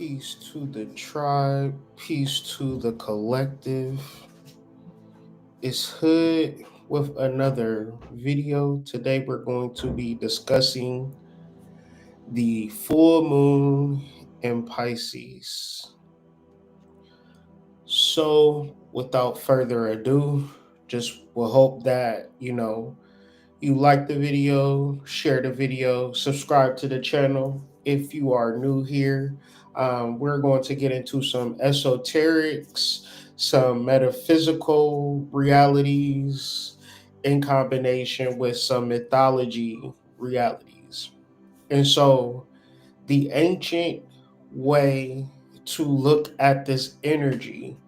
Peace to the tribe, peace to the collective. It's Hood with another video. Today we're going to be discussing the full moon in Pisces. So, without further ado, just will hope that you like the video, share the video, subscribe to the channel. If you are new here, we're going to get into some esoterics, some metaphysical realities in combination with some mythology realities. And so, the ancient way to look at this energy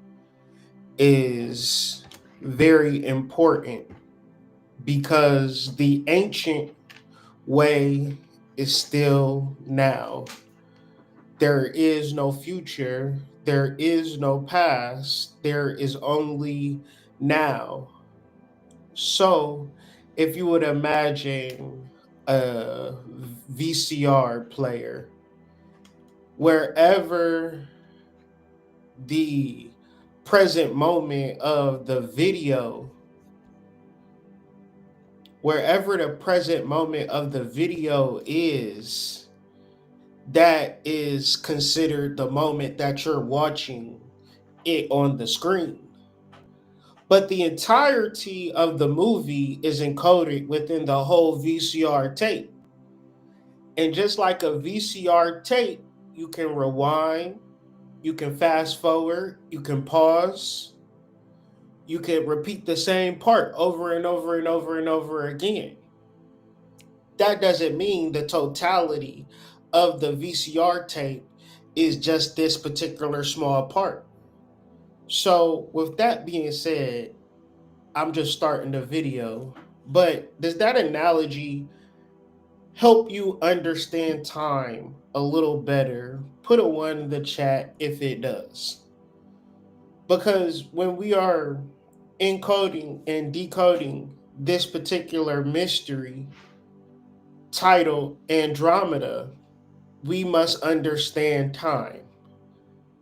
is very important because the ancient way is still now. There is no future, there is no past, there is only now. So, if you would imagine a VCR player, wherever the present moment of the video wherever the present moment of the video is, that is considered the moment that you're watching it on the screen. But the entirety of the movie is encoded within the whole VCR tape. And just like a VCR tape, you can rewind, you can fast forward, you can pause, you can repeat the same part over and over and over and over again. That doesn't mean the totality of the VCR tape is just this particular small part. So, with that being said, I'm just starting the video. But does that analogy help you understand time a little better? Put a one in the chat if it does. Because when we are encoding and decoding this particular mystery titled Andromeda, we must understand time,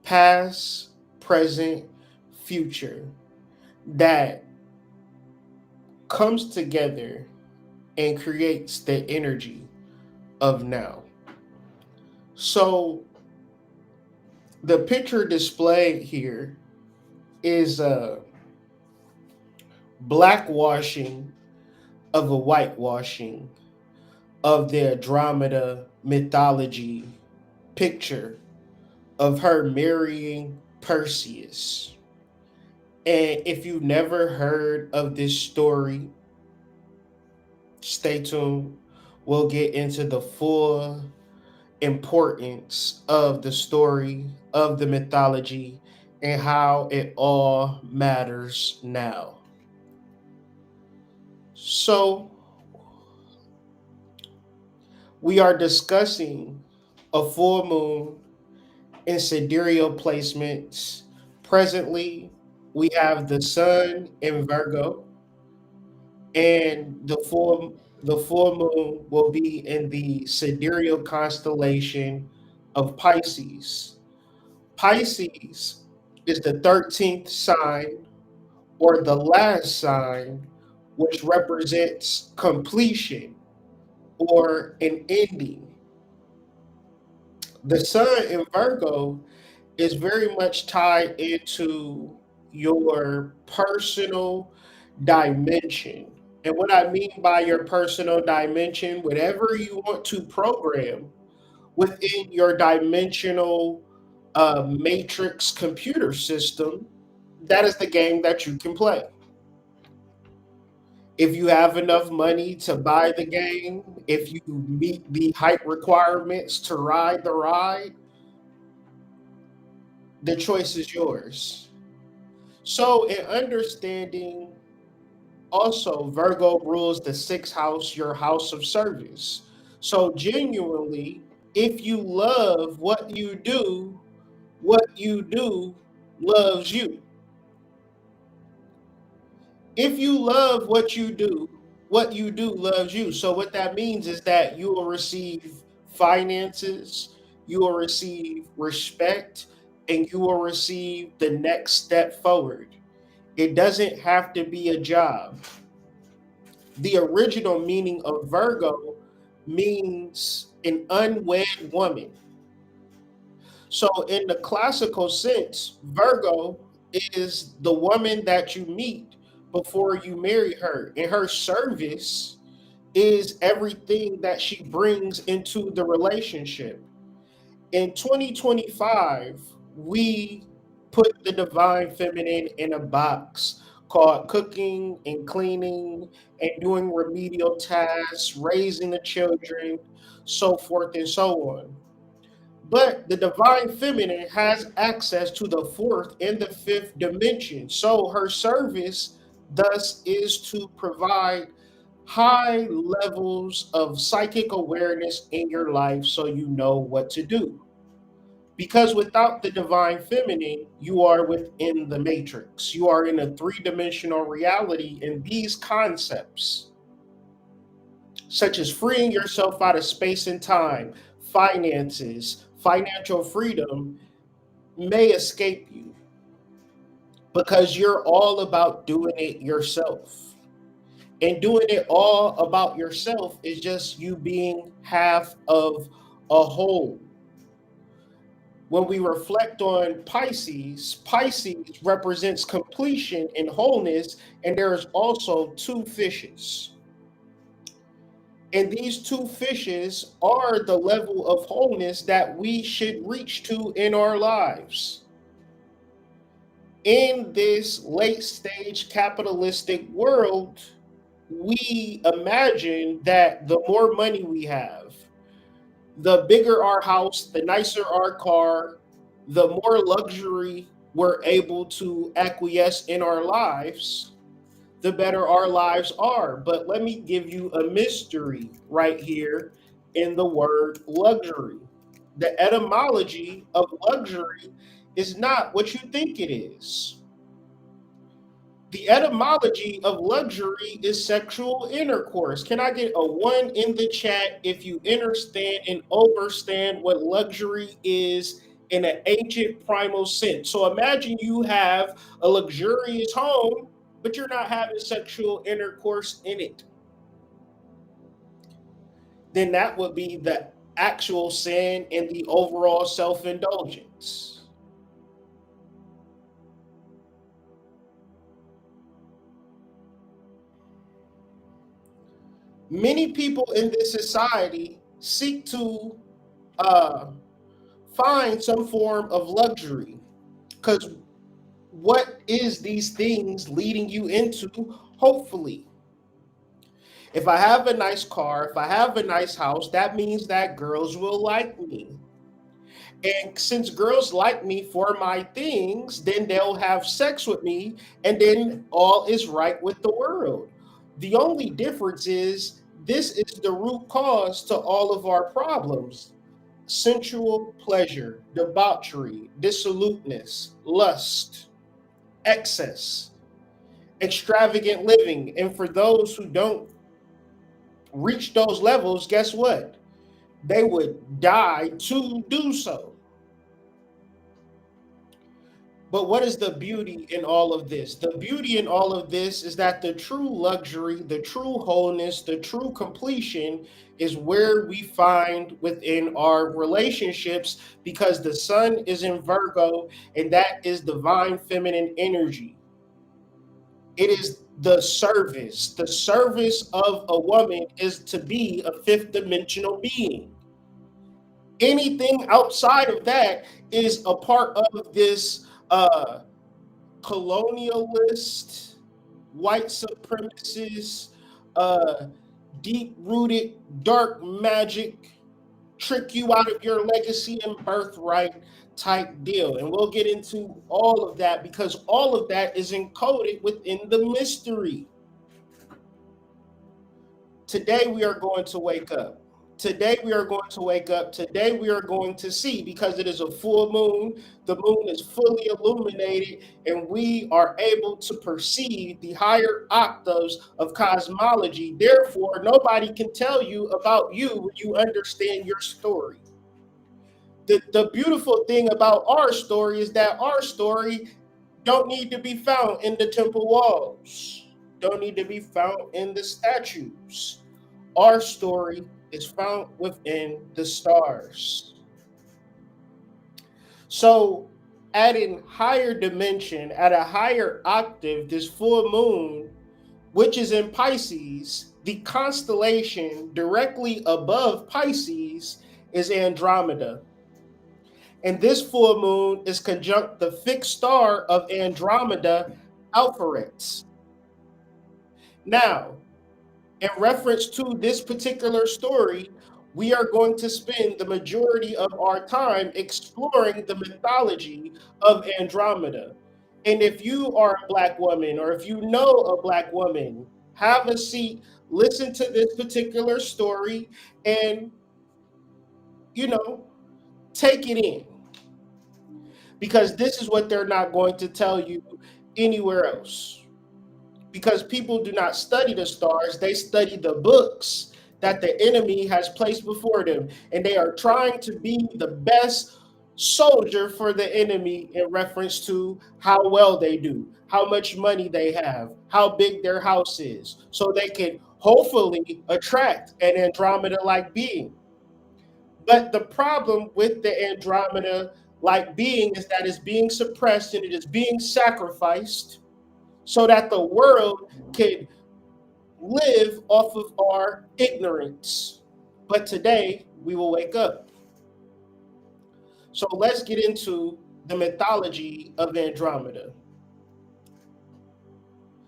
past, present, future, that comes together and creates the energy of now. So, the picture displayed here is a blackwashing of a whitewashing of the Andromeda mythology picture of her marrying Perseus. And if you never heard of this story, stay tuned. We'll get into the full importance of the story, of the mythology, and how it all matters now. So, we are discussing a full moon in sidereal placements. Presently, we have the sun in Virgo, and the full moon will be in the sidereal constellation of Pisces. Pisces is the 13th sign or the last sign, which represents completion or an ending. The sun in Virgo is very much tied into your personal dimension. And what I mean by your personal dimension, whatever you want to program within your dimensional matrix computer system, that is the game that you can play. If you have enough money to buy the game, if you meet the height requirements to ride the ride, the choice is yours. So, in understanding, also, Virgo rules the sixth house, your house of service. So, genuinely, if you love what you do loves you. If you love what you do loves you. So what that means is that you will receive finances, you will receive respect, and you will receive the next step forward. It doesn't have to be a job. The original meaning of Virgo means an unwed woman. So, in the classical sense, Virgo is the woman that you meet before you marry her, and her service is everything that she brings into the relationship. In 2025, we put the divine feminine in a box called cooking and cleaning and doing remedial tasks, raising the children, so forth and so on. But the divine feminine has access to the fourth and the fifth dimension. So her service, thus, is to provide high levels of psychic awareness in your life so you know what to do. Because without the divine feminine, you are within the matrix. You are in a three-dimensional reality, and these concepts, such as freeing yourself out of space and time, finances, financial freedom, may escape you because you're all about doing it yourself. And doing it all about yourself is just you being half of a whole. When we reflect on Pisces, Pisces represents completion and wholeness, and there is also two fishes. And these two fishes are the level of wholeness that we should reach to in our lives. In this late stage capitalistic world, we imagine that the more money we have, the bigger our house, the nicer our car, the more luxury we're able to acquiesce in our lives, the better our lives are. But let me give you a mystery right here in the word luxury. The etymology of luxury is not what you think it is. The etymology of luxury is sexual intercourse. Can I get a one in the chat if you understand and understand what luxury is in an ancient primal sense? So imagine you have a luxurious home, but you're not having sexual intercourse in it. Then that would be the actual sin and the overall self indulgence. Many people in this society seek to uh, find some form of luxury because what is these things leading you into? Hopefully, if I have a nice car, if I have a nice house, that means that girls will like me. And since girls like me for my things, then they'll have sex with me, and then all is right with the world. The only difference is this is the root cause to all of our problems: sensual pleasure, debauchery, dissoluteness, lust, excess, extravagant living. And for those who don't reach those levels, guess what? They would die to do so. But what is the beauty in all of this? The beauty in all of this is that the true luxury, the true wholeness, the true completion is where we find within our relationships because the sun is in Virgo and that is divine feminine energy. It is the service. The service of a woman is to be a fifth dimensional being. Anything outside of that is a part of this colonialist, white supremacist, uh, deep rooted dark magic, trick you out of your legacy and birthright type deal. And we'll get into all of that because all of that is encoded within the mystery. Today we are going to wake up. Today we are going to wake up. Today we are going to see because it is a full moon. The moon is fully illuminated and we are able to perceive the higher octaves of cosmology. Therefore, nobody can tell you about you when you understand your story. the beautiful thing about our story is that our story don't need to be found in the temple walls, don't need to be found in the statues. Our story is found within the stars. So, at a higher dimension, at a higher octave, this full moon, which is in Pisces, the constellation directly above Pisces is Andromeda. And this full moon is conjunct the fixed star of Andromeda, Alpheretz. Now, in reference to this particular story, we are going to spend the majority of our time exploring the mythology of Andromeda. And if you are a Black woman, or if you know a Black woman, have a seat, listen to this particular story, and, you know, take it in. Because this is what they're not going to tell you anywhere else. Because people do not study the stars, they study the books that the enemy has placed before them. And they are trying to be the best soldier for the enemy in reference to how well they do, how much money they have, how big their house is, so they can hopefully attract an Andromeda like being. But the problem with the Andromeda like being is that it's being suppressed and it is being sacrificed so that the world can live off of our ignorance. But today we will wake up. So let's get into the mythology of Andromeda.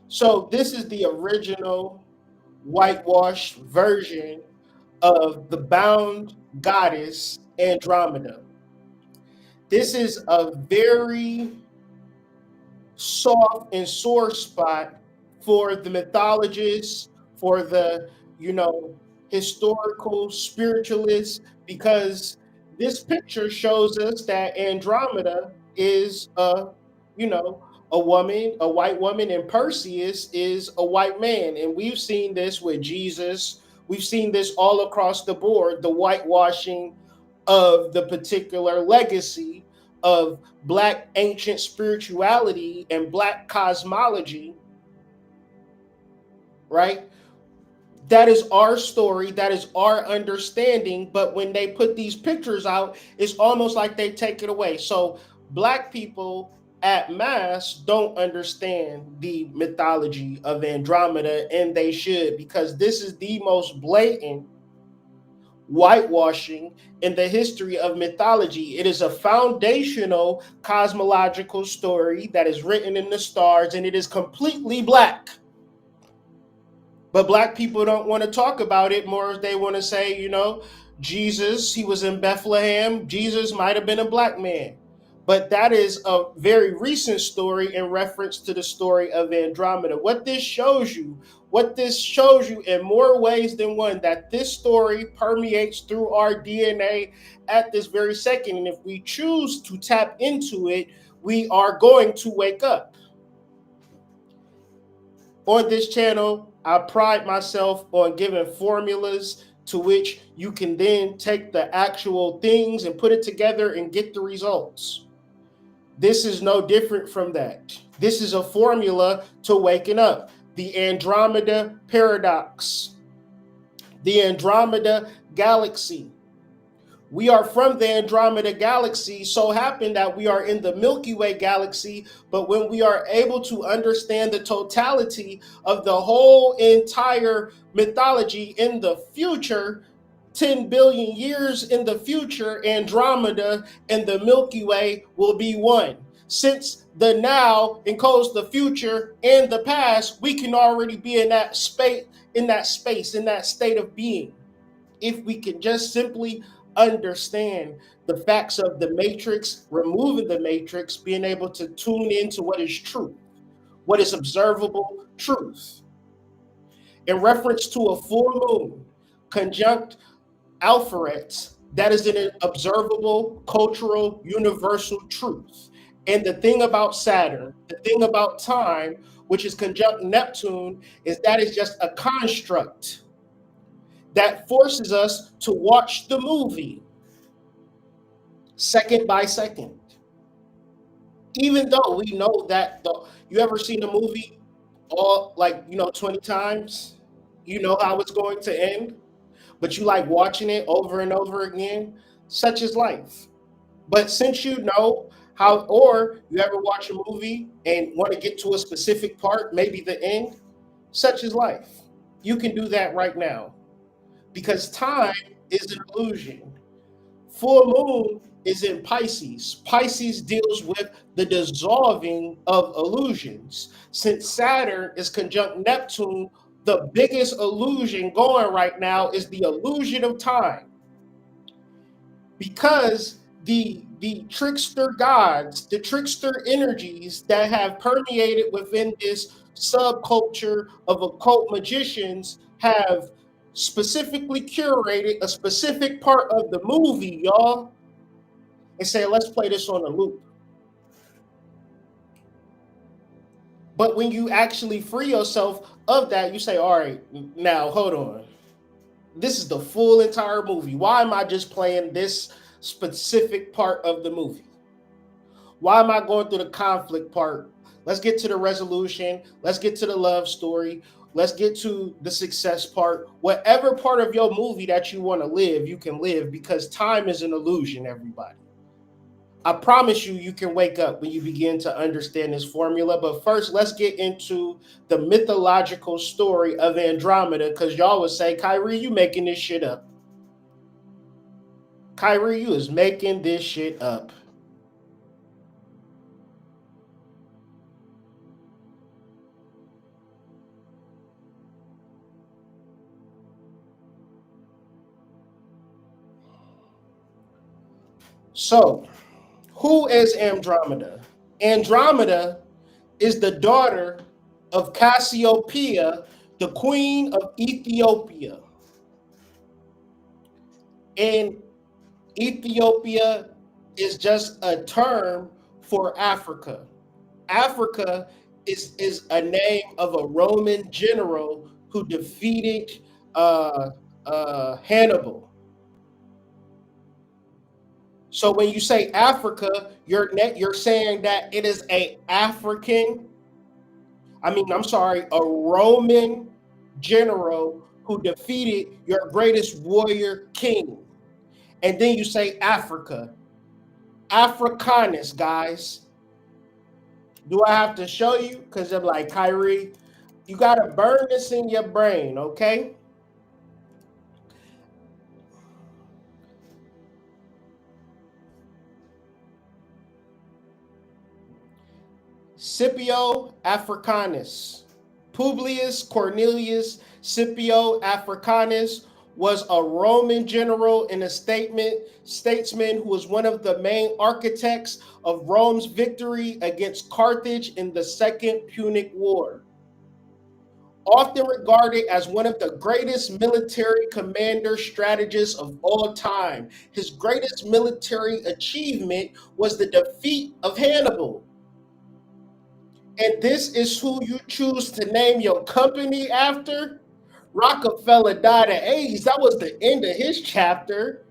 So this is the original whitewashed version of the bound goddess Andromeda. This is a very soft and sore spot for the mythologists, for the, historical spiritualists, because this picture shows us that Andromeda is a woman, a white woman, and Perseus is a white man. And we've seen this with Jesus. We've seen this all across the board, the whitewashing of the particular legacy of Black ancient spirituality and Black cosmology, right? That is our story. That is our understanding. But when they put these pictures out, it's almost like they take it away. So Black people at mass don't understand the mythology of Andromeda, and they should, because this is the most blatant whitewashing in the history of mythology. It is a foundational cosmological story that is written in the stars, and it is completely Black. But Black people don't want to talk about it more. They want to say, Jesus, he was in Bethlehem. Jesus might have been a Black man. But that is a very recent story in reference to the story of Andromeda. What this shows you in more ways than one, that this story permeates through our DNA at this very second. And if we choose to tap into it, we are going to wake up. On this channel, I pride myself on giving formulas to which you can then take the actual things and put it together and get the results. This is no different from that. This is a formula to waking up. The Andromeda paradox, the Andromeda galaxy. We are from the Andromeda galaxy. So happen that we are in the Milky Way galaxy, but when we are able to understand the totality of the whole entire mythology in the future, 10 billion years in the future, Andromeda and the Milky Way will be one. Since the now encodes the future and the past, we can already be in that space, in that state of being. If we can just simply understand the facts of the matrix, removing the matrix, being able to tune into what is true, what is observable truth. In reference to a full moon, conjunct Alpheretz, that is an observable, cultural, universal truth. And the thing about Saturn, the thing about time, which is conjunct Neptune, is that is just a construct that forces us to watch the movie. second by second. Even though we know that you ever seen a movie all like 20 times, you know how it's going to end, but you like watching it over and over again. Such is life. But since you know how, or you ever watch a movie and want to get to a specific part, maybe the end, such is life. You can do that right now because time is an illusion. Full moon is in Pisces. Pisces deals with the dissolving of illusions. Since Saturn is conjunct Neptune, the biggest illusion going right now is the illusion of time. Because the trickster gods, the trickster energies that have permeated within this subculture of occult magicians have specifically curated a specific part of the movie, y'all, and say, let's play this on a loop. But when you actually free yourself of that, you say, all right, now hold on. This is the full entire movie. Why am I just playing this specific part of the movie? Why am I going through the conflict part? Let's get to the resolution. Let's get to the love story. Let's get to the success part. Whatever part of your movie that you want to live, you can live because time is an illusion, everybody. I promise you, you can wake up when you begin to understand this formula. But first, let's get into the mythological story of Andromeda, because y'all would say, Kyrie, you making this shit up. Kyrie, you is making this shit up. So, who is Andromeda? Andromeda is the daughter of Cassiopeia, the queen of Ethiopia. And Ethiopia is just a term for Africa. Africa is a name of a Roman general who defeated Hannibal. So when you say Africa, you're saying that it is a Roman general who defeated your greatest warrior king. And then you say Africa. Africanus, guys. Do I have to show you? Because I'm like, Kyrie, you got to burn this in your brain, okay? Scipio Africanus. Publius Cornelius Scipio Africanus was a Roman general and a statesman who was one of the main architects of Rome's victory against Carthage in the Second Punic War. Often regarded as one of the greatest military commander strategists of all time, his greatest military achievement was the defeat of Hannibal. And this is who you choose to name your company after? Rockefeller died of AIDS. That was the end of his chapter.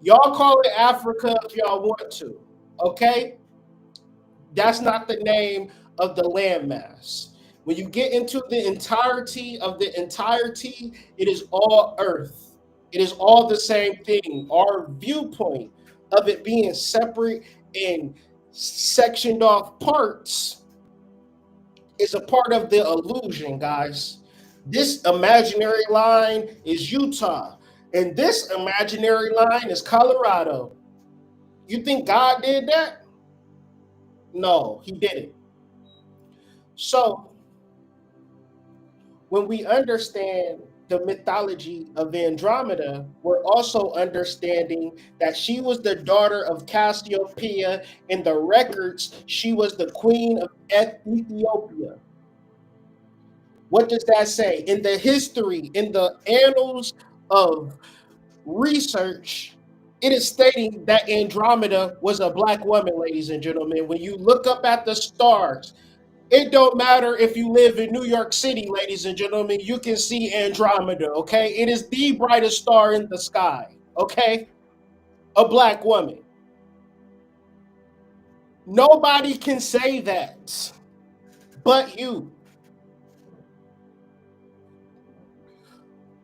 Y'all call it Africa if y'all want to, okay? That's not the name of the landmass. When you get into the entirety of the entirety, it is all Earth. It is all the same thing. Our viewpoint of it being separate and sectioned off parts is a part of the illusion, guys. This imaginary line is Utah, and this imaginary line is Colorado. You think God did that? No, he didn't. So, when we understand the mythology of Andromeda, we're also understanding that she was the daughter of Cassiopeia. In the records, she was the queen of Ethiopia. What does that say? In the history, in the annals of research, it is stating that Andromeda was a black woman, ladies and gentlemen. When you look up at the stars, it don't matter if you live in New York City, ladies and gentlemen, you can see Andromeda, okay? It is the brightest star in the sky, okay? a black woman. Nobody can say that but you.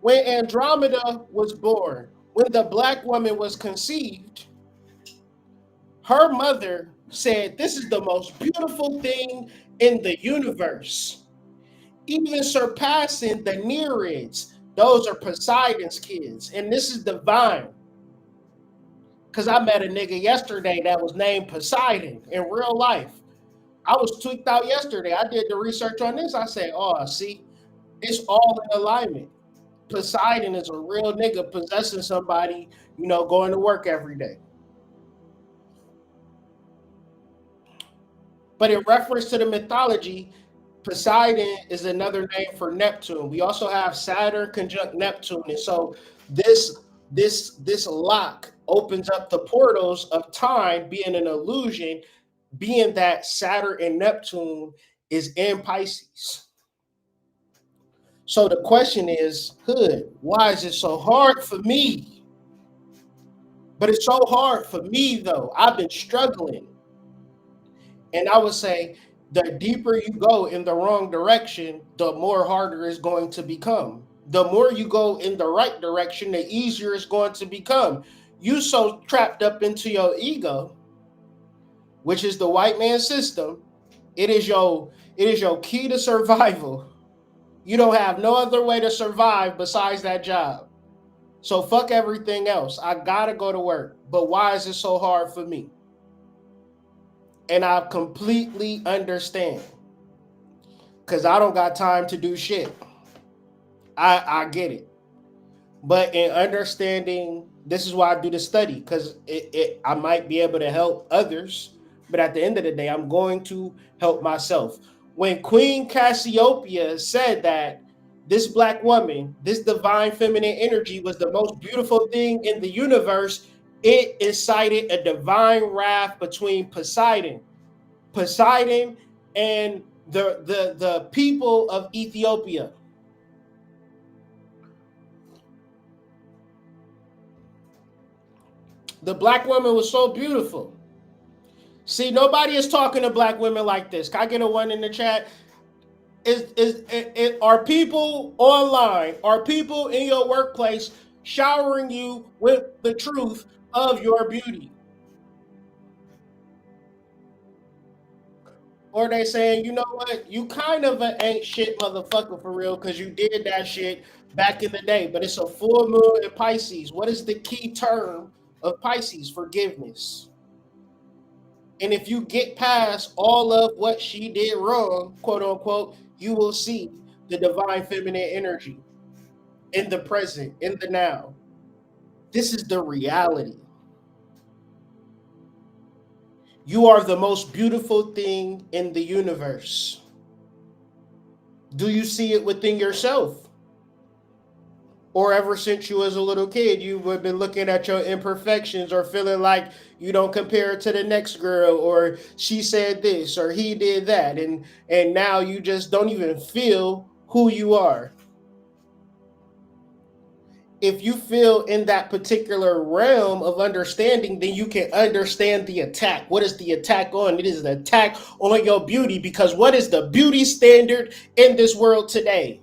When Andromeda was born, when the black woman was conceived, her mother said, "This is the most beautiful thing in the universe, even surpassing the Nereids. Those are Poseidon's kids, and this is divine." Because I met a nigga yesterday that was named Poseidon in real life. I was tweaked out yesterday. I did the research on this. I said, "Oh, see, it's all in alignment." Poseidon is a real nigga possessing somebody, going to work every day. But in reference to the mythology, Poseidon is another name for Neptune. We also have Saturn conjunct Neptune, and so this lock opens up the portals of time, being an illusion, being that Saturn and Neptune is in Pisces. So the question is, Hood, why is it so hard for me? But it's so hard for me though. I've been struggling. And I would say the deeper you go in the wrong direction, the more harder it's going to become. The more you go in the right direction, the easier it's going to become. You so trapped up into your ego, which is the white man system. It is your key to survival. You don't have no other way to survive besides that job. So fuck everything else. I gotta go to work. But why is it so hard for me? And I completely understand. Because I don't got time to do shit. I get it. But in understanding, this is why I do the study. Because I might be able to help others. But at the end of the day, I'm going to help myself. When Queen Cassiopeia said that this black woman, this divine feminine energy was the most beautiful thing in the universe, it incited a divine wrath between Poseidon and the people of Ethiopia. The black woman was so beautiful. See, nobody is talking to black women like this. Can I get a one in the chat? Are people online, are people in your workplace showering you with the truth of your beauty? Or they saying, you know what, you kind of an ain't shit motherfucker for real because you did that shit back in the day. But it's a full moon in Pisces. What is the key term of Pisces? Forgiveness. And if you get past all of what she did wrong, quote unquote, you will see the divine feminine energy in the present, in the now. This is the reality. You are the most beautiful thing in the universe. Do you see it within yourself? Or ever since you was a little kid, you have been looking at your imperfections or feeling like you don't compare to the next girl, or she said this or he did that, and now you just don't even feel who you are. If you feel in that particular realm of understanding, then you can understand the attack. What is the attack on? It is an attack on your beauty, because what is the beauty standard in this world today?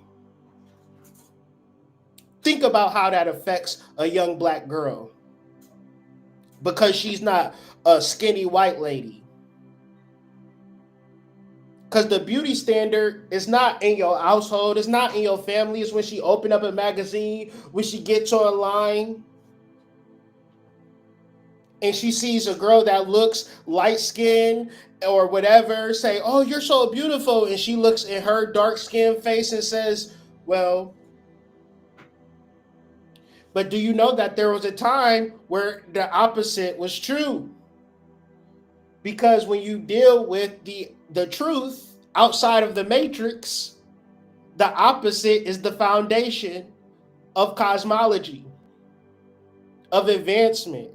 Think about how that affects a young black girl, because she's not a skinny white lady. Because the beauty standard is not in your household, it's not in your family. It's when she open up a magazine, when she gets online and she sees a girl that looks light skinned or whatever, say, "Oh, you're so beautiful." And she looks in her dark skinned face and says, "Well, but do you know that there was a time where the opposite was true?" Because when you deal with the truth outside of the matrix, the opposite is the foundation of cosmology, of advancement.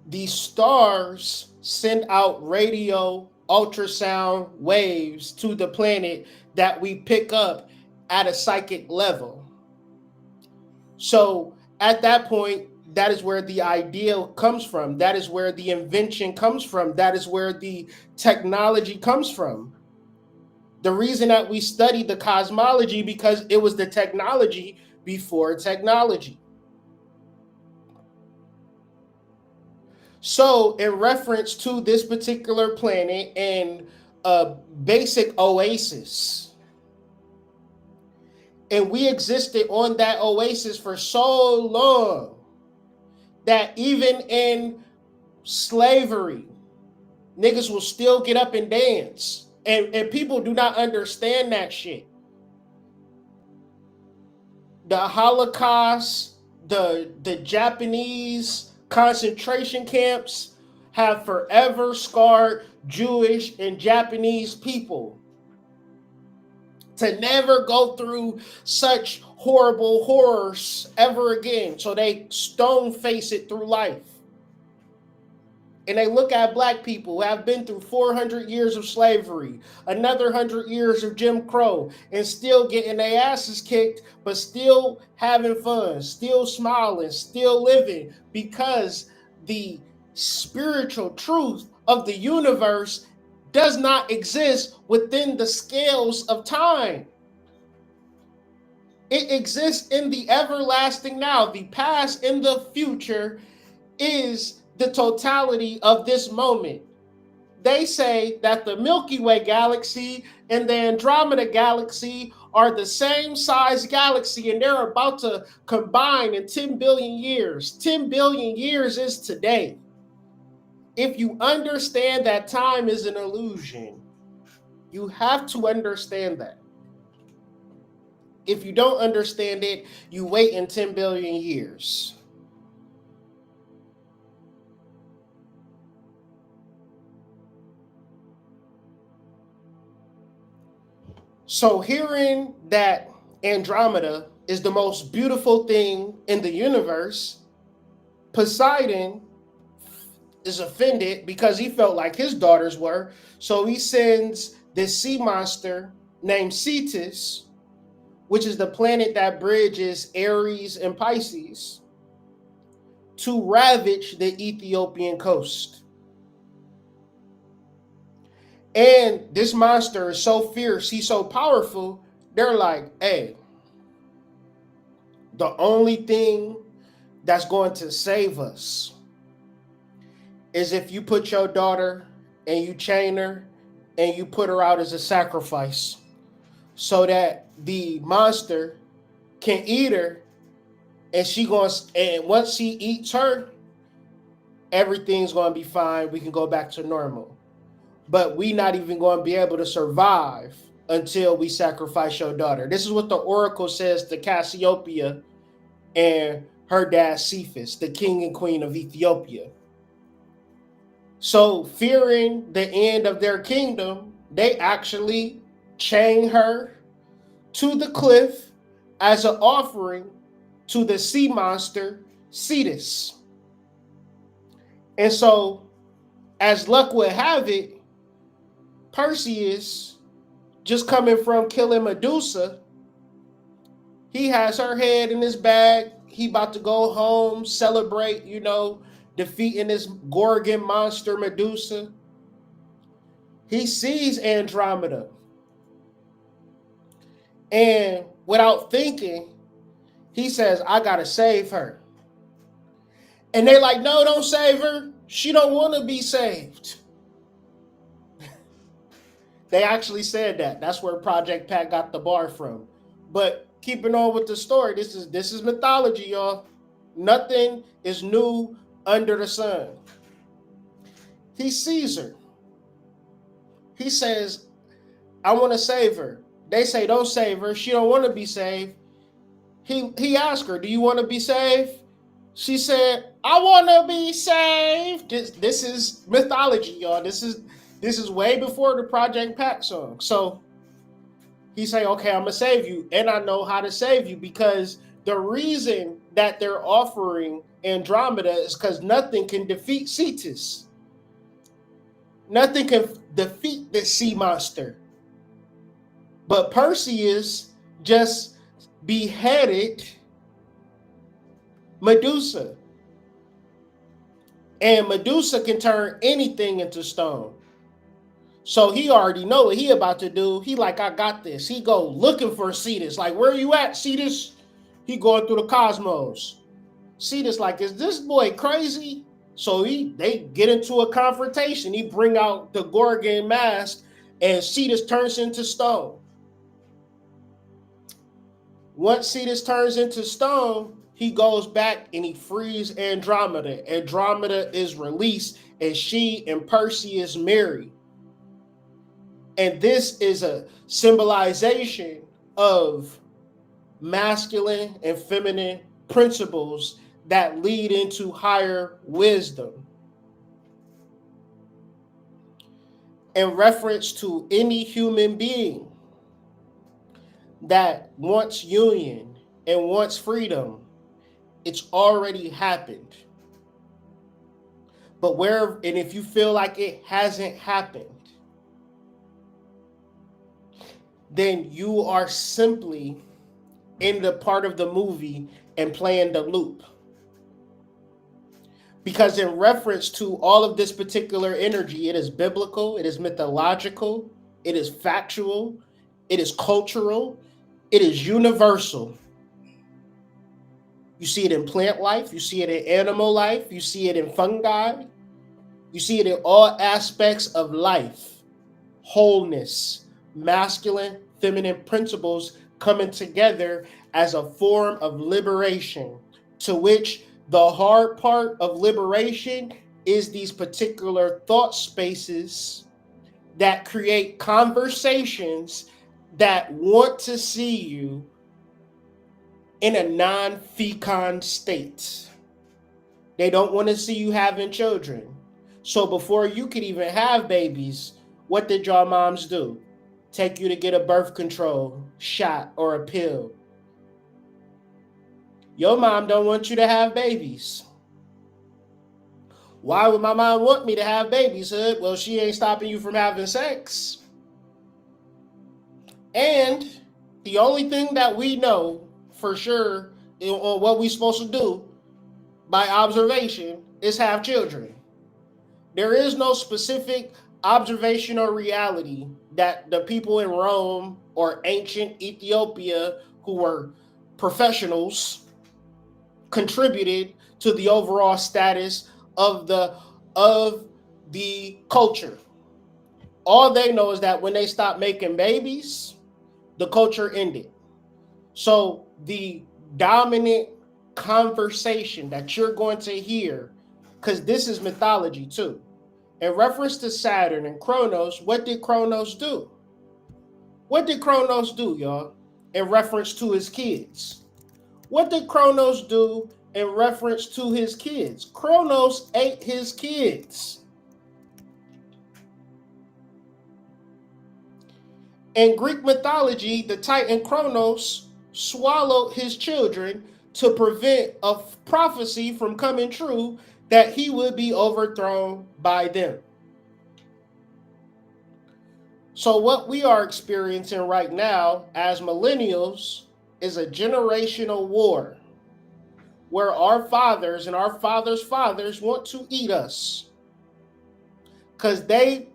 These stars send out radio ultrasound waves to the planet that we pick up at a psychic level. So At that point, that is where the ideal comes from. That is where the invention comes from. That is where the technology comes from. The reason that we study the cosmology, because it was the technology before technology. So, in reference to this particular planet and a basic oasis, and we existed on that oasis for so long that even in slavery, niggas will still get up and dance. And people do not understand that shit. The Holocaust, the Japanese concentration camps have forever scarred Jewish and Japanese people to never go through such horrible horrors ever again. So they stone face it through life. And they look at black people who have been through 400 years of slavery, another 100 years of Jim Crow, and still getting their asses kicked, but still having fun, still smiling, still living, because the spiritual truth of the universe does not exist within the scales of time. It exists in the everlasting now. The past and the future is the totality of this moment. They say that the Milky Way galaxy and the Andromeda galaxy are the same size galaxy, and they're about to combine in 10 billion years. 10 billion years is today. If you understand that time is an illusion, you have to understand that. If you don't understand it, you wait in 10 billion years. So hearing that Andromeda is the most beautiful thing in the universe, Poseidon is offended because he felt like his daughters were. So he sends this sea monster named Cetus, which is the planet that bridges Aries and Pisces, to ravage the Ethiopian coast. And this monster is so fierce, he's so powerful, they're like, hey, the only thing that's going to save us is if you put your daughter and you chain her and you put her out as a sacrifice so that the monster can eat her, and once she eats her, everything's going to be fine. We can go back to normal. But we not even going to be able to survive until we sacrifice your daughter. This is what the oracle says to Cassiopeia and her dad Cephas, the king and queen of Ethiopia. So, fearing the end of their kingdom, they actually chain her to the cliff as an offering to the sea monster Cetus. And so, as luck would have it, Perseus, just coming from killing Medusa, he has her head in his bag. He about to go home, celebrate, defeating this Gorgon monster Medusa. He sees Andromeda. And without thinking, he says, I gotta save her. And they like, no, don't save her. She don't want to be saved. They actually said that. That's where Project Pat got the bar from. But keeping on with the story, this is mythology, y'all. Nothing is new under the sun. He sees her. He says, I want to save her. They say, don't save her. She don't want to be saved. He asked her, do you want to be saved? She said, I want to be saved. This is mythology, y'all. This is way before the Project Pat song. So he say, okay, I'm going to save you. And I know how to save you, because the reason that they're offering Andromeda is because nothing can defeat Cetus. Nothing can defeat the sea monster. But Perseus just beheaded Medusa. And Medusa can turn anything into stone. So he already know what he about to do. He like, I got this. He go looking for Cetus. Like, where you at, Cetus? He going through the cosmos. Cetus like, is this boy crazy? So they get into a confrontation. He bring out the Gorgon mask, and Cetus turns into stone. Once Cetus turns into stone, he goes back and he frees Andromeda. Andromeda is released, and she and Perseus marry. And this is a symbolization of masculine and feminine principles that lead into higher wisdom. In reference to any human being that wants union and wants freedom, it's already happened. But if you feel like it hasn't happened, then you are simply in the part of the movie and playing the loop. Because in reference to all of this particular energy, it is biblical, it is mythological, it is factual, it is cultural, it is universal. You see it in plant life, you see it in animal life, you see it in fungi, you see it in all aspects of life. Wholeness, masculine, feminine principles coming together as a form of liberation, to which the hard part of liberation is these particular thought spaces that create conversations that want to see you in a non-fecund state. They don't want to see you having children. So before you could even have babies, what did y'all moms do? Take you to get a birth control shot or a pill. Your mom don't want you to have babies. Why would my mom want me to have babies, Hood? Well, she ain't stopping you from having sex. And the only thing that we know for sure on what we're supposed to do by observation is have children. There is no specific observation or reality that the people in Rome or ancient Ethiopia who were professionals contributed to the overall status of the culture. All they know is that when they stopped making babies, the culture ended. So the dominant conversation that you're going to hear, because this is mythology too, in reference to Saturn and Kronos, what did Kronos do? What did Kronos do, y'all, in reference to his kids? What did Kronos do in reference to his kids? Kronos ate his kids. In Greek mythology, the Titan Kronos swallowed his children to prevent a prophecy from coming true that he would be overthrown by them. So what we are experiencing right now as millennials is a generational war where our fathers and our fathers' fathers want to eat us. Because the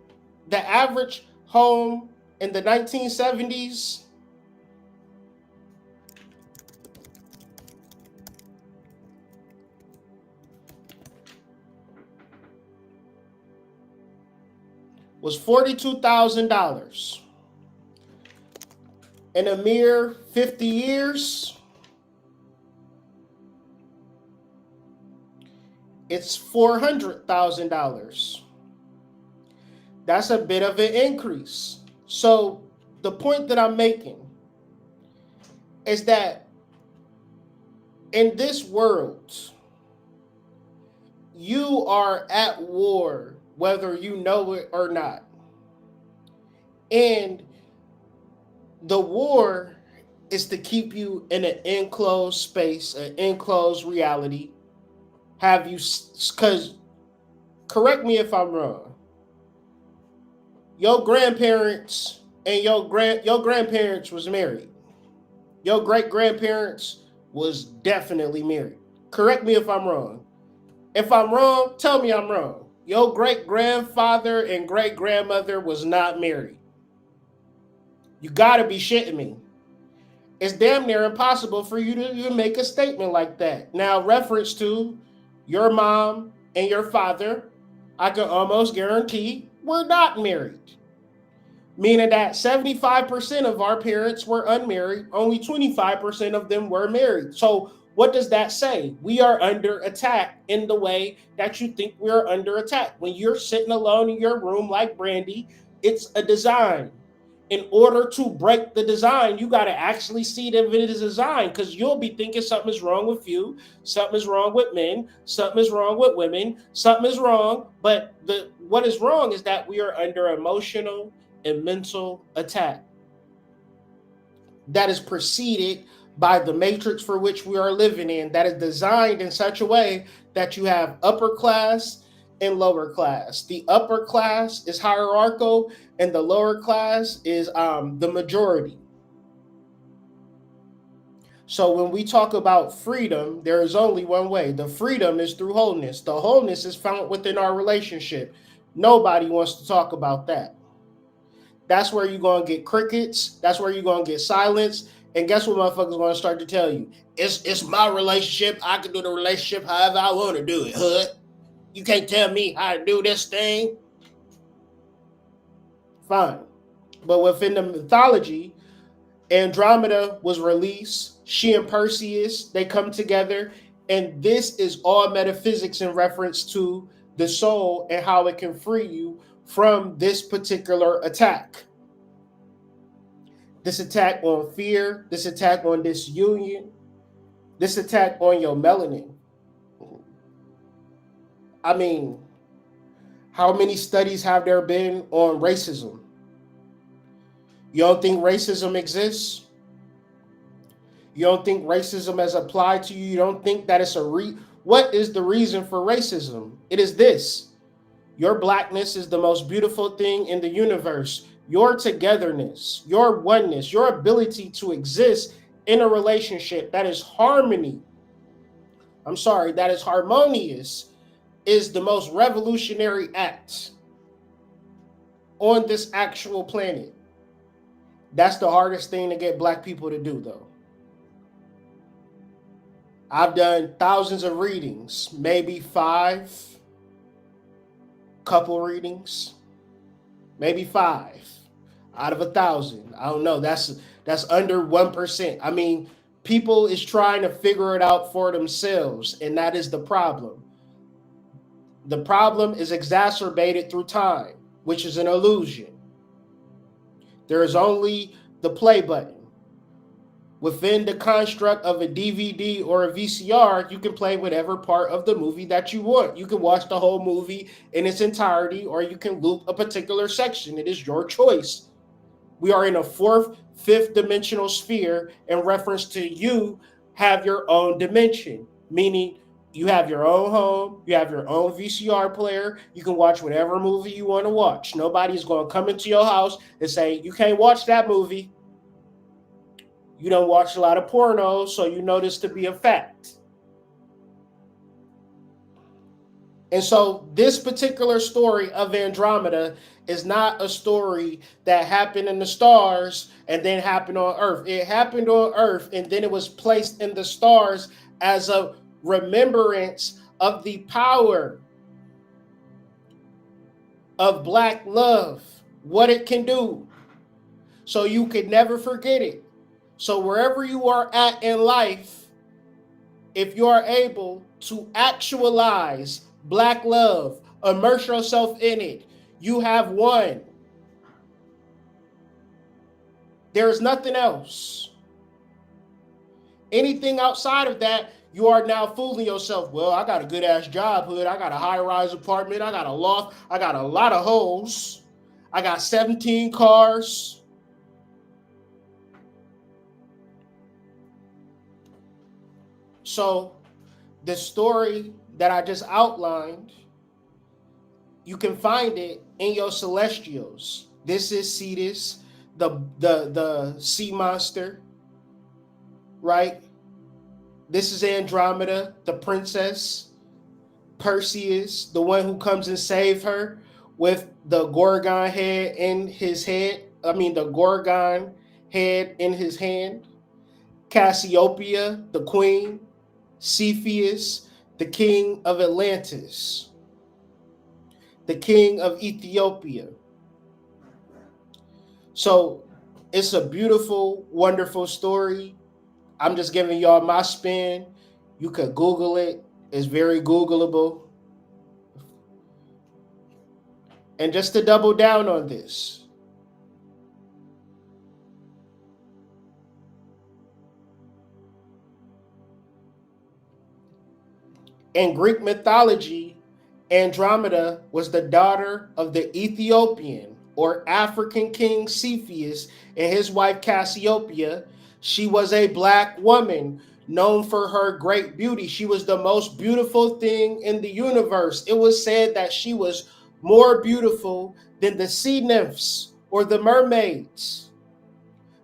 average home in the 1970s was $42,000. In a mere 50 years, it's $400,000. That's a bit of an increase. So the point that I'm making is that in this world, you are at war, whether you know it or not. And the war is to keep you in an enclosed space, an enclosed reality. Because, correct me if I'm wrong, your grandparents and your grandparents was married. Your great grandparents was definitely married. Correct me if I'm wrong. If I'm wrong, tell me I'm wrong. Your great-grandfather and great-grandmother was not married. You gotta be shitting me. It's damn near impossible for you to even make a statement like that. Now, reference to your mom and your father, I can almost guarantee were not married. Meaning that 75% of our parents were unmarried, only 25% of them were married. So, what does that say? We are under attack in the way that you think we're under attack. When you're sitting alone in your room like Brandy, it's a design. In order to break the design, you got to actually see that it is a design, because you'll be thinking something is wrong with you, something is wrong with men, something is wrong with women, something is wrong. But what is wrong is that we are under emotional and mental attack that is preceded by the matrix for which we are living in, that is designed in such a way that you have upper class and lower class. The upper class is hierarchical and the lower class is the majority. So when we talk about freedom, there is only one way. The freedom is through wholeness. The wholeness is found within our relationship. Nobody wants to talk about that. That's where you're going to get crickets. That's where you're going to get silence. And guess what motherfuckers going to start to tell you? It's my relationship. I can do the relationship however I want to do it, hood. You can't tell me how to do this thing. Fine. But within the mythology, Andromeda was released. She and Perseus, they come together. And this is all metaphysics in reference to the soul and how it can free you from this particular attack. This attack on fear, this attack on disunion, this attack on your melanin. I mean, how many studies have there been on racism? You don't think racism exists? You don't think racism has applied to you? You don't think that it's what is the reason for racism? It is this. Your blackness is the most beautiful thing in the universe. Your togetherness, your oneness, your ability to exist in a relationship that is that is harmonious, is the most revolutionary act on this actual planet. That's the hardest thing to get black people to do, though. I've done thousands of readings, maybe 5 couple readings, maybe 5 out of 1,000. I don't know. That's under 1%. I mean, people is trying to figure it out for themselves, and that is the problem. The problem is exacerbated through time, which is an illusion. There is only the play button. Within the construct of a DVD or a VCR, you can play whatever part of the movie that you want. You can watch the whole movie in its entirety, or you can loop a particular section. It is your choice. We are in a 4th, 5th dimensional sphere in reference to you have your own dimension, meaning you have your own home, you have your own VCR player, you can watch whatever movie you want to watch. Nobody's going to come into your house and say, you can't watch that movie. You don't watch a lot of porno, so you know this to be a fact. And so this particular story of Andromeda is not a story that happened in the stars and then happened on Earth. It happened on Earth and then it was placed in the stars as a remembrance of the power of Black love, what it can do. So you could never forget it. So wherever you are at in life, if you are able to actualize Black love, immerse yourself in it, you have won. There is nothing else. Anything outside of that, you are now fooling yourself. Well, I got a good ass job, hood. I got a high-rise apartment. I got a loft. I got a lot of hoes. I got 17 cars. So the story that I just outlined, you can find it in your celestials. This is Cetus, the sea monster, right? This is Andromeda, the princess. Perseus, the one who comes and saves her with the Gorgon head in his head. I mean, the Gorgon head in his hand. Cassiopeia, the queen. Cepheus, the king of Atlantis. The king of Ethiopia. So it's a beautiful, wonderful story. I'm just giving y'all my spin. You could Google it. It's very Googleable. And just to double down on this, in Greek mythology, Andromeda was the daughter of the Ethiopian or African king Cepheus and his wife Cassiopeia. She was a black woman known for her great beauty. She was the most beautiful thing in the universe. It was said that she was more beautiful than the sea nymphs or the mermaids.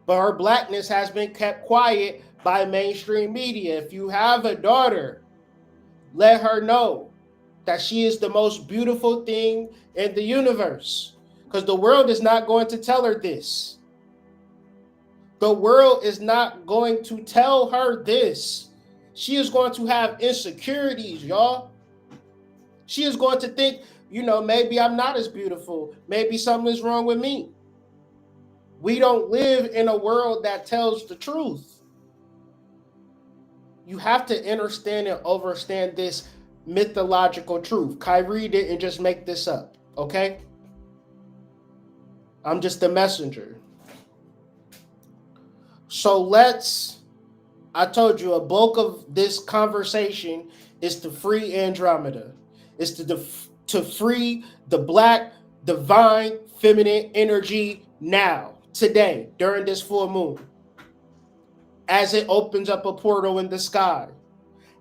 But her blackness has been kept quiet by mainstream media. If you have a daughter, let her know that she is the most beautiful thing in the universe. Because the world is not going to tell her this. The world is not going to tell her this. She is going to have insecurities, y'all. She is going to think, maybe I'm not as beautiful. Maybe something is wrong with me. We don't live in a world that tells the truth. You have to understand and understand this mythological truth. Kyrie didn't just make this up, okay? I'm just a messenger. So I told you, a bulk of this conversation is to free Andromeda. It's to free the black, divine, feminine energy now, today, during this full moon. As it opens up a portal in the sky.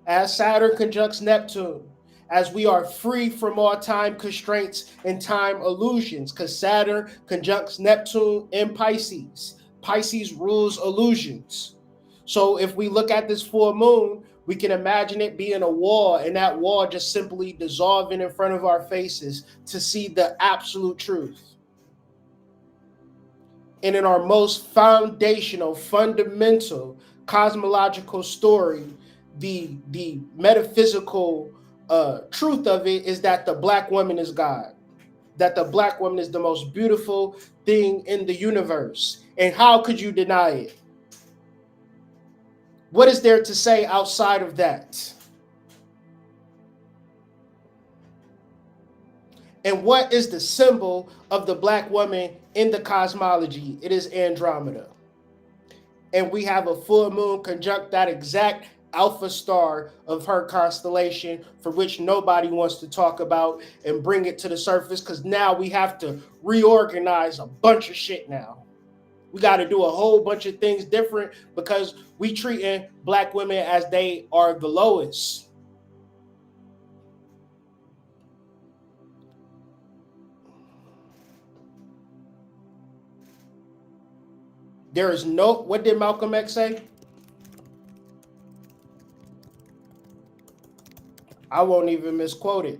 As Saturn conjuncts Neptune. As we are free from all time constraints and time illusions. Because Saturn conjuncts Neptune in Pisces. Pisces rules illusions. So if we look at this full moon, we can imagine it being a wall, and that wall just simply dissolving in front of our faces to see the absolute truth. And in our most foundational, fundamental cosmological story, the metaphysical truth of it is that the black woman is God. That the black woman is the most beautiful thing in the universe. And how could you deny it? What is there to say outside of that? And what is the symbol of the black woman in the cosmology? It is Andromeda. And we have a full moon conjunct that exact alpha star of her constellation, for which nobody wants to talk about and bring it to the surface, because now we have to reorganize a bunch of shit now. We got to do a whole bunch of things different because we treating black women as they are the lowest. There is no, what did Malcolm X say? I won't even misquote it.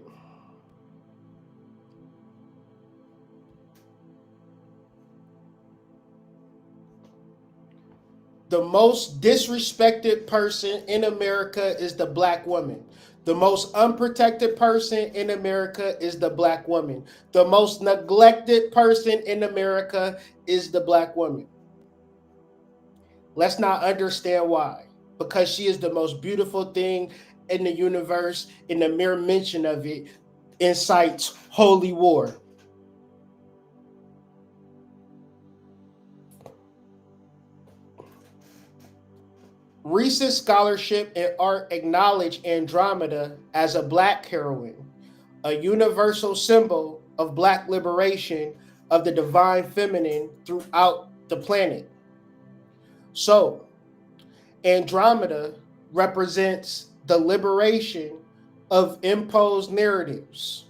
The most disrespected person in America is the black woman. The most unprotected person in America is the black woman. The most neglected person in America is the black woman. Let's not understand why. Because she is the most beautiful thing in the universe, and the mere mention of it incites holy war. Recent scholarship and art acknowledge Andromeda as a black heroine, a universal symbol of black liberation of the divine feminine throughout the planet. So, Andromeda represents the liberation of imposed narratives.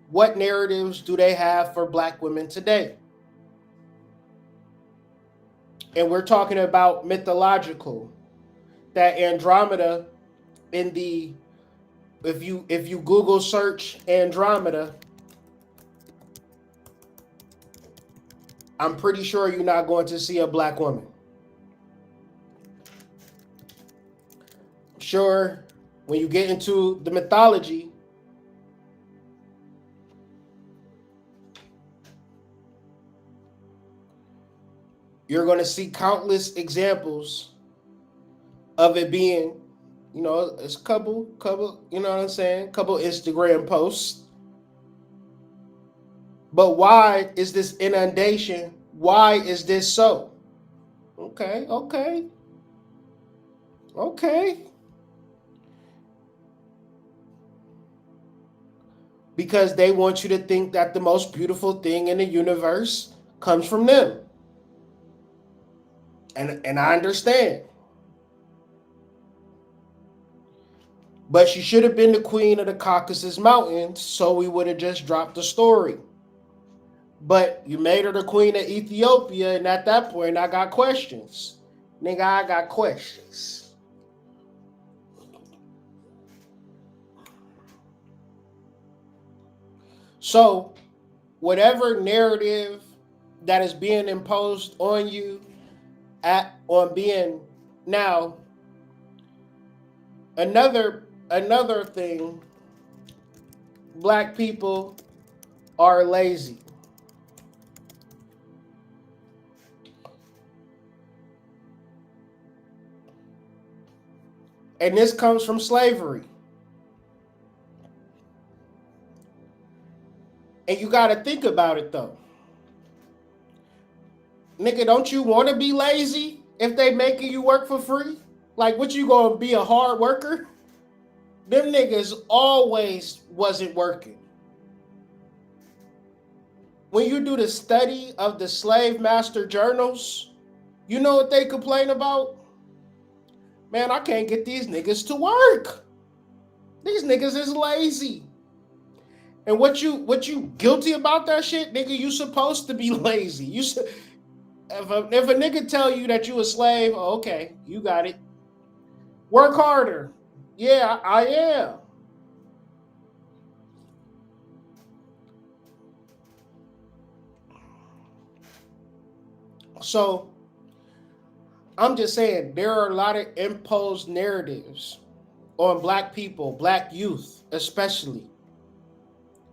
What narratives do they have for black women today? And we're talking about mythological. that Andromeda in the if you Google search Andromeda, I'm pretty sure you're not going to see a black woman. Sure, when you get into the mythology, you're going to see countless examples of it being, it's a couple, you know what I'm saying? Couple Instagram posts. But why is this inundation? Why is this so? Okay. Because they want you to think that the most beautiful thing in the universe comes from them. And I understand. But she should have been the queen of the Caucasus Mountains, so we would have just dropped the story. But you made her the queen of Ethiopia, and at that point, I got questions. Nigga, I got questions. So, whatever narrative that is being imposed on you on being now, another thing, black people are lazy. And this comes from slavery. And you got to think about it though. Nigga, don't you want to be lazy if they making you work for free? Like, what, you gonna be a hard worker? Them niggas always wasn't working. When you do the study of the slave master journals, you know what they complain about? Man, I can't get these niggas to work. These niggas is lazy. And what you guilty about that shit, nigga? You supposed to be lazy. If a nigga tell you that you a slave, oh, okay, you got it. Work harder. Yeah, I am. So I'm just saying there are a lot of imposed narratives on black people, black youth, especially.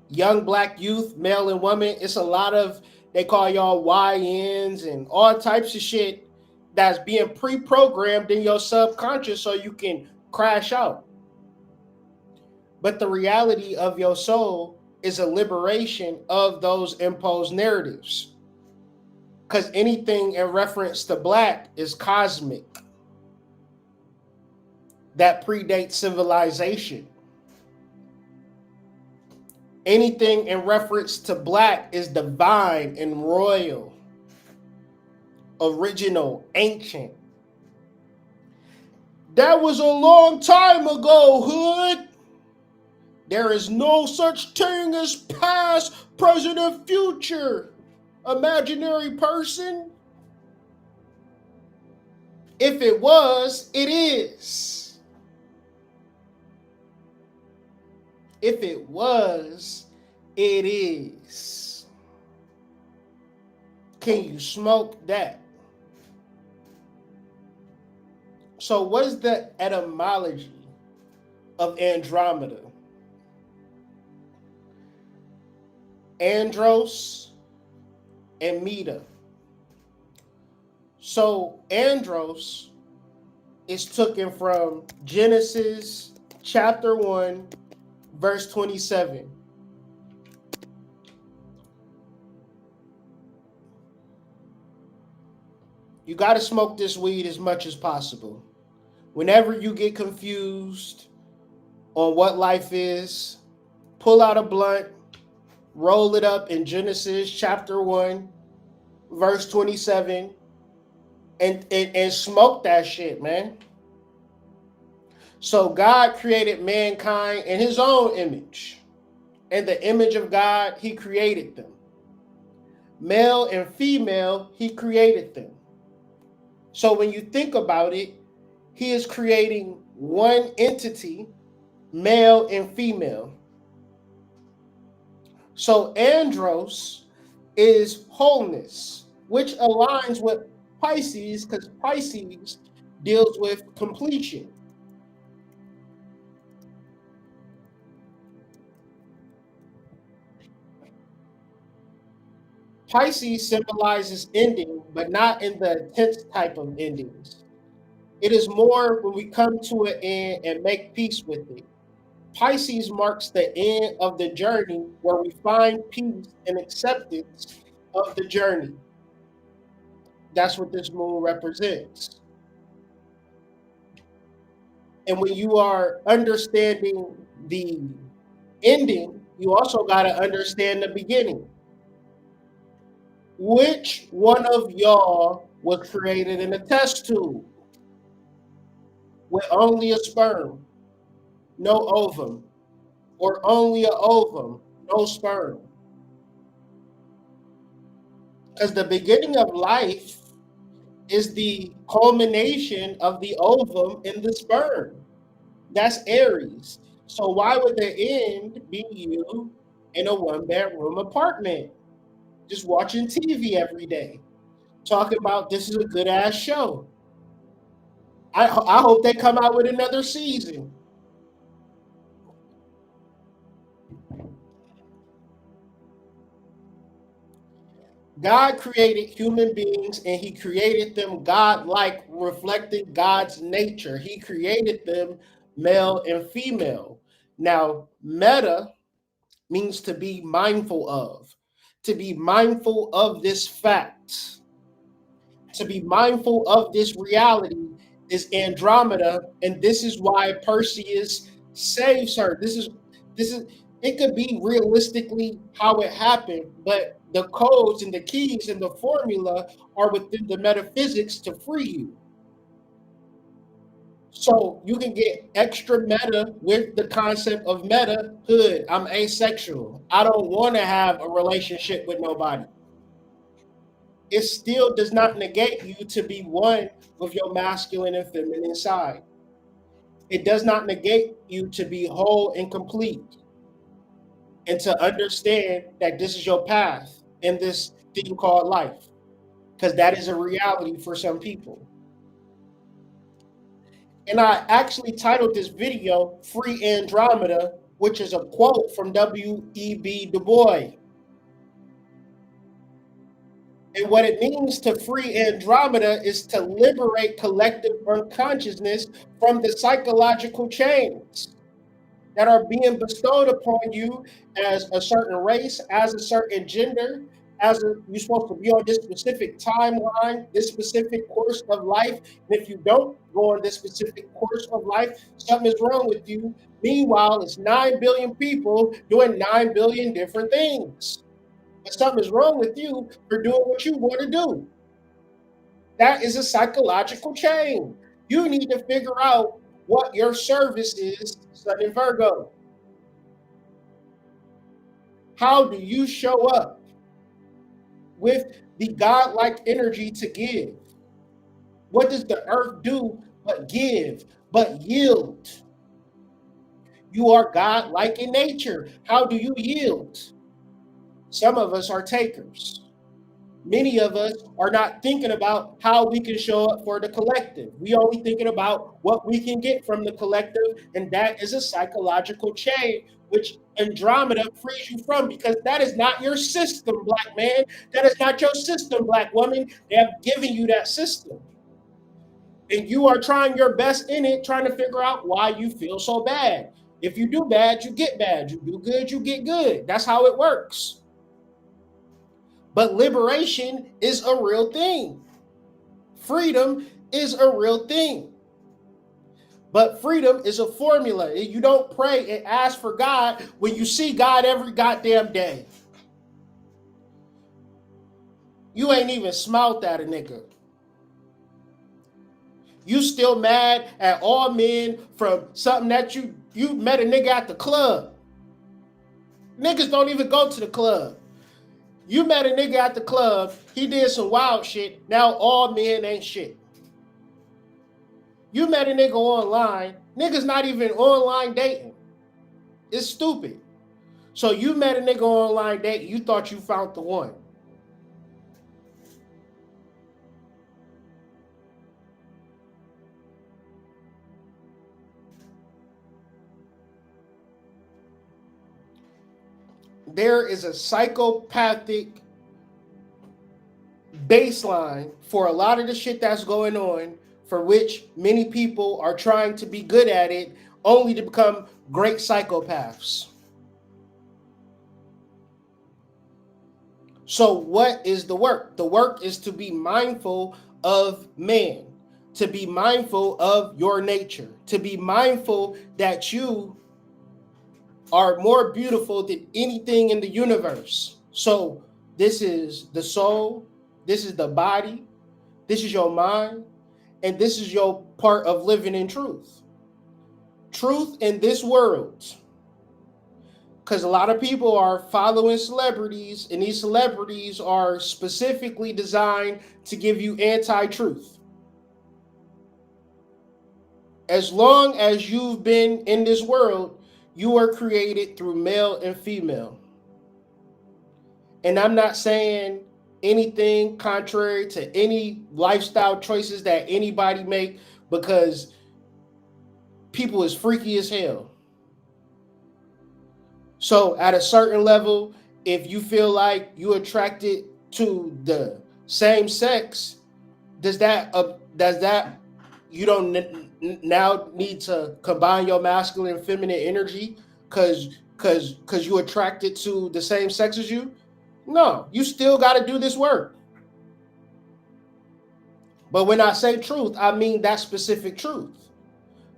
Young black youth, male and women. It's a lot of, they call y'all YNs and all types of shit that's being pre-programmed in your subconscious so you can crash out. But the reality of your soul is a liberation of those imposed narratives. Because anything in reference to black is cosmic. That predates civilization. Anything in reference to black is divine and royal, original, ancient. That was a long time ago, hood. There is no such thing as past, present, and future. Imaginary person. If it was, it is. If it was, it is. Can you smoke that? So what is the etymology of Andromeda? Andros and Meta. So Andros is taken from Genesis chapter 1, verse 27. You got to smoke this weed as much as possible. Whenever you get confused on what life is, pull out a blunt, roll it up in Genesis chapter 1, verse 27, and smoke that shit, man. So God created mankind in his own image. In the image of God, he created them. Male and female, he created them. So when you think about it, he is creating one entity, male and female. So Andros is wholeness, which aligns with Pisces because Pisces deals with completion. Pisces symbolizes ending, but not in the intense type of endings. It is more when we come to an end and make peace with it. Pisces marks the end of the journey where we find peace and acceptance of the journey. That's what this moon represents. And when you are understanding the ending, you also got to understand the beginning. Which one of y'all was created in a test tube with only a sperm, no ovum, or only an ovum, no sperm? Because the beginning of life is the culmination of the ovum and the sperm. That's Aries. So why would the end be you in a one-bedroom apartment, just watching TV every day, talking about this is a good ass show? I hope they come out with another season. God created human beings and he created them God-like, reflecting God's nature. He created them male and female. Now, meta means to be mindful of, to be mindful of this fact, to be mindful of this reality is Andromeda, and this is why Perseus saves her. This is it could be realistically how it happened, but the codes and the keys and the formula are within the metaphysics to free you. So you can get extra meta with the concept of metahood. I'm asexual. I don't want to have a relationship with nobody. It still does not negate you to be one with your masculine and feminine side. It does not negate you to be whole and complete and to understand that this is your path in this thing called life, because that is a reality for some people. And I actually titled this video Free Andromeda, which is a quote from W.E.B. Du Bois. And what it means to free Andromeda is to liberate collective unconsciousness from the psychological chains that are being bestowed upon you as a certain race, as a certain gender, you're supposed to be on this specific timeline, this specific course of life. And if you don't go on this specific course of life, something is wrong with you. Meanwhile, it's 9 billion people doing 9 billion different things. And something is wrong with you for doing what you want to do. That is a psychological chain. You need to figure out what your service is, Sun in Virgo. How do you show up with the godlike energy to give? What does the earth do but give, but yield? You are godlike in nature. How do you yield? Some of us are takers. Many of us are not thinking about how we can show up for the collective. We only thinking about what we can get from the collective, and that is a psychological chain, which Andromeda frees you from, because that is not your system, black man. That is not your system, black woman. They have given you that system. And you are trying your best in it, trying to figure out why you feel so bad. If you do bad, you get bad. You do good, you get good. That's how it works. But liberation is a real thing. Freedom is a real thing. But freedom is a formula. You don't pray and ask for God when you see God every goddamn day. You ain't even smiled at a nigga. You still mad at all men from something that you met a nigga at the club. Niggas don't even go to the club. You met a nigga at the club, he did some wild shit, now all men ain't shit. You met a nigga online. Niggas not even online dating. It's stupid. So you met a nigga online dating. You thought you found the one. There is a psychopathic baseline for a lot of the shit that's going on, for which many people are trying to be good at it, only to become great psychopaths. So what is the work? The work is to be mindful of man, to be mindful of your nature, to be mindful that you are more beautiful than anything in the universe. So this is the soul, this is the body, this is your mind, and this is your part of living in truth. Truth in this world. Because a lot of people are following celebrities, and these celebrities are specifically designed to give you anti-truth. As long as you've been in this world, you are created through male and female. And I'm not saying anything contrary to any lifestyle choices that anybody make, because people is freaky as hell. So at a certain level, if you feel like you attracted to the same sex, does that you don't now need to combine your masculine and feminine energy because you attracted to the same sex as you? No, you still got to do this work. But when I say truth, I mean that specific truth.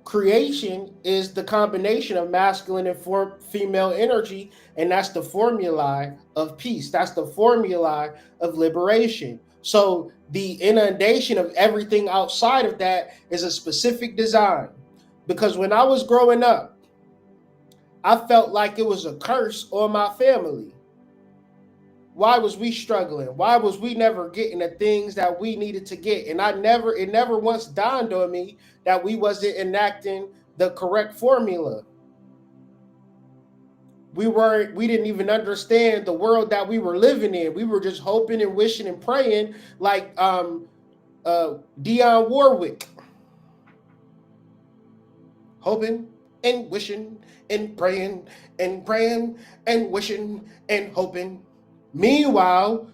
Creation is the combination of masculine and female energy, and that's the formula of peace. That's the formula of liberation. So the inundation of everything outside of that is a specific design. Because when I was growing up, I felt like it was a curse on my family. Why was we struggling? Why was we never getting the things that we needed to get? And it never once dawned on me that we wasn't enacting the correct formula. We didn't even understand the world that we were living in. We were just hoping and wishing and praying like Dionne Warwick. Hoping and wishing and praying and wishing and hoping. Meanwhile,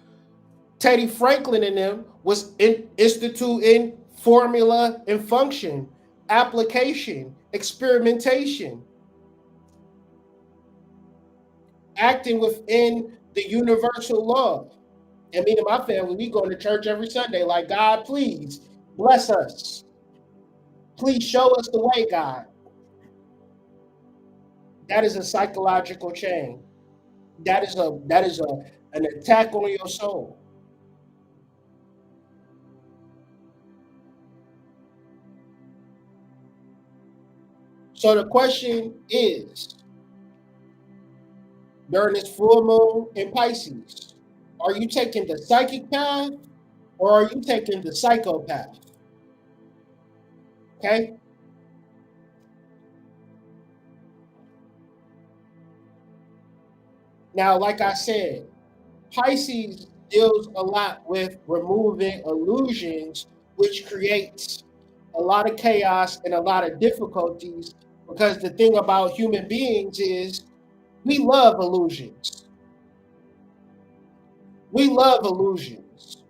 Teddy Franklin and them was instituting formula and function, application, experimentation, acting within the universal law. And me and my family, we go to church every Sunday. Like, God, please bless us. Please show us the way, God. That is a psychological chain. That is an attack on your soul. So the question is, during this full moon in Pisces, are you taking the psychic path or are you taking the psychopath? Okay? Now, like I said, Pisces deals a lot with removing illusions, which creates a lot of chaos and a lot of difficulties. Because the thing about human beings is we love illusions. We love illusions.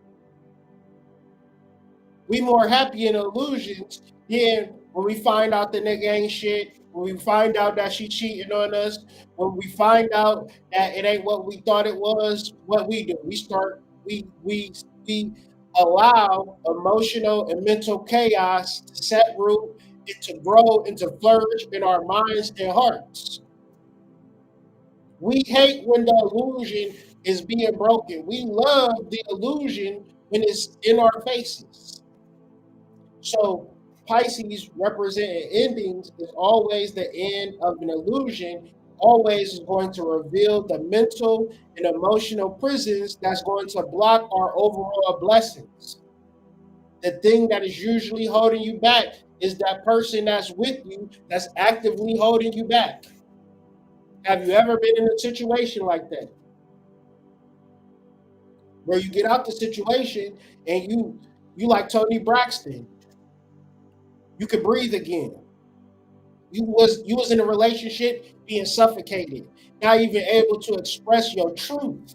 We more happy in illusions than when we find out the nigga ain't shit, when we find out that she cheating on us, when we find out that it ain't what we thought it was. What we do, we allow emotional and mental chaos to set root and to grow and to flourish in our minds and hearts. We hate when the illusion is being broken. We love the illusion when it's in our faces. So Pisces representing endings is always the end of an illusion, always is going to reveal the mental and emotional prisons that's going to block our overall blessings. The thing that is usually holding you back is that person that's with you that's actively holding you back. Have you ever been in a situation like that where you get out the situation and you like Tony Braxton, you could breathe again. You was in a relationship being suffocated, not even able to express your truth.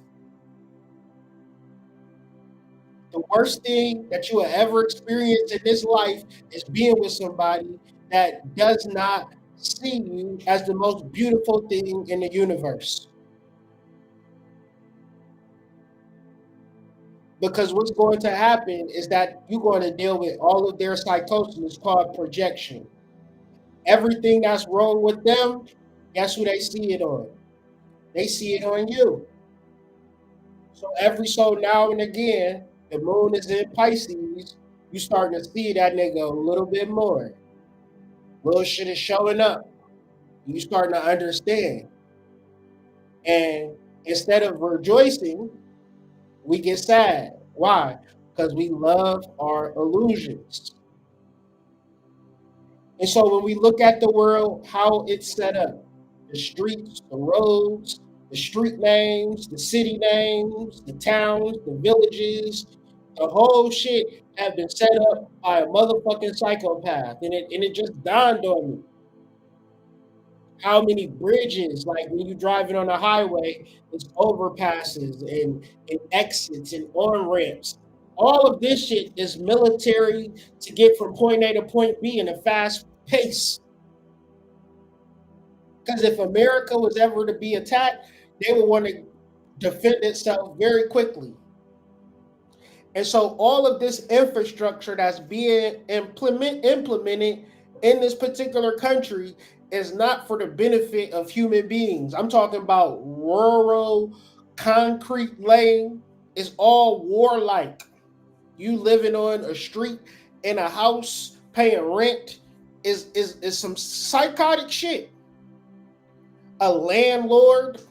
The worst thing that you will ever experience in this life is being with somebody that does not see you as the most beautiful thing in the universe. Because what's going to happen is that you're going to deal with all of their psychosis called projection. Everything that's wrong with them, guess who they see it on? They see it on you. So every so now and again, the moon is in Pisces, you starting to see that nigga a little bit more. Little shit is showing up. You starting to understand. And instead of rejoicing, we get sad. Why? Because we love our illusions. And so when we look at the world, how it's set up, the streets, the roads, the street names, the city names, the towns, the villages, the whole shit have been set up by a motherfucking psychopath. And it just dawned on me how many bridges, like when you're driving on a highway, it's overpasses and exits and on ramps. All of this shit is military to get from point A to point B in a fast pace. Because if America was ever to be attacked, they would want to defend itself very quickly. And so all of this infrastructure that's being implemented in this particular country is not for the benefit of human beings. I'm talking about rural concrete laying. It's all warlike. You living on a street in a house paying rent is some psychotic shit. A landlord,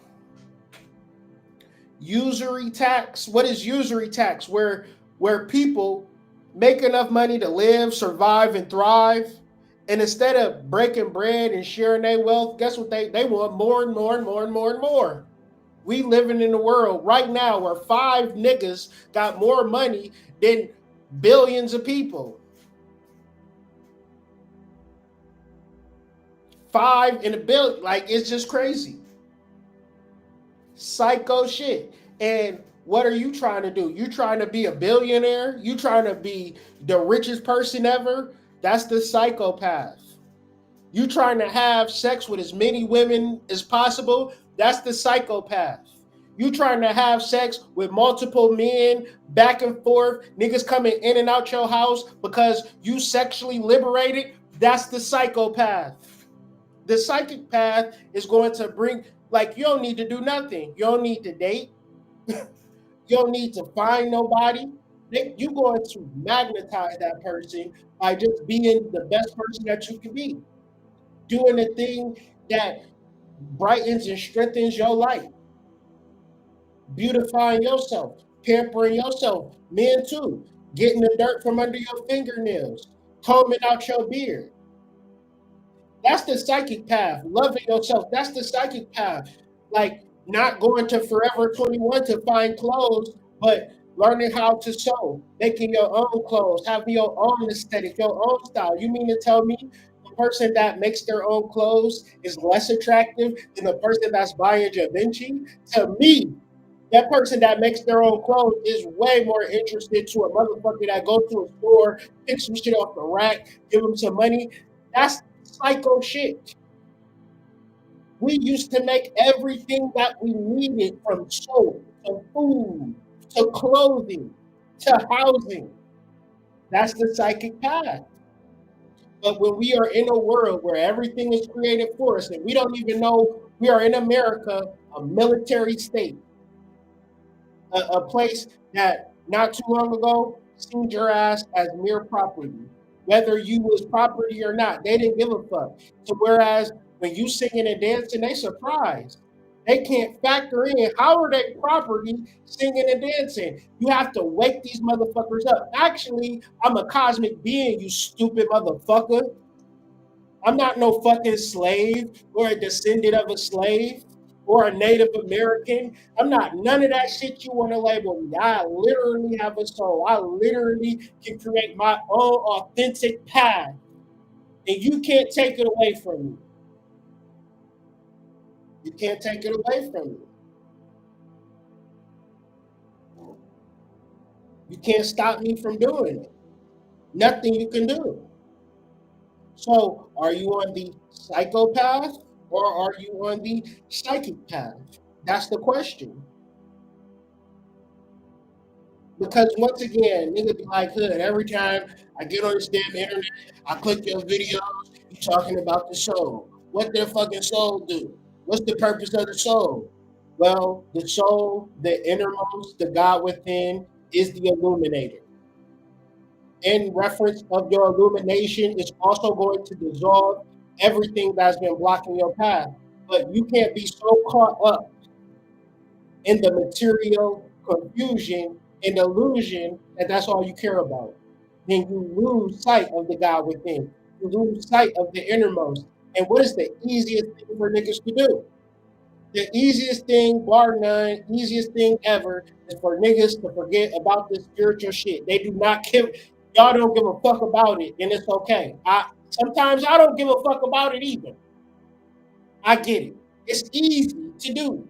usury tax. What is usury tax? Where people make enough money to live, survive, and thrive, and instead of breaking bread and sharing their wealth, guess what they want? More and more and more and more and more. We living in a world right now where 5 niggas got more money than billions of people. 5 in a billion, like it's just crazy. Psycho shit. And what are you trying to do? You trying to be a billionaire? You trying to be the richest person ever? That's the psychopath. You trying to have sex with as many women as possible? That's the psychopath. You trying to have sex with multiple men back and forth, niggas coming in and out your house because you sexually liberated? That's the psychopath. The psychic path is going to bring, like, you don't need to do nothing. You don't need to date. You don't need to find nobody. You're going to magnetize that person by just being the best person that you can be. Doing the thing that brightens and strengthens your life. Beautifying yourself. Pampering yourself. Men too. Getting the dirt from under your fingernails. Combing out your beard. That's the psychic path. Loving yourself. That's the psychic path. Like not going to Forever 21 to find clothes, but learning how to sew, making your own clothes, having your own aesthetic, your own style. You mean to tell me the person that makes their own clothes is less attractive than the person that's buying Da Vinci? To me, that person that makes their own clothes is way more interested to a motherfucker that goes to a store, pick some shit off the rack, give them some money. That's psycho shit. We used to make everything that we needed, from soap to food to clothing to housing. That's the psychic path. But when we are in a world where everything is created for us and we don't even know we are in America, a military state, a place that not too long ago seen your ass as mere property. Whether you was property or not, they didn't give a fuck. So whereas when you singing and dancing, they surprised. They can't factor in how are they properly singing and dancing. You have to wake these motherfuckers up. Actually, I'm a cosmic being, you stupid motherfucker. I'm not no fucking slave or a descendant of a slave or a Native American. I'm not none of that shit you want to label me. I literally have a soul. I literally can create my own authentic path. And you can't take it away from me. You can't take it away from me. You can't stop me from doing it. Nothing you can do. So, are you on the psychopath or are you on the psychic path? That's the question. Because once again, nigga be like, hood, every time I get on this damn internet, I click your videos, you talking about the soul. What the fucking soul do? What's the purpose of the soul? Well, the soul, the innermost, the God within, is the illuminator. In reference of your illumination, it's also going to dissolve everything that's been blocking your path. But you can't be so caught up in the material confusion and illusion that that's all you care about. Then you lose sight of the God within. You lose sight of the innermost. And what is the easiest thing for niggas to do? The easiest thing, bar none, easiest thing ever is for niggas to forget about this spiritual shit. They do not give, y'all don't give a fuck about it, and it's okay. Sometimes I don't give a fuck about it either. I get it. It's easy to do.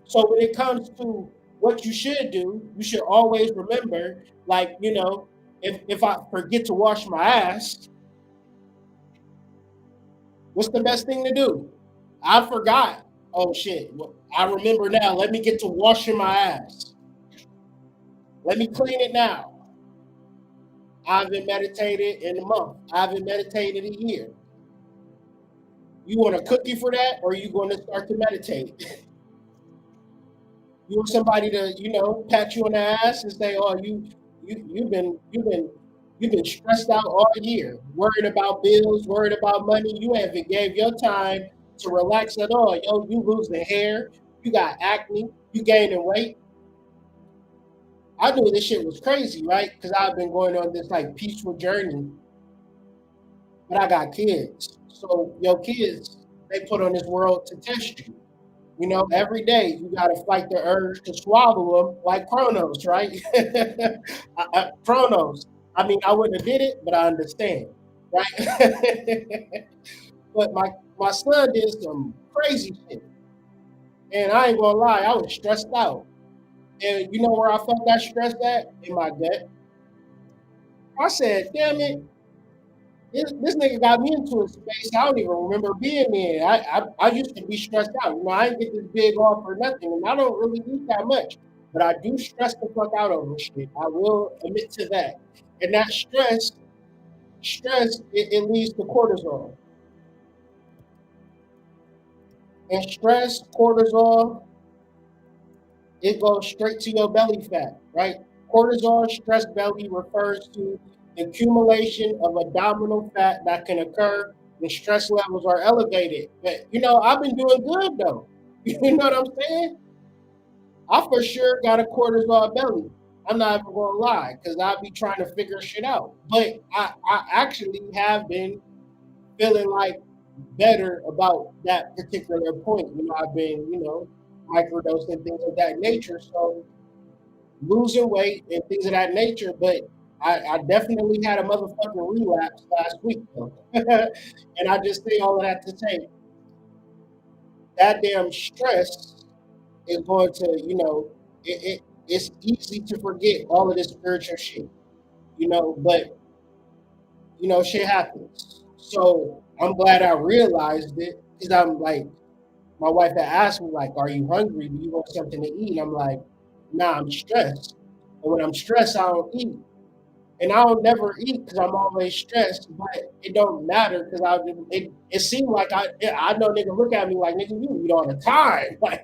So when it comes to what you should do, you should always remember, like, if I forget to wash my ass, what's the best thing to do? I forgot. Oh shit. Well, I remember now. Let me get to washing my ass. Let me clean it now. I haven't meditated in a month. I haven't meditated a year. You want a cookie for that, or are you going to start to meditate? You want somebody to, pat you on the ass and say, "Oh, you've been stressed out all year, worried about bills, worried about money. You haven't gave your time to relax at all. Yo, you losing hair, you got acne, you gaining weight." I knew this shit was crazy, right? Because I've been going on this like peaceful journey, but I got kids. So your kids, they put on this world to test you. Every day you got to fight the urge to swallow them like Chronos, right? Chronos. I mean, I wouldn't have did it, but I understand, right? But my son did some crazy shit, and I ain't gonna lie, I was stressed out. And you know where I felt that stress at? In my gut. I said, "Damn it, this nigga got me into a space I don't even remember being in. I used to be stressed out. I didn't get this big off for nothing, and I don't really eat that much, but I do stress the fuck out over shit. I will admit to that. And that stress, it leads to cortisol, and stress, cortisol, it goes straight to your belly fat, right? Cortisol stress belly refers to the accumulation of abdominal fat that can occur when stress levels are elevated. But I've been doing good though. You know what I'm saying? I for sure got a cortisol belly. I'm not even gonna lie, because I'll be trying to figure shit out. But I actually have been feeling like better about that particular point. I've been, microdosing things of that nature. So losing weight and things of that nature, but I definitely had a motherfucking relapse last week, though. And I just say all of that to say that damn stress is going to, it's easy to forget all of this spiritual shit, but shit happens. So I'm glad I realized it because I'm like, my wife had asked me, like, are you hungry? Do you want something to eat? I'm like, nah, I'm stressed. And when I'm stressed, I don't eat. And I don't never eat because I'm always stressed, but it don't matter because it seemed like I know nigga look at me like, nigga, you eat all the time. Like,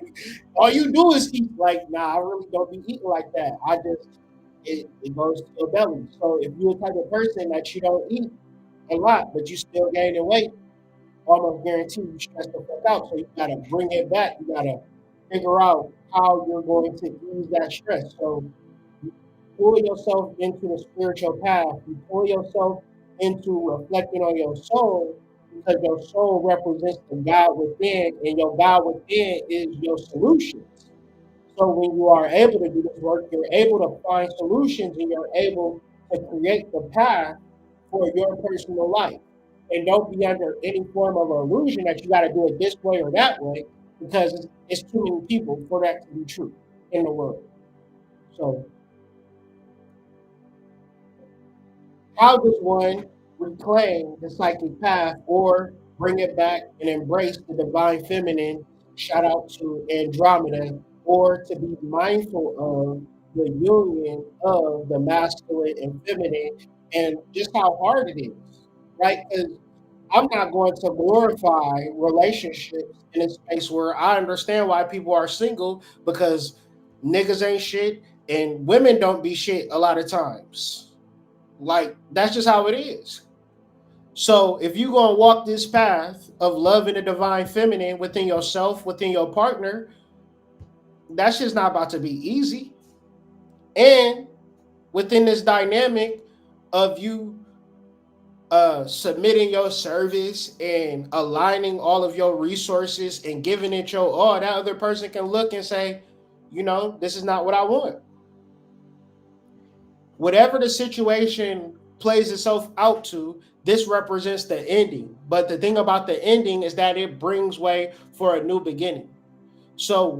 all you do is eat. Like, nah, I really don't be eating like that. It goes to your belly. So if you're the type of person that you don't eat a lot, but you still gaining weight, almost guarantee you stress the fuck out. So you gotta bring it back. You gotta figure out how you're going to ease that stress. So you pull yourself into the spiritual path. You pull yourself into reflecting on your soul because your soul represents the God within, and your God within is your solutions. So when you are able to do this work, you're able to find solutions and you're able to create the path for your personal life. And don't be under any form of illusion that you got to do it this way or that way because it's too many people for that to be true in the world. So how does one reclaim the psychic path or bring it back and embrace the divine feminine? Shout out to Andromeda, or to be mindful of the union of the masculine and feminine and just how hard it is, right? Because I'm not going to glorify relationships in a space where I understand why people are single because niggas ain't shit and women don't be shit a lot of times. Like that's just how it is. So if you're gonna walk this path of loving the divine feminine within yourself, within your partner, that's just not about to be easy. And within this dynamic of you submitting your service and aligning all of your resources and giving it your all, that other person can look and say, this is not what I want. Whatever the situation plays itself out to, this represents the ending. But the thing about the ending is that it brings way for a new beginning. So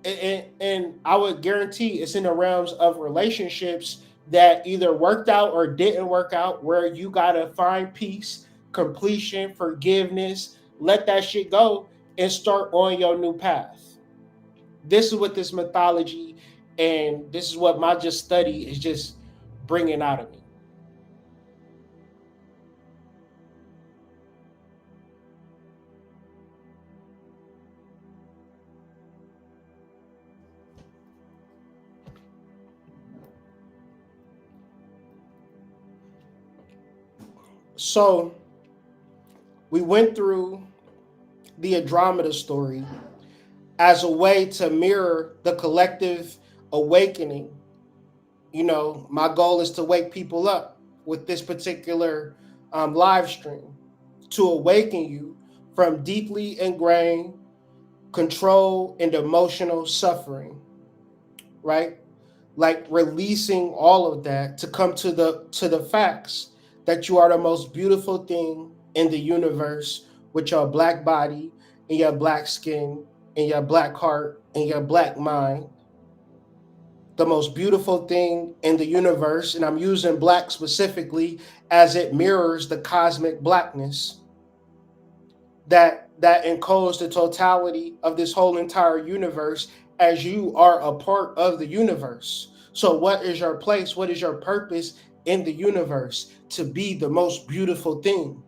and I would guarantee it's in the realms of relationships that either worked out or didn't work out, where you gotta find peace, completion, forgiveness, let that shit go, and start on your new path. This is what this mythology and this is what my just study is just bringing out of me. So we went through the Andromeda story as a way to mirror the collective awakening. My goal is to wake people up with this particular live stream, to awaken you from deeply ingrained control and emotional suffering, right? Like releasing all of that to come to the facts that you are the most beautiful thing in the universe with your black body and your black skin and your black heart and your black mind, the most beautiful thing in the universe, and I'm using black specifically as it mirrors the cosmic blackness that encodes the totality of this whole entire universe, as you are a part of the universe. So what is your place? What is your purpose in the universe? To be the most beautiful thing.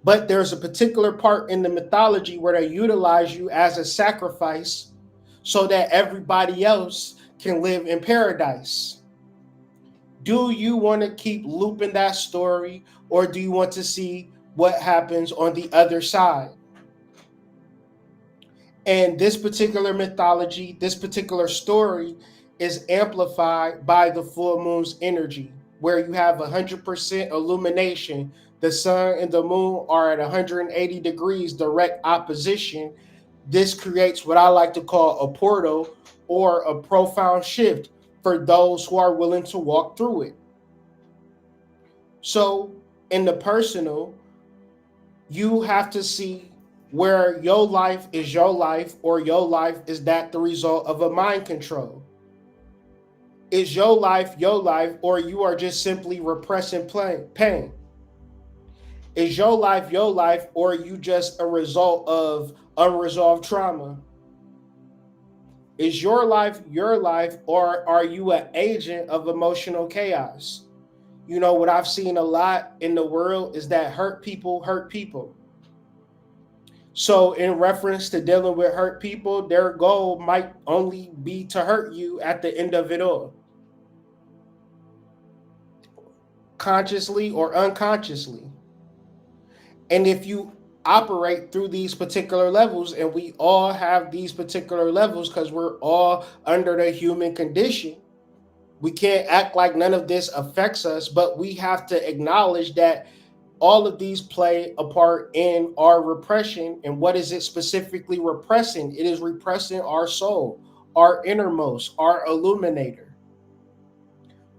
But there's a particular part in the mythology where they utilize you as a sacrifice so that everybody else can live in paradise. Do you want to keep looping that story, or do you want to see what happens on the other side? And this particular mythology, this particular story is amplified by the full moon's energy, where you have 100% illumination. The sun and the moon are at 180 degrees direct opposition. This creates what I like to call a portal or a profound shift for those who are willing to walk through it. So, in the personal, you have to see where your life is your life, or your life is that the result of a mind control. Is your life, or you are just simply repressing pain? Is your life, or you just a result of unresolved trauma? Is your life, or are you an agent of emotional chaos? What I've seen a lot in the world is that hurt people hurt people. So, in reference to dealing with hurt people, their goal might only be to hurt you at the end of it all, consciously or unconsciously. And if you operate through these particular levels, and we all have these particular levels because we're all under the human condition, we can't act like none of this affects us, but we have to acknowledge that all of these play a part in our repression. And what is it specifically repressing? It is repressing our soul, our innermost, our illuminator,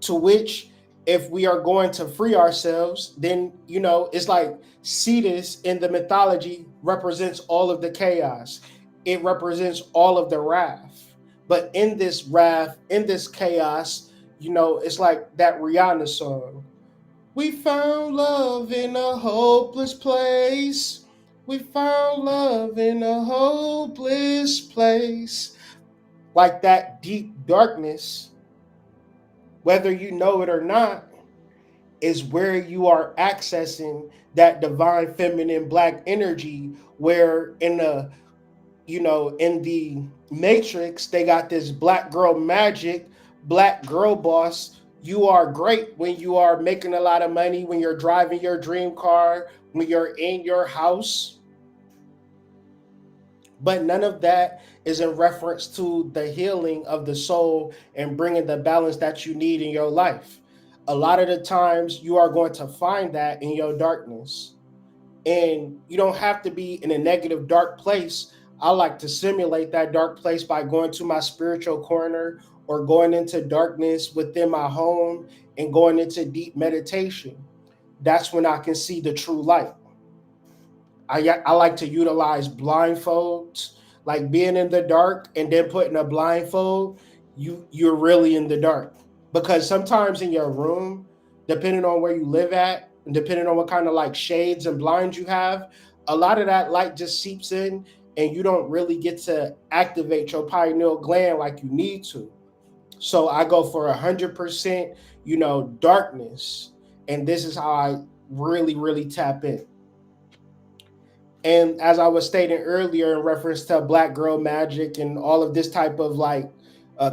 to which, if we are going to free ourselves, then, it's like Cetus in the mythology represents all of the chaos. It represents all of the wrath. But in this wrath, in this chaos, it's like that Rihanna song. We found love in a hopeless place. We found love in a hopeless place. Like that deep darkness, whether you know it or not, is where you are accessing that divine feminine black energy, where in the matrix they got this black girl magic, black girl boss. You are great when you are making a lot of money, when you're driving your dream car, when you're in your house. But none of that is in reference to the healing of the soul and bringing the balance that you need in your life. A lot of the times you are going to find that in your darkness. And you don't have to be in a negative, dark place. I like to simulate that dark place by going to my spiritual corner or going into darkness within my home and going into deep meditation. That's when I can see the true light. I like to utilize blindfolds, like being in the dark and then putting a blindfold. You're really in the dark, because sometimes in your room, depending on where you live at, and depending on what kind of like shades and blinds you have, a lot of that light just seeps in, and you don't really get to activate your pineal gland like you need to. So I go for 100%, darkness, and this is how I really, really tap in. And as I was stating earlier in reference to black girl magic and all of this type of like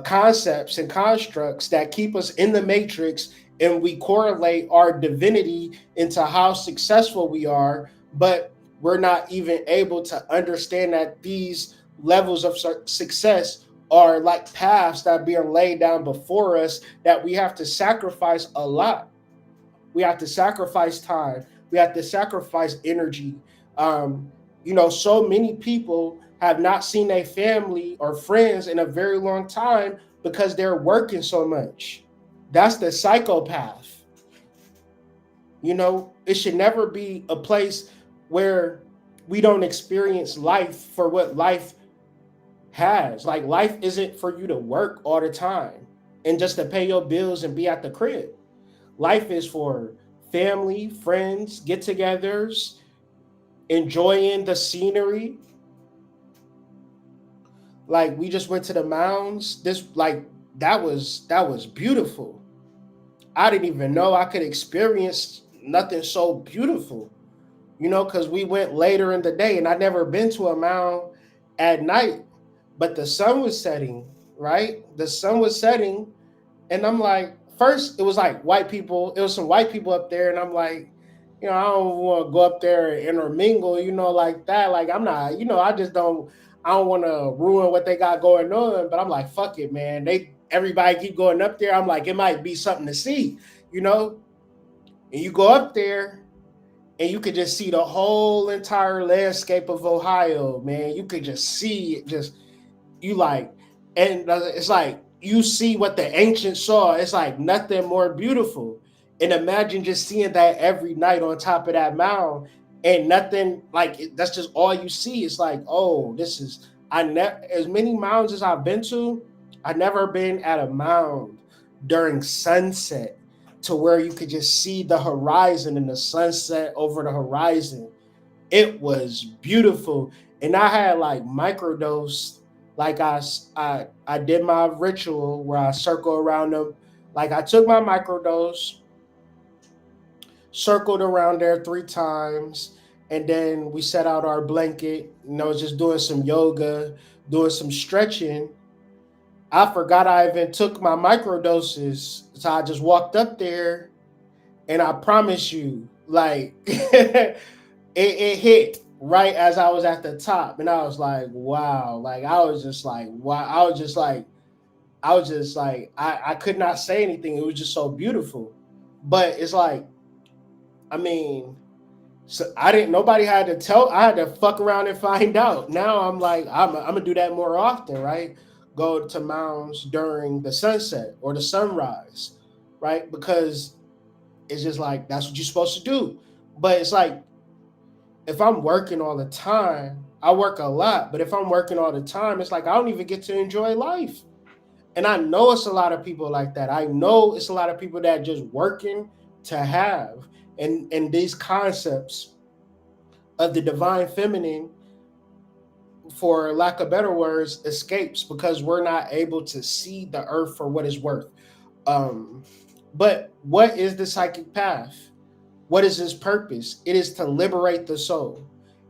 concepts and constructs that keep us in the matrix, and we correlate our divinity into how successful we are, but we're not even able to understand that these levels of success are like paths that are being laid down before us, that we have to sacrifice a lot. We have to sacrifice time. We have to sacrifice energy. So many people have not seen their family or friends in a very long time because they're working so much. That's the psychopath. It should never be a place where we don't experience life for what life has. Like, life isn't for you to work all the time and just to pay your bills and be at the crib. Life is for family, friends, get-togethers, enjoying the scenery. Like, we just went to the mounds. That was beautiful. I didn't even know I could experience nothing so beautiful. Because we went later in the day, and I'd never been to a mound at night, but the sun was setting, right? The sun was setting, and I'm like, first it was like white people. It was some white people up there, and I'm like, I don't want to go up there and intermingle, like that. Like, I'm not, I don't want to ruin what they got going on. But I'm like, fuck it, man. Everybody keep going up there. I'm like, it might be something to see, And you go up there, and you could just see the whole entire landscape of Ohio, man. You could just see it, you like, and it's like you see what the ancients saw. It's like nothing more beautiful. And imagine just seeing that every night on top of that mound, and nothing like that's just all you see. It's like, oh, as many mounds as I've been to, I've never been at a mound during sunset to where you could just see the horizon and the sunset over the horizon. It was beautiful. And I had like microdose. Like, I did my ritual where I circle around them. Like, I took my microdose, circled around there 3 times, and then we set out our blanket. Just doing some yoga, doing some stretching. I forgot I even took my microdoses, so I just walked up there, and I promise you, like, it hit right as I was at the top, and I was like, wow. Like I was just like, wow. I could not say anything. It was just so beautiful. But it's like, I mean, so I didn't. Nobody had to tell. I had to fuck around and find out. Now I'm like, I'm gonna do that more often, right? Go to mounds during the sunset or the sunrise, right? Because it's just like that's what you're supposed to do. But it's like if I'm working all the time, I work a lot. But if I'm working all the time, it's like I don't even get to enjoy life. And I know it's a lot of people like that. I know it's a lot of people that just working to have. And these concepts of the divine feminine, for lack of better words, escapes because we're not able to see the earth for what it's worth. Um, but what is the psychic path? What is its purpose? It is to liberate the soul.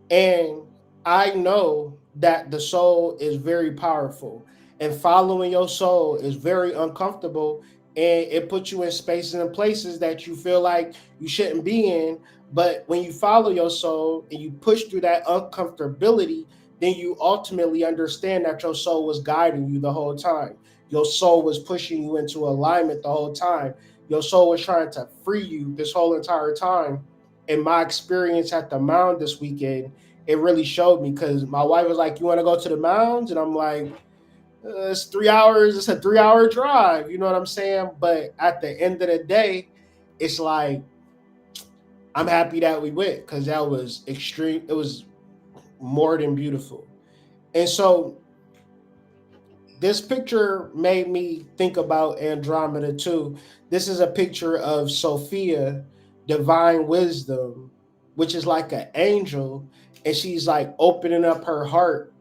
And I know that the soul is very powerful, and following your soul is very uncomfortable, and it puts you in spaces and places that you feel like you shouldn't be in. But when you follow your soul and you push through that uncomfortability, then you ultimately understand that your soul was guiding you the whole time. Your soul was pushing you into alignment the whole time. Your soul was trying to free you this whole entire time. In my experience at the mound this weekend, it really showed me because my wife was like, "You want to go to the mounds?" And I'm like, "It's 3 hours. It's a 3 hour drive." You know what I'm saying? But at the end of the day, it's like I'm happy that we went because that was extreme. It was more than beautiful. And so this picture made me think about Andromeda too. This is a picture of Sophia, divine wisdom, which is like an angel, and she's like opening up her heart,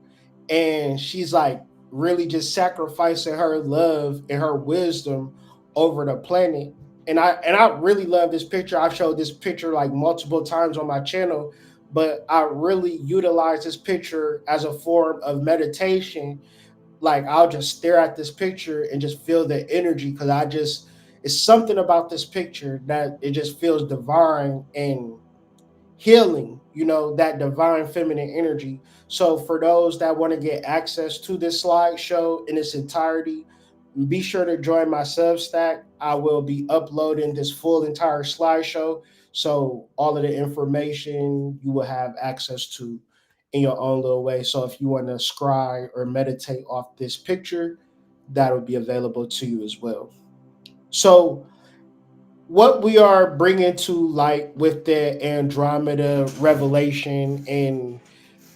and she's like really just sacrificing her love and her wisdom over the planet. And I really love this picture. I've showed this picture like multiple times on my channel, but I really utilize this picture as a form of meditation. Like I'll just stare at this picture and just feel the energy because I just it's something about this picture that it just feels divine and healing, that divine feminine energy. So for those that want to get access to this slideshow in its entirety, be sure to join my Substack. I will be uploading this full entire slideshow. So all of the information you will have access to in your own little way. So if you want to scry or meditate off this picture, that will be available to you as well. So what we are bringing to light with the Andromeda revelation and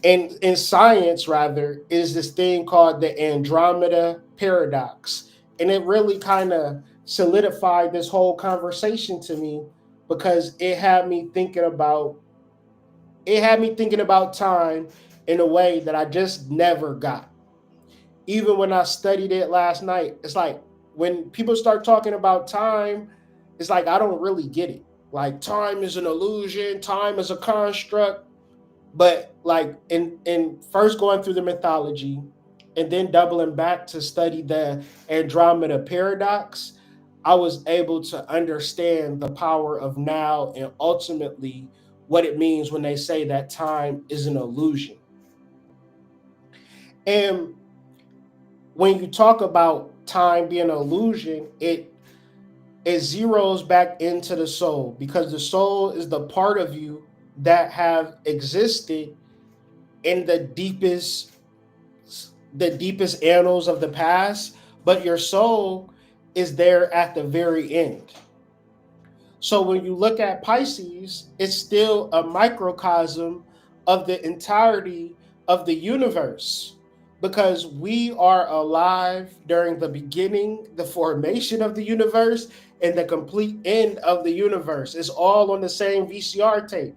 in science rather is this thing called the Andromeda paradox. And it really kind of solidified this whole conversation to me because it had me thinking about time in a way that I just never got. Even when I studied it last night, it's like when people start talking about time, it's like I don't really get it. Like time is an illusion, time is a construct. But like in first going through the mythology and then doubling back to study the Andromeda paradox, I was able to understand the power of now and ultimately what it means when they say that time is an illusion. And when you talk about time being an illusion, it zeroes back into the soul because the soul is the part of you that have existed in the deepest annals of the past, but your soul is there at the very end. So when you look at Pisces, it's still a microcosm of the entirety of the universe because we are alive during the beginning, the formation of the universe, and the complete end of the universe. It's all on the same VCR tape.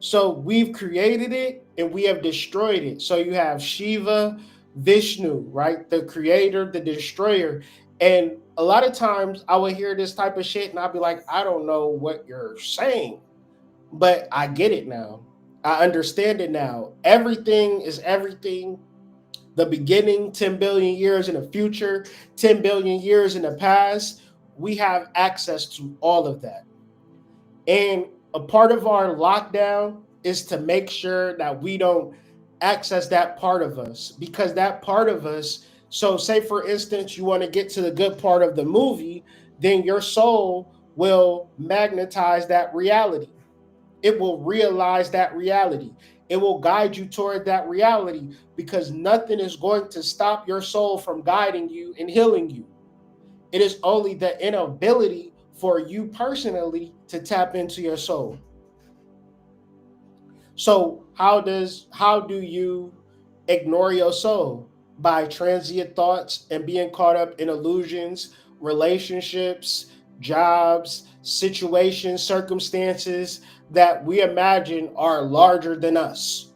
So we've created it and we have destroyed it. So you have Shiva, Vishnu, right? The creator, the destroyer. And a lot of times I would hear this type of shit and I'd be like, I don't know what you're saying, but I get it now. I understand it now. Everything is everything. The beginning, 10 billion years in the future, 10 billion years in the past. We have access to all of that. And A part of our lockdown is to make sure that we don't access that part of us, because that part of us, so say for instance you want to get to the good part of the movie, then your soul will magnetize that reality. It will realize that reality. It will guide you toward that reality, because nothing is going to stop your soul from guiding you and healing you. It is only the inability for you personally to tap into your soul. So how do you ignore your soul? By transient thoughts and being caught up in illusions, relationships, jobs, situations, circumstances that we imagine are larger than us.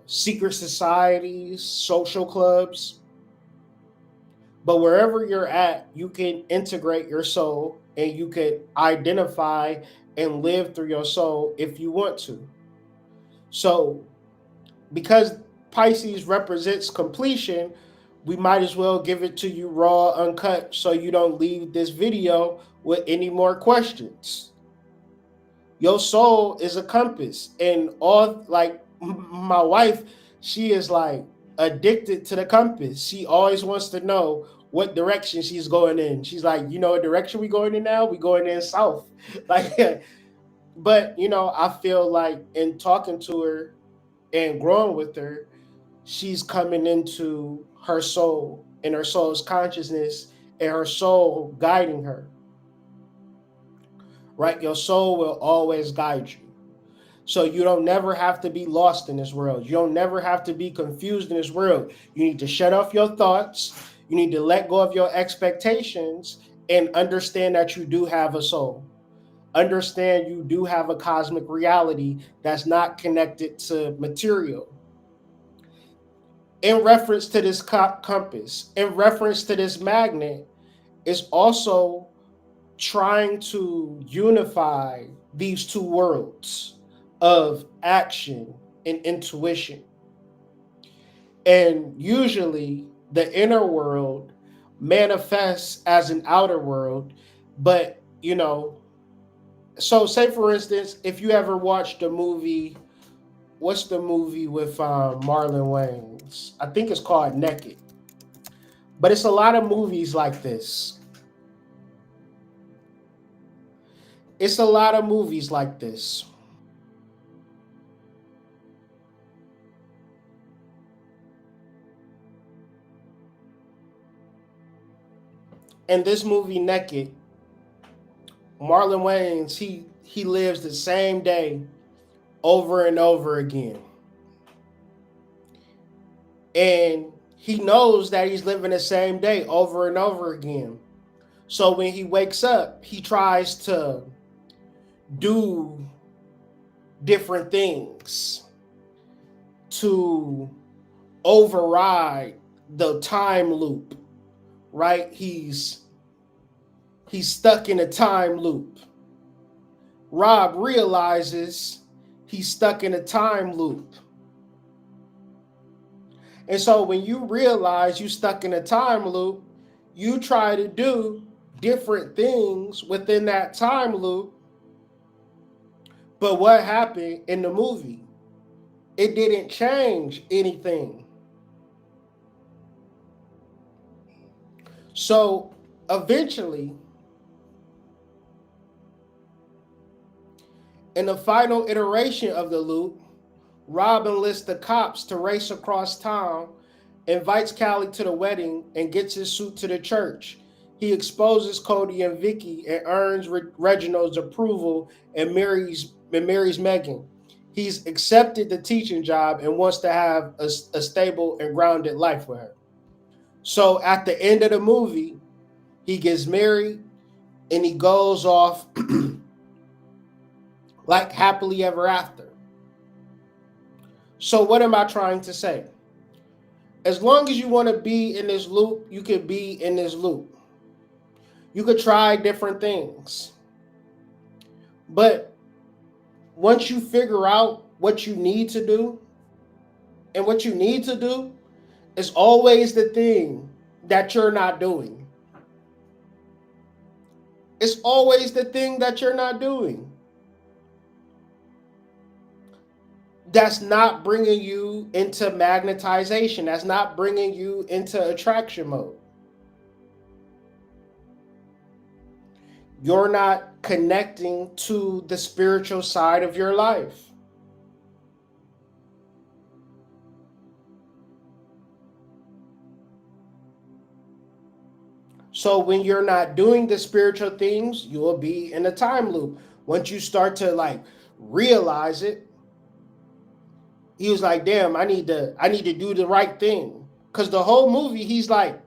Secret societies, social clubs. But wherever you're at, you can integrate your soul and you can identify and live through your soul if you want to. So, because Pisces represents completion, we might as well give it to you raw, uncut, so you don't leave this video with any more questions. Your soul is a compass, and all like my wife, she is like addicted to the compass. She always wants to know what direction she's going in. She's like, you know, what direction we going in now? We going in south. Like, but I feel like in talking to her and growing with her, she's coming into her soul and her soul's consciousness and her soul guiding her. Right? Your soul will always guide you. So you don't never have to be lost in this world. You don't never have to be confused in this world. You need to shut off your thoughts. You need to let go of your expectations and understand that you do have a soul. Understand you do have a cosmic reality that's not connected to material. In reference to this compass, in reference to this magnet, is also trying to unify these two worlds of action and intuition. And usually the inner world manifests as an outer world, but so say for instance, if you ever watched the movie, what's the movie with Marlon Wayans? I think it's called Naked. But it's a lot of movies like this. It's a lot of movies like this. In this movie Naked, Marlon Wayans, he lives the same day over and over again. And he knows that he's living the same day over and over again. So when he wakes up, he tries to do different things to override the time loop, right? He's stuck in a time loop. Rob realizes he's stuck in a time loop. And so when you realize you're stuck in a time loop, you try to do different things within that time loop. But what happened in the movie? It didn't change anything. So eventually, in the final iteration of the loop, Rob enlists the cops to race across town, invites Callie to the wedding, and gets his suit to the church. He exposes Cody and Vicky and earns Reginald's approval and marries Megan. He's accepted the teaching job and wants to have a stable and grounded life with her. So at the end of the movie, he gets married and he goes off like happily ever after. So what am I trying to say? As long as you want to be in this loop, you can be in this loop. You could try different things. But once you figure out what you need to do, and what you need to do is always the thing that you're not doing. It's always the thing that you're not doing. That's not bringing you into magnetization. That's not bringing you into attraction mode. You're not connecting to the spiritual side of your life. So when you're not doing the spiritual things, you will be in a time loop. Once you start to like realize it, he was like, damn, I need to do the right thing. Cause the whole movie, he's like,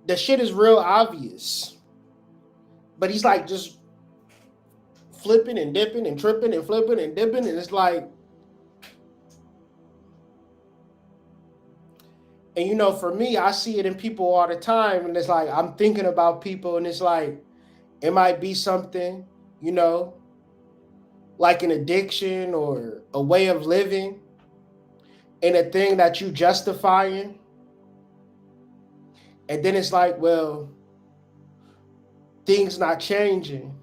the shit is real obvious. But he's like just flipping and dipping and tripping and flipping and dipping. And it's like, and you know, for me, I see it in people all the time. And it's like, I'm thinking about people and it's like, it might be something, you know, like an addiction or a way of living and a thing that you justifying. And then it's like, well, things not changing.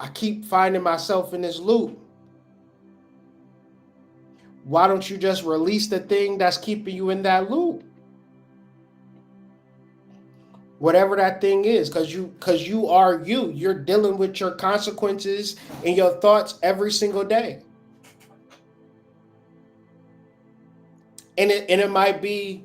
I keep finding myself in this loop. Why don't you just release the thing that's keeping you in that loop? Whatever that thing is, because you are you. You're dealing with your consequences and your thoughts every single day. And it might be,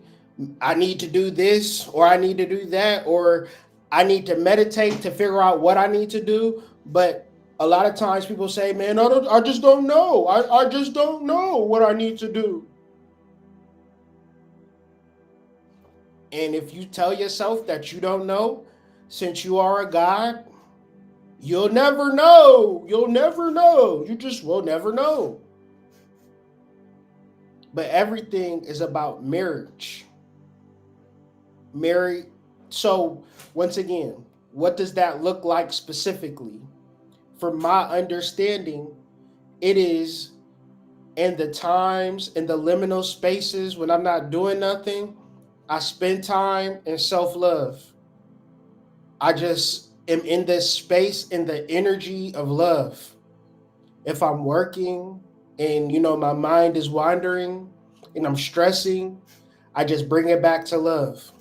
I need to do this or I need to do that or I need to meditate to figure out what I need to do. But a lot of times people say, man, I just don't know. I just don't know what I need to do. And if you tell yourself that you don't know, since you are a God, you'll never know. You'll never know. You just will never know. But everything is about marriage. Married. So once again, what does that look like specifically? From my understanding, it is in the times, in the liminal spaces when I'm not doing nothing, I spend time in self-love. I just am in this space, in the energy of love. If I'm working and, you know, my mind is wandering and I'm stressing, I just bring it back to love.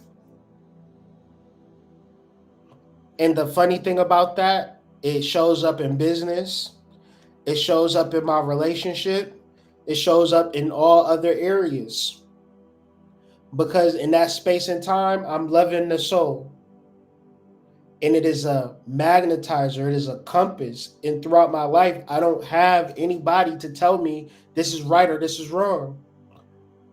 And the funny thing about that, it shows up in business. It shows up in my relationship. It shows up in all other areas. Because in that space and time, I'm loving the soul. And it is a magnetizer. It is a compass. And throughout my life, I don't have anybody to tell me this is right or this is wrong.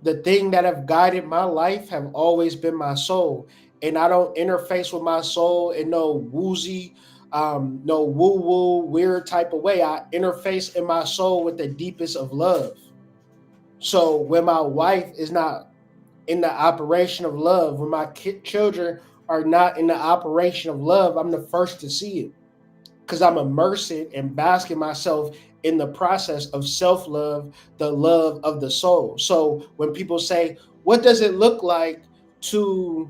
The thing that have guided my life have always been my soul. And I don't interface with my soul in no woozy, no woo-woo, weird type of way. I interface in my soul with the deepest of love. So when my wife is not in the operation of love, when my children are not in the operation of love, I'm the first to see it because I'm immersing and basking myself in the process of self-love, the love of the soul. So when people say, what does it look like to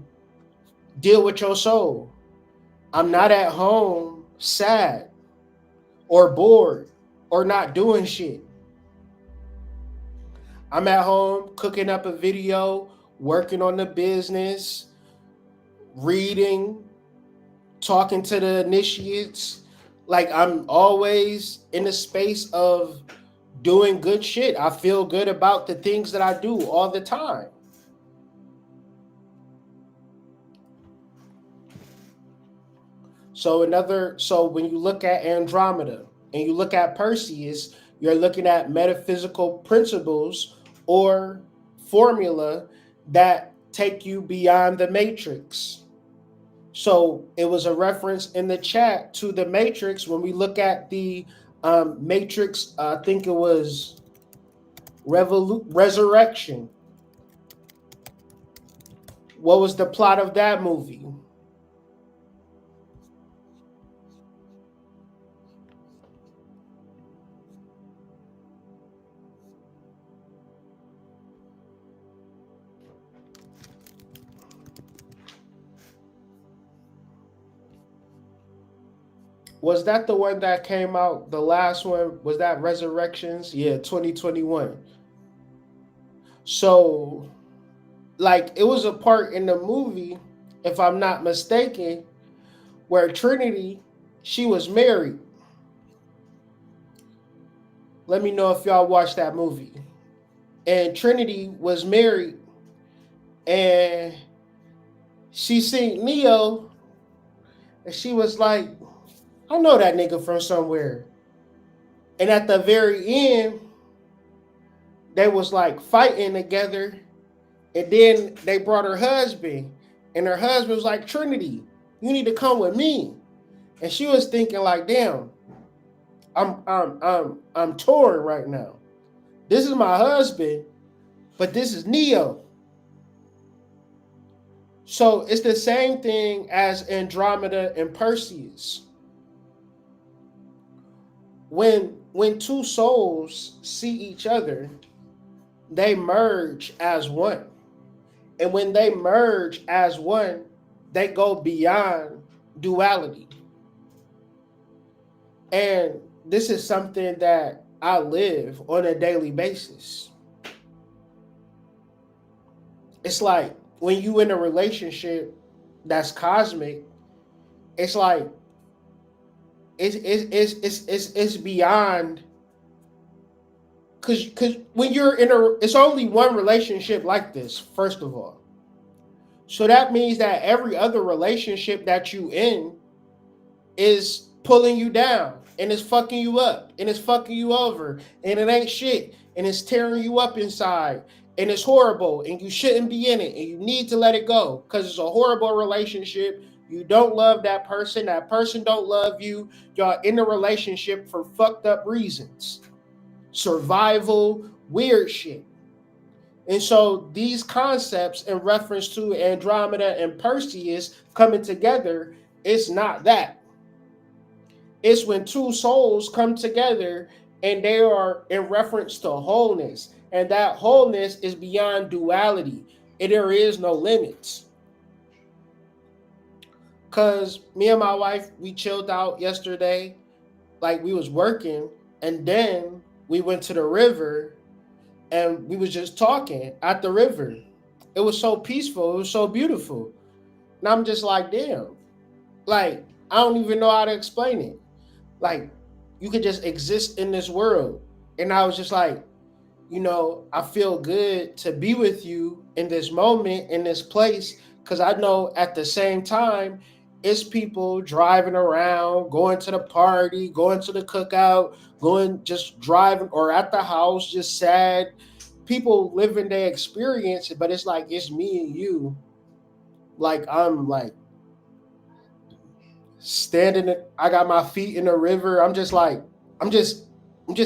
deal with your soul? I'm not at home sad or bored or not doing shit. I'm at home cooking up a video, working on the business, reading, talking to the initiates. Like I'm always in the space of doing good shit. I feel good about the things that I do all the time. So when you look at Andromeda and you look at Perseus, you're looking at metaphysical principles or formula that take you beyond the matrix. So it was a reference in the chat to the matrix. When we look at the matrix, I think it was Resurrection. What was the plot of that movie? Was that the one that came out? The last one was that Resurrections? Yeah, 2021. So, like, it was a part in the movie, if I'm not mistaken, where Trinity, she was married. Let me know if y'all watched that movie. And Trinity was married, and she seen Neo, and she was like, I know that nigga from somewhere. And at the very end, they was like fighting together, and then they brought her husband, and her husband was like, Trinity, you need to come with me. And she was thinking like, damn, I'm torn right now. This is my husband, but this is Neo. So it's the same thing as Andromeda and Perseus. When two souls see each other, they merge as one. And when they merge as one, they go beyond duality. And this is something that I live on a daily basis. It's like when you in a relationship that's cosmic, it's like it's beyond, because when you're in it's only one relationship like this, first of all. So that means that every other relationship that you in is pulling you down, and it's fucking you up, and it's fucking you over, and it ain't shit, and it's tearing you up inside, and it's horrible, and you shouldn't be in it, and you need to let it go because it's a horrible relationship. You don't love that person don't love you. Y'all in a relationship for fucked up reasons, survival, weird shit. And so these concepts in reference to Andromeda and Perseus coming together, it's not that. It's when two souls come together and they are in reference to wholeness. And that wholeness is beyond duality. And there is no limits. Because me and my wife, we chilled out yesterday. Like, we was working. And then we went to the river and we was just talking at the river. It was so peaceful. It was so beautiful. And I'm just like, damn. Like, I don't even know how to explain it. Like, you could just exist in this world. And I was just like, I feel good to be with you in this moment, in this place, because I know at the same time, it's people driving around, going to the party, going to the cookout, going just driving, or at the house, just sad. People living their experience, but it's like, it's me and you. Like, I'm like standing, I got my feet in the river. I'm just like, I'm just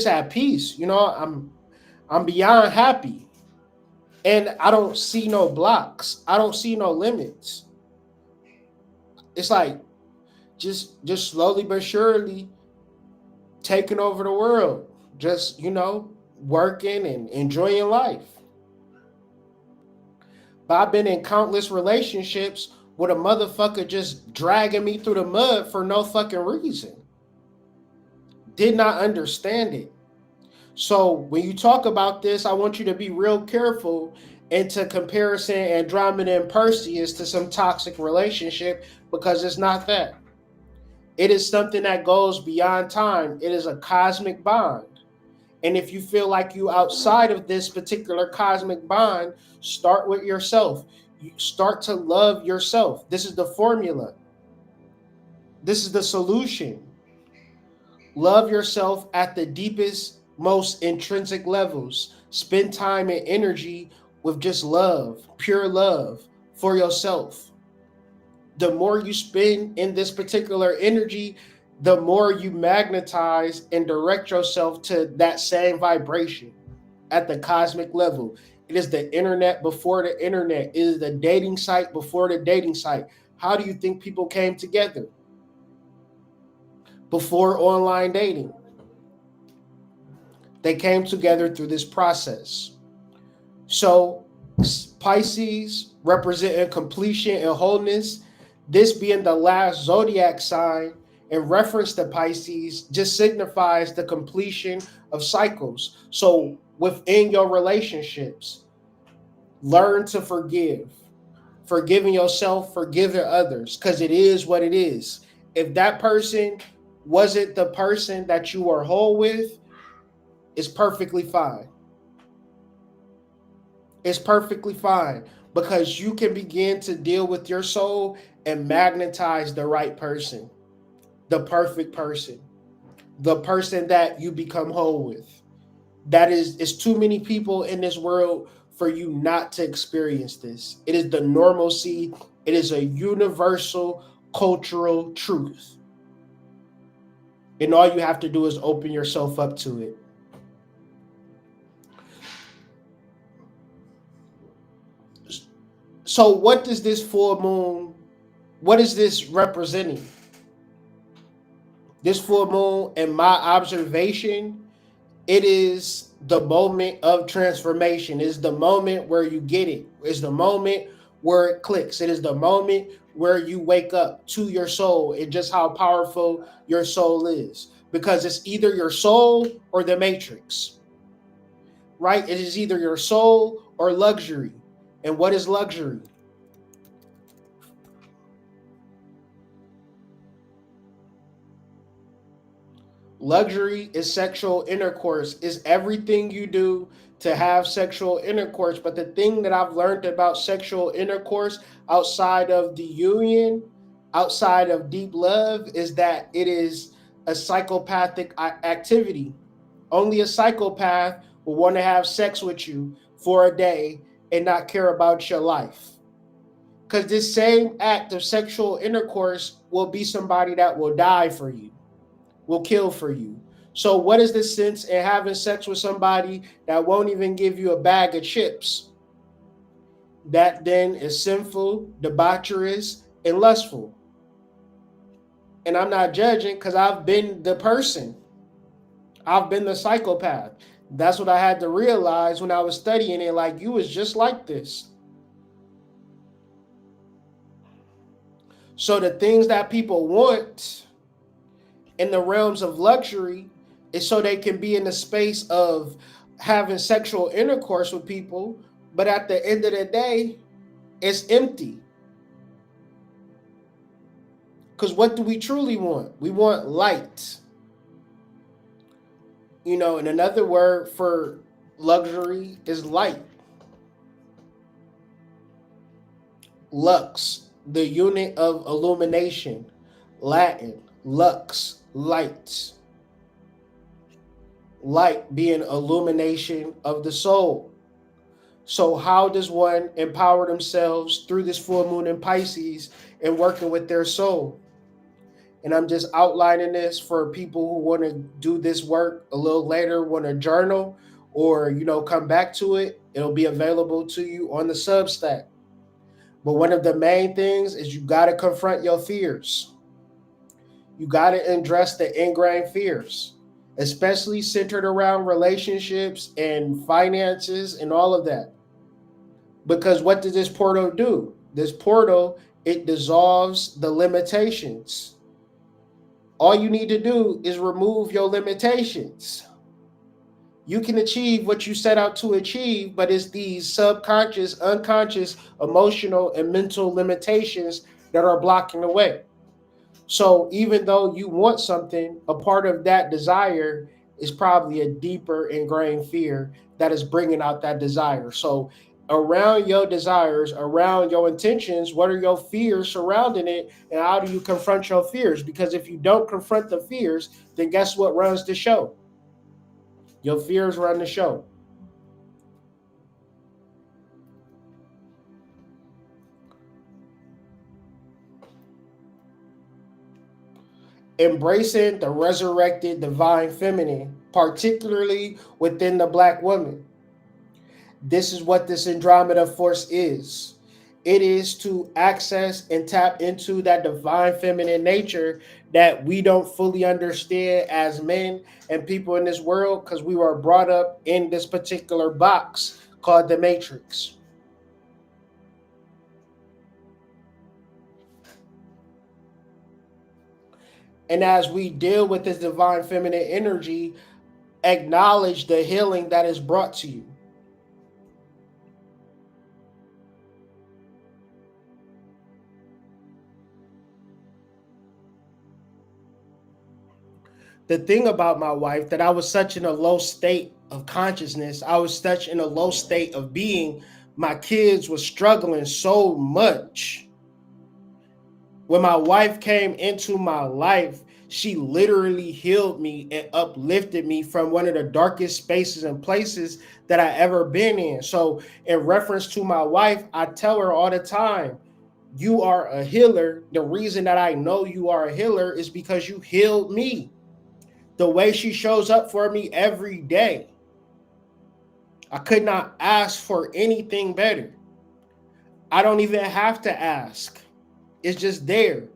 at peace. I'm beyond happy. And I don't see no blocks. I don't see no limits. It's like just slowly but surely taking over the world. Just, working and enjoying life. But I've been in countless relationships with a motherfucker just dragging me through the mud for no fucking reason. Did not understand it. So when you talk about this, I want you to be real careful into comparison Andromeda and Perseus to some toxic relationship, because it's not that. It is something that goes beyond time. It is a cosmic bond. And if you feel like you outside of this particular cosmic bond, start with yourself. You start to love yourself. This is the formula. This is the solution. Love yourself at the deepest, most intrinsic levels. Spend time and energy with just love, pure love for yourself. The more you spend in this particular energy, the more you magnetize and direct yourself to that same vibration at the cosmic level. It is the internet before the internet. It is the dating site before the dating site. How do you think people came together? Before online dating. They came together through this process. So Pisces representing completion and wholeness, this being the last zodiac sign in reference to Pisces, just signifies the completion of cycles. So within your relationships, Learn to forgive. Forgiving yourself, forgiving others, because it is what it is. If that person wasn't the person that you are whole with, it's perfectly fine. It's perfectly fine because you can begin to deal with your soul and magnetize the right person, the perfect person, the person that you become whole with. That is, it's too many people in this world for you not to experience this. It is the normalcy, it is a universal cultural truth. And all you have to do is open yourself up to it. So, what does this full moon, what is this representing? This full moon, in my observation, it is the moment of transformation. It's the moment where you get it. It's the moment where it clicks. It is the moment where you wake up to your soul and just how powerful your soul is. Because it's either your soul or the matrix, right? It is either your soul or luxury. And what is luxury? Luxury is sexual intercourse, is everything you do to have sexual intercourse. But the thing that I've learned about sexual intercourse outside of the union, outside of deep love, is that it is a psychopathic activity. Only a psychopath will want to have sex with you for a day and not care about your life. Because this same act of sexual intercourse will be somebody that will die for you, will kill for you. So, what is the sense in having sex with somebody that won't even give you a bag of chips? That then is sinful, debaucherous, and lustful. And I'm not judging because I've been the person, I've been the psychopath. That's what I had to realize when I was studying it. Like, you was just like this. So, the things that people want in the realms of luxury is so they can be in the space of having sexual intercourse with people, but at the end of the day, it's empty. Because what do we truly want? We want light. You know, and another word for luxury is light. Lux, the unit of illumination. Latin, lux, light. Light being illumination of the soul. So how does one empower themselves through this full moon in Pisces and working with their soul? And I'm just outlining this for people who want to do this work a little later, want to journal or, come back to it. It'll be available to you on the Substack. But one of the main things is you got to confront your fears. You got to address the ingrained fears, especially centered around relationships and finances and all of that. Because what does this portal do? This portal, it dissolves the limitations. All you need to do is remove your limitations. You can achieve what you set out to achieve, but it's these subconscious, unconscious, emotional, and mental limitations that are blocking the way. So even though you want something, a part of that desire is probably a deeper ingrained fear that is bringing out that desire. So around your desires, around your intentions, what are your fears surrounding it, and how do you confront your fears? Because if you don't confront the fears, then guess what runs the show? Your fears run the show. Embracing the resurrected divine feminine, particularly within the Black woman. This is what this Andromeda force is. It is to access and tap into that divine feminine nature that we don't fully understand as men and people in this world because we were brought up in this particular box called the Matrix. And as we deal with this divine feminine energy, acknowledge the healing that is brought to you. the thing about my wife, that I was such in a low state of consciousness, I was such in a low state of being, my kids were struggling so much. When my wife came into my life, she literally healed me and uplifted me from one of the darkest spaces and places that I ever been in. So in reference to my wife, I tell her all the time, you are a healer. The reason that I know you are a healer is because you healed me. The way she shows up for me every day, I could not ask for anything better. I don't even have to ask. It's just there.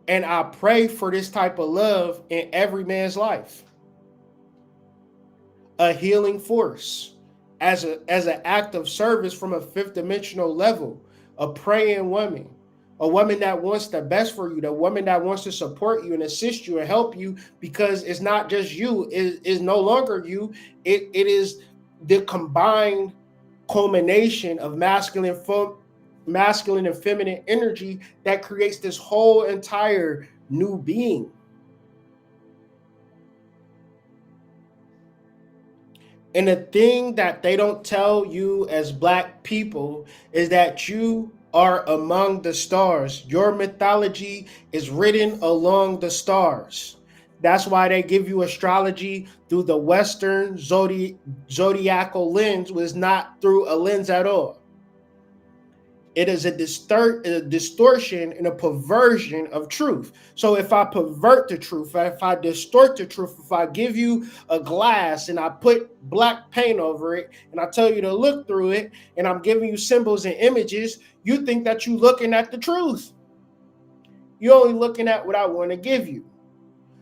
And I pray for this type of love in every man's life. A healing force as an act of service from a fifth dimensional level, a praying woman, a woman that wants the best for you, the woman that wants to support you and assist you and help you, because it's not just you, it is no longer you, it is the combined culmination of masculine and feminine energy that creates this whole entire new being. And the thing that they don't tell you as Black people is that you are among the stars. Your mythology is written along the stars. That's why they give you astrology through the Western zodiacal lens, was not through a lens at all. It is a distortion and a perversion of truth. So if I pervert the truth, if I distort the truth, if I give you a glass and I put black paint over it and I tell you to look through it and I'm giving you symbols and images, you think that you're looking at the truth. You're only looking at what I want to give you.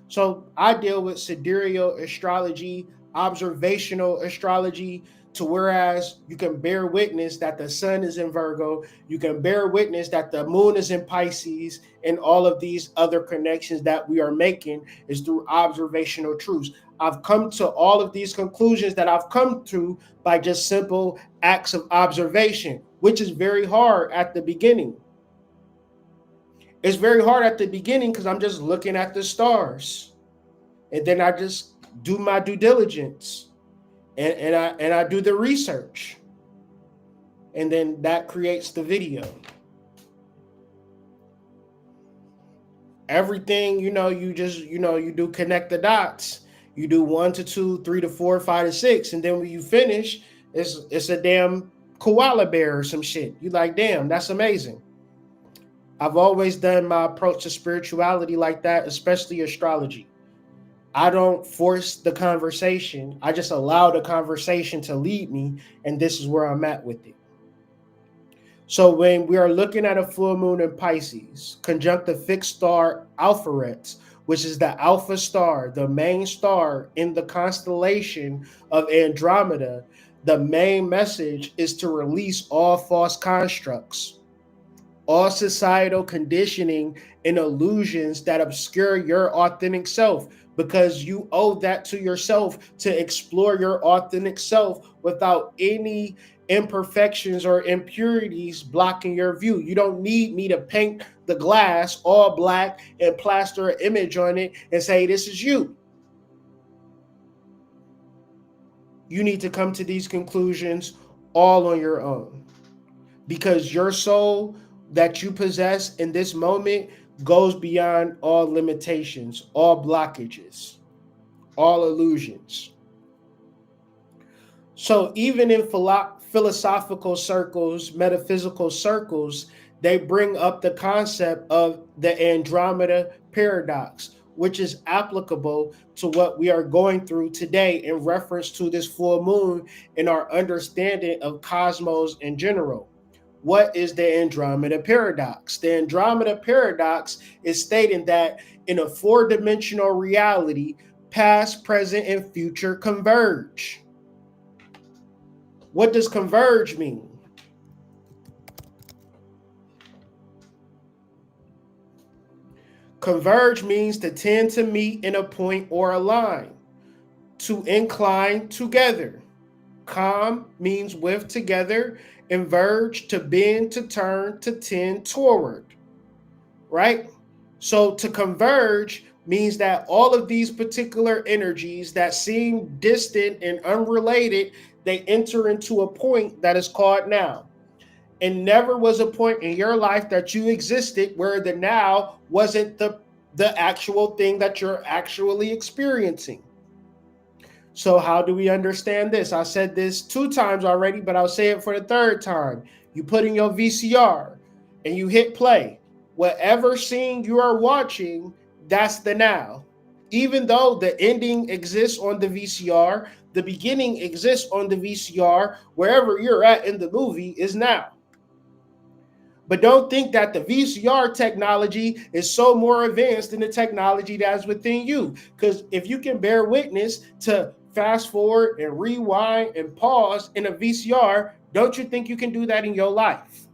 So I deal with sidereal astrology, observational astrology, to whereas you can bear witness that the sun is in Virgo, you can bear witness that the moon is in Pisces, and all of these other connections that we are making is through observational truths. I've come to all of these conclusions that I've come to by just simple acts of observation, which is very hard at the beginning. It's very hard at the beginning because I'm just looking at the stars. And then I just do my due diligence. And I do the research, and then that creates the video. Everything, you do connect the dots. You do 1 to 2, 3 to 4, 5 to 6, and then when you finish, it's a damn koala bear or some shit. You like, damn, that's amazing. I've always done my approach to spirituality like that, especially astrology. I don't force the conversation. I just allow the conversation to lead me, and this is where I'm at with it. So when we are looking at a full moon in Pisces, conjunct the fixed star Alpharex, which is the alpha star, the main star in the constellation of Andromeda, the main message is to release all false constructs, all societal conditioning and illusions that obscure your authentic self, because you owe that to yourself to explore your authentic self without any imperfections or impurities blocking your view. You don't need me to paint the glass all black and plaster an image on it and say, this is you. You need to come to these conclusions all on your own, because your soul that you possess in this moment goes beyond all limitations, all blockages, all illusions. So even in philosophical circles, metaphysical circles, they bring up the concept of the Andromeda paradox, which is applicable to what we are going through today in reference to this full moon and our understanding of cosmos in general. What is the Andromeda paradox? The Andromeda paradox is stating that in a four-dimensional reality, past, present, and future converge. What does converge mean? Converge means to tend to meet in a point or a line, to incline together. Com means with, together, and verge, to bend, to turn, to tend toward, right? So to converge means that all of these particular energies that seem distant and unrelated, they enter into a point that is called now. And never was a point in your life that you existed where the now wasn't the actual thing that you're actually experiencing. So how do we understand this? I said this 2 times already, but I'll say it for the 3rd time. You put in your VCR and you hit play. Whatever scene you are watching, that's the now. Even though the ending exists on the VCR, the beginning exists on the VCR. Wherever you're at in the movie is now. But don't think that the VCR technology is so more advanced than the technology that's within you. Because if you can bear witness to fast forward and rewind and pause in a VCR, don't you think you can do that in your life?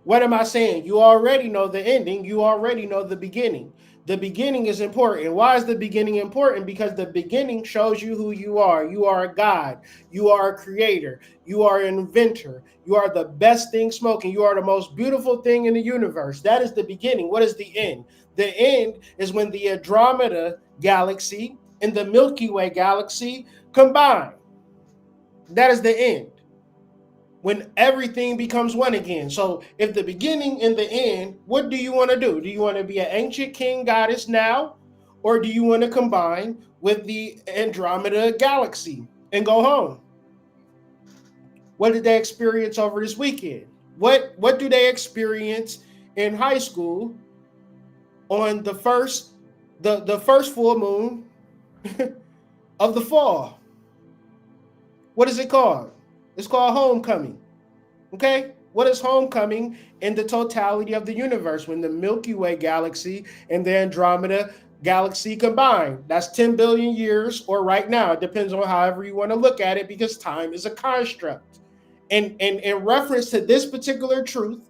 What am I saying? You already know the ending. You already know the beginning. The beginning is important. Why is the beginning important? Because the beginning shows you who you are. You are a God. You are a creator. You are an inventor. You are the best thing smoking. You are the most beautiful thing in the universe. That is the beginning. What is the end? The end is when the Andromeda galaxy and the Milky Way galaxy combine. That is the end. When everything becomes one again. So if the beginning and the end, what do you want to do? Do you want to be an ancient king goddess now? Or do you want to combine with the Andromeda galaxy and go home? What did they experience over this weekend? What do they experience in high school on the first full moon of the fall? What is it called? It's called homecoming. Okay? What is homecoming in the totality of the universe when the Milky Way galaxy and the Andromeda galaxy combine? That's 10 billion years, or right now. It depends on however you want to look at it, because time is a construct. And in reference to this particular truth,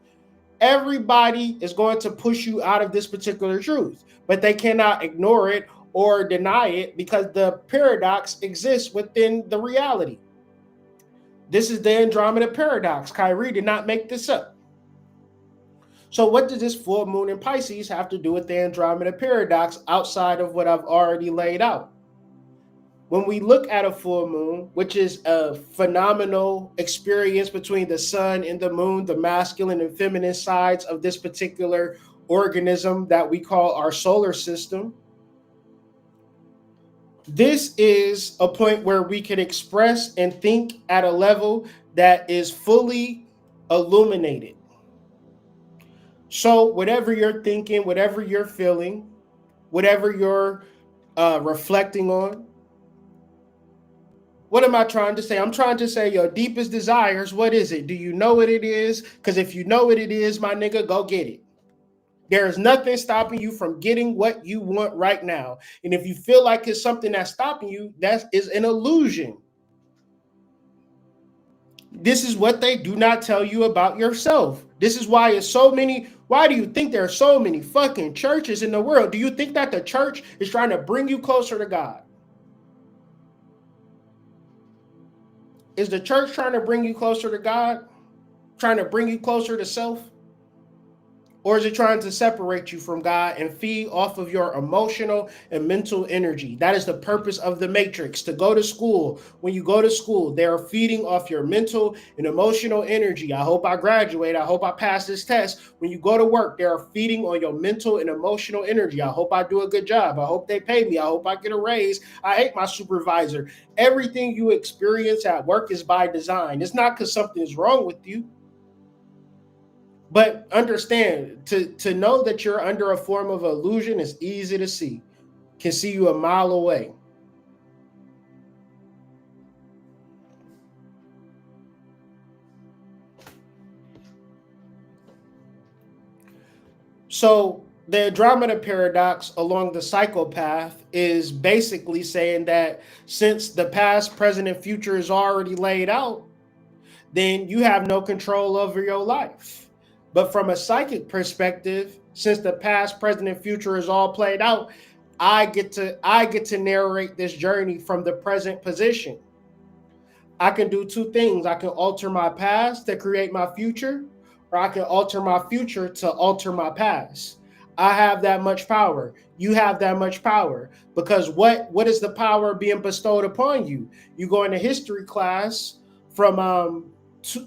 everybody is going to push you out of this particular truth, but they cannot ignore it or deny it because the paradox exists within the reality. This is the Andromeda paradox. Kyrie did not make this up. So what does this full moon in Pisces have to do with the Andromeda paradox outside of what I've already laid out? When we look at a full moon, which is a phenomenal experience between the sun and the moon, the masculine and feminine sides of this particular organism that we call our solar system, this is a point where we can express and think at a level that is fully illuminated. So whatever you're thinking, whatever you're feeling, whatever you're reflecting on, what am I trying to say? I'm trying to say your deepest desires, what is it? Do you know what it is? Because if you know what it is, my nigga, go get it. There is nothing stopping you from getting what you want right now. And if you feel like it's something that's stopping you, that is an illusion. This is what they do not tell you about yourself. This is why it's so many. Why do you think there are so many fucking churches in the world? Do you think that the church is trying to bring you closer to God? Is the church trying to bring you closer to God? Trying to bring you closer to self? Or is it trying to separate you from God and feed off of your emotional and mental energy? That is the purpose of the matrix, to go to school. When you go to school, they're feeding off your mental and emotional energy. I hope I graduate. I hope I pass this test. When you go to work, they're feeding on your mental and emotional energy. I hope I do a good job. I hope they pay me. I hope I get a raise. I hate my supervisor. Everything you experience at work is by design. It's not because something is wrong with you. But understand, to know that you're under a form of illusion is easy to see. Can see you a mile away. So the Andromeda paradox along the psychopath is basically saying that since the past, present, and future is already laid out, then you have no control over your life. But from a psychic perspective, since the past, present, and future is all played out, I get to narrate this journey from the present position. I can do 2 things. I can alter my past to create my future, or I can alter my future to alter my past. I have that much power. You have that much power. Because what is the power being bestowed upon you? You go into history class from an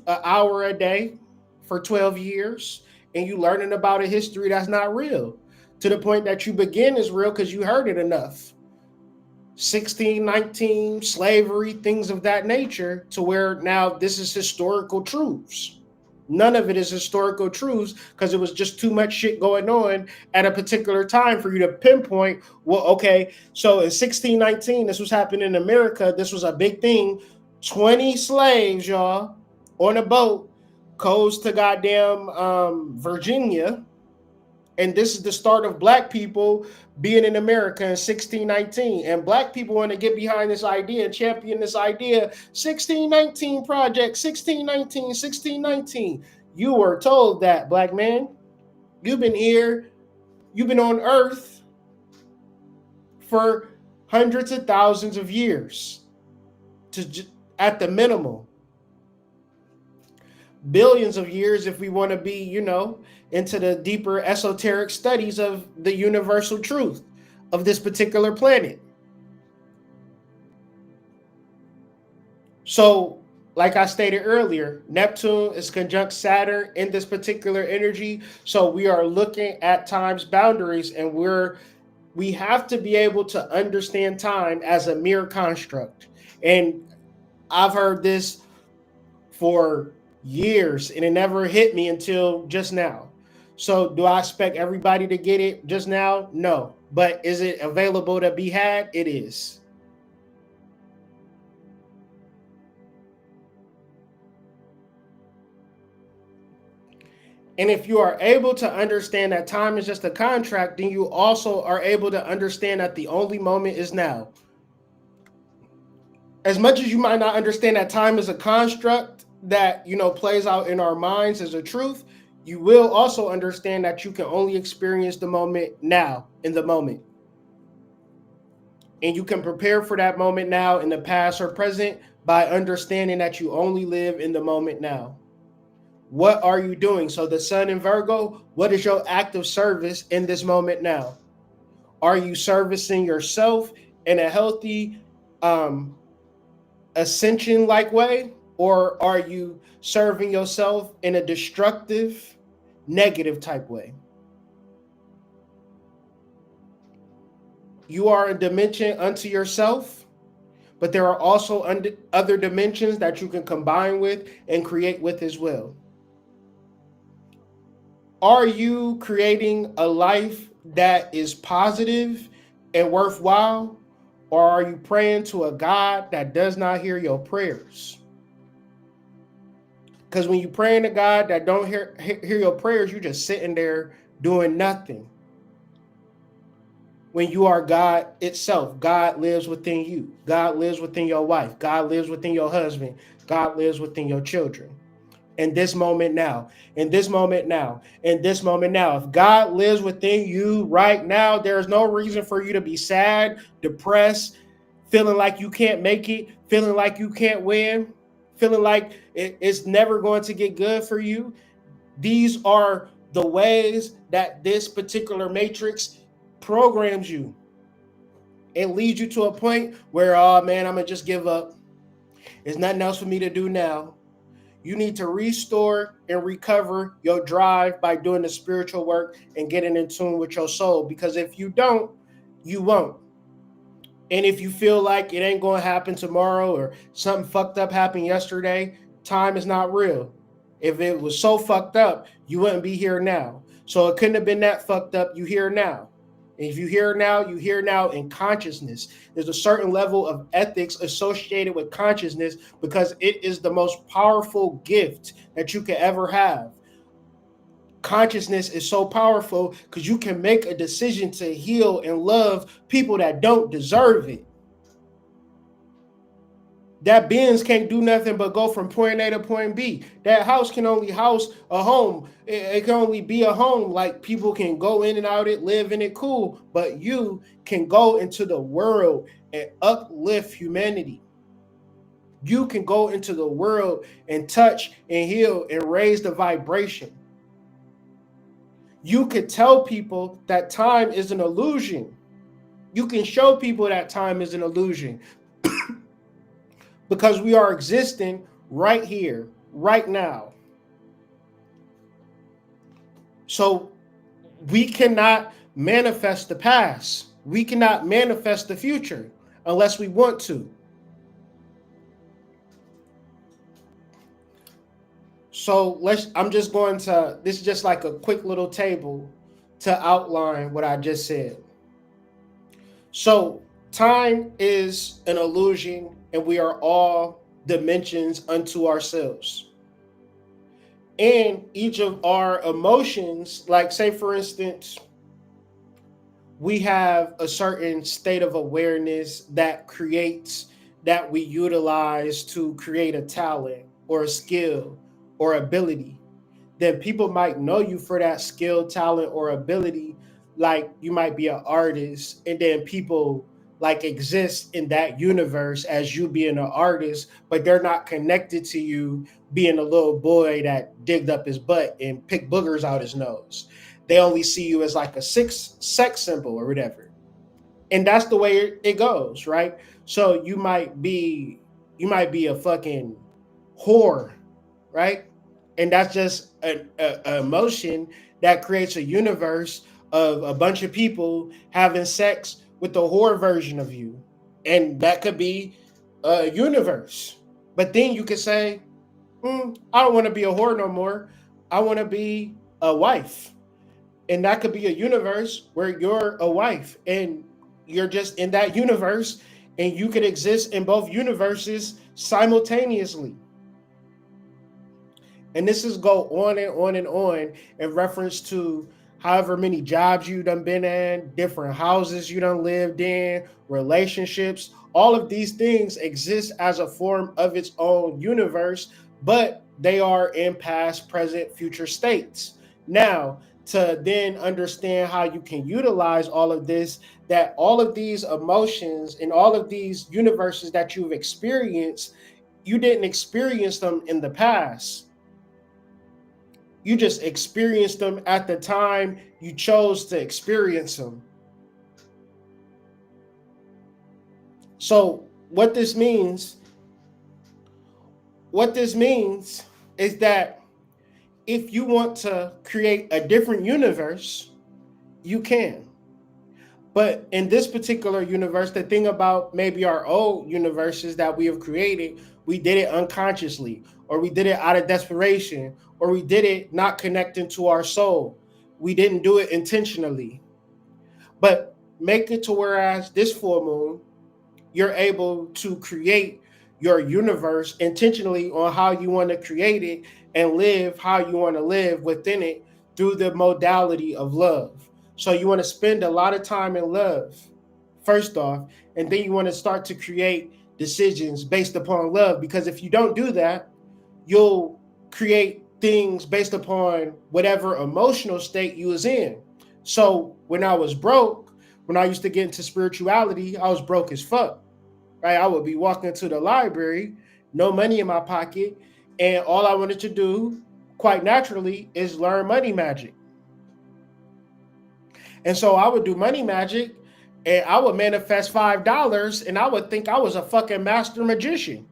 hour a day for 12 years, and you learning about a history that's not real. To the point that you begin is real because you heard it enough. 1619, slavery, things of that nature, to where now this is historical truths. None of it is historical truths because it was just too much shit going on at a particular time for you to pinpoint. Well, okay, so in 1619, this was happening in America. This was a big thing. 20 slaves, y'all, on a boat goes to goddamn Virginia, and this is the start of black people being in America in 1619. And black people want to get behind this idea and champion this idea. 1619 project, 1619, 1619. You were told that, black man. You've been here, you've been on earth for hundreds of thousands of years, at the minimum. Billions of years if we want to be, into the deeper esoteric studies of the universal truth of this particular planet. So, like I stated earlier, Neptune is conjunct Saturn in this particular energy. So we are looking at time's boundaries, and we have to be able to understand time as a mere construct. And I've heard this for years, and it never hit me until just now. So do I expect everybody to get it just now? No. But is it available to be had? It is. And if you are able to understand that time is just a contract, then you also are able to understand that the only moment is now. As much as you might not understand that time is a construct that, plays out in our minds as a truth, you will also understand that you can only experience the moment now, in the moment. And you can prepare for that moment now in the past or present by understanding that you only live in the moment now. What are you doing? So the sun in Virgo, what is your act of service in this moment now? Are you servicing yourself in a healthy, ascension-like way? Or are you serving yourself in a destructive, negative type way? You are a dimension unto yourself, but there are also other dimensions that you can combine with and create with as well. Are you creating a life that is positive and worthwhile? Or are you praying to a God that does not hear your prayers? Because when you praying to God that don't hear your prayers, you're just sitting there doing nothing. When you are God itself, God lives within you. God lives within your wife. God lives within your husband. God lives within your children. In this moment now, in this moment now, in this moment now. If God lives within you right now, there's no reason for you to be sad, depressed, feeling like you can't make it, feeling like you can't win, feeling like it's never going to get good for you. These are the ways that this particular matrix programs you. It leads you to a point where, oh man, I'm going to just give up. There's nothing else for me to do now. You need to restore and recover your drive by doing the spiritual work and getting in tune with your soul. Because if you don't, you won't. And if you feel like it ain't going to happen tomorrow or something fucked up happened yesterday, time is not real. If it was so fucked up, you wouldn't be here now. So it couldn't have been that fucked up. You here now. And if you hear now, you hear now in consciousness. There's a certain level of ethics associated with consciousness because it is the most powerful gift that you can ever have. Consciousness is so powerful because you can make a decision to heal and love people that don't deserve it. That Benz can't do nothing but go from point A to point B. That house can only house a home. It can only be a home. Like people can go in and out it, live in it, cool. But you can go into the world and uplift humanity. You can go into the world and touch and heal and raise the vibration. You could tell people that time is an illusion. You can show people that time is an illusion because we are existing right here, right now. So we cannot manifest the past. We cannot manifest the future unless we want to. So I'm just going to, this is just like a quick little table to outline what I just said. So time is an illusion and we are all dimensions unto ourselves. And each of our emotions, like say for instance, we have a certain state of awareness that we utilize to create a talent or a skill or ability. Then people might know you for that skill, talent, or ability. Like you might be an artist, and then people like exist in that universe as you being an artist, but they're not connected to you being a little boy that digged up his butt and picked boogers out his nose. They only see you as like a sex symbol or whatever. And that's the way it goes, right? So you might be a fucking whore, right? And that's just an emotion that creates a universe of a bunch of people having sex with the whore version of you. And that could be a universe. But then you could say, I don't want to be a whore no more. I want to be a wife. And that could be a universe where you're a wife and you're just in that universe and you could exist in both universes simultaneously. And this is go on and on and on in reference to however many jobs you done been in, different houses you done lived in, relationships. All of these things exist as a form of its own universe, but they are in past, present, future states. Now, to then understand how you can utilize all of this, that all of these emotions and all of these universes that you've experienced, you didn't experience them in the past. You just experienced them at the time you chose to experience them. So what this means is that if you want to create a different universe, you can. But in this particular universe, the thing about maybe our old universes that we have created, we did it unconsciously, or we did it out of desperation, or we did it not connecting to our soul. We didn't do it intentionally. But make it to whereas this full moon, you're able to create your universe intentionally on how you want to create it and live how you want to live within it through the modality of love. So you want to spend a lot of time in love, first off, and then you want to start to create decisions based upon love. Because if you don't do that, you'll create things based upon whatever emotional state you was in. So when I was broke, when I used to get into spirituality, I was broke as fuck. Right? I would be walking to the library, no money in my pocket, and all I wanted to do, quite naturally, is learn money magic. And so I would do money magic, and I would manifest $5, and I would think I was a fucking master magician.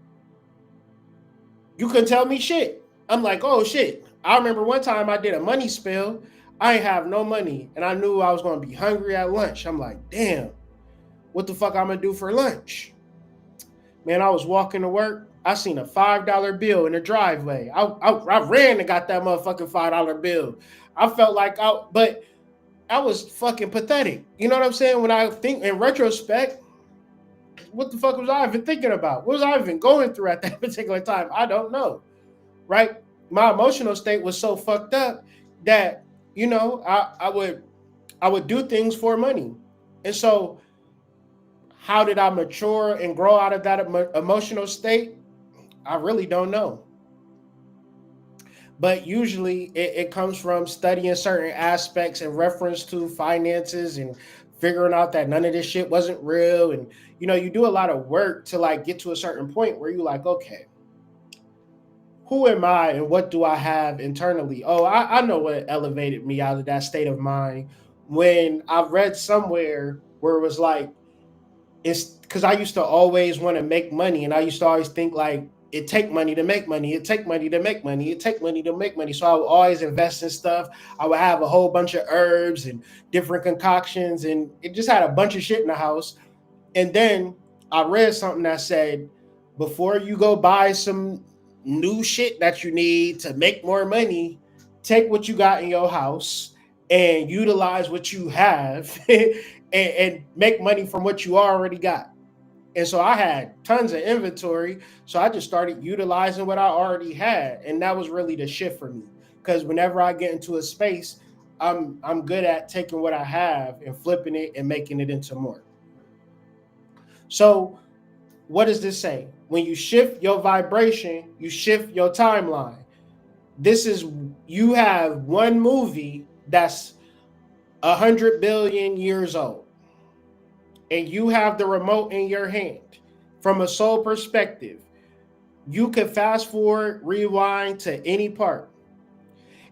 You couldn't tell me shit. I'm like, oh shit. I remember one time I did a money spell. I ain't have no money, and I knew I was going to be hungry at lunch. I'm like, damn, what the fuck I'm going to do for lunch? Man, I was walking to work. I seen a $5 bill in the driveway. I ran and got that motherfucking $5 bill. I felt like but I was fucking pathetic. You know what I'm saying? When I think in retrospect, what the fuck was I even thinking about? What was I even going through at that particular time? I don't know. Right? My emotional state was so fucked up that, you know, I would do things for money. And so how did I mature and grow out of that emotional state? I really don't know. But usually it comes from studying certain aspects in reference to finances and figuring out that none of this shit wasn't real. And, you know, you do a lot of work to like get to a certain point where you're like, okay, who am I and what do I have internally? Oh, I know what elevated me out of that state of mind when I read somewhere where it was like, it's because I used to always want to make money, and I used to always think like it take money to make money, it take money to make money, it take money to make money. So I would always invest in stuff. I would have a whole bunch of herbs and different concoctions, and it just had a bunch of shit in the house. And then I read something that said, before you go buy some new shit that you need to make more money, take what you got in your house and utilize what you have and make money from what you already got. And so I had tons of inventory. So I just started utilizing what I already had. And that was really the shift for me. Because whenever I get into a space, I'm good at taking what I have and flipping it and making it into more. So what does this say? When you shift your vibration, you shift your timeline. This is, you have one movie that's 100 billion years old, and you have the remote in your hand. From a soul perspective, you can fast forward, rewind to any part.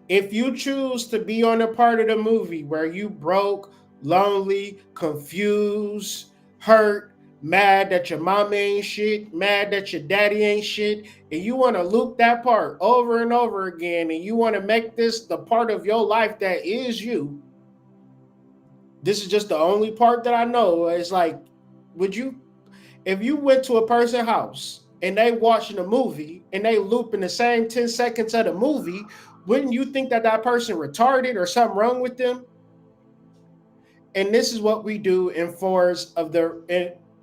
If you choose to be on a part of the movie where you broke, lonely, confused, hurt, mad that your mama ain't shit, mad that your daddy ain't shit, and you want to loop that part over and over again, and you want to make this the part of your life that is you, this is just the only part that I know. It's like, would you, if you went to a person's house and they watching a movie and they looping the same 10 seconds of the movie, wouldn't you think that that person retarded or something wrong with them? And this is what we do in force of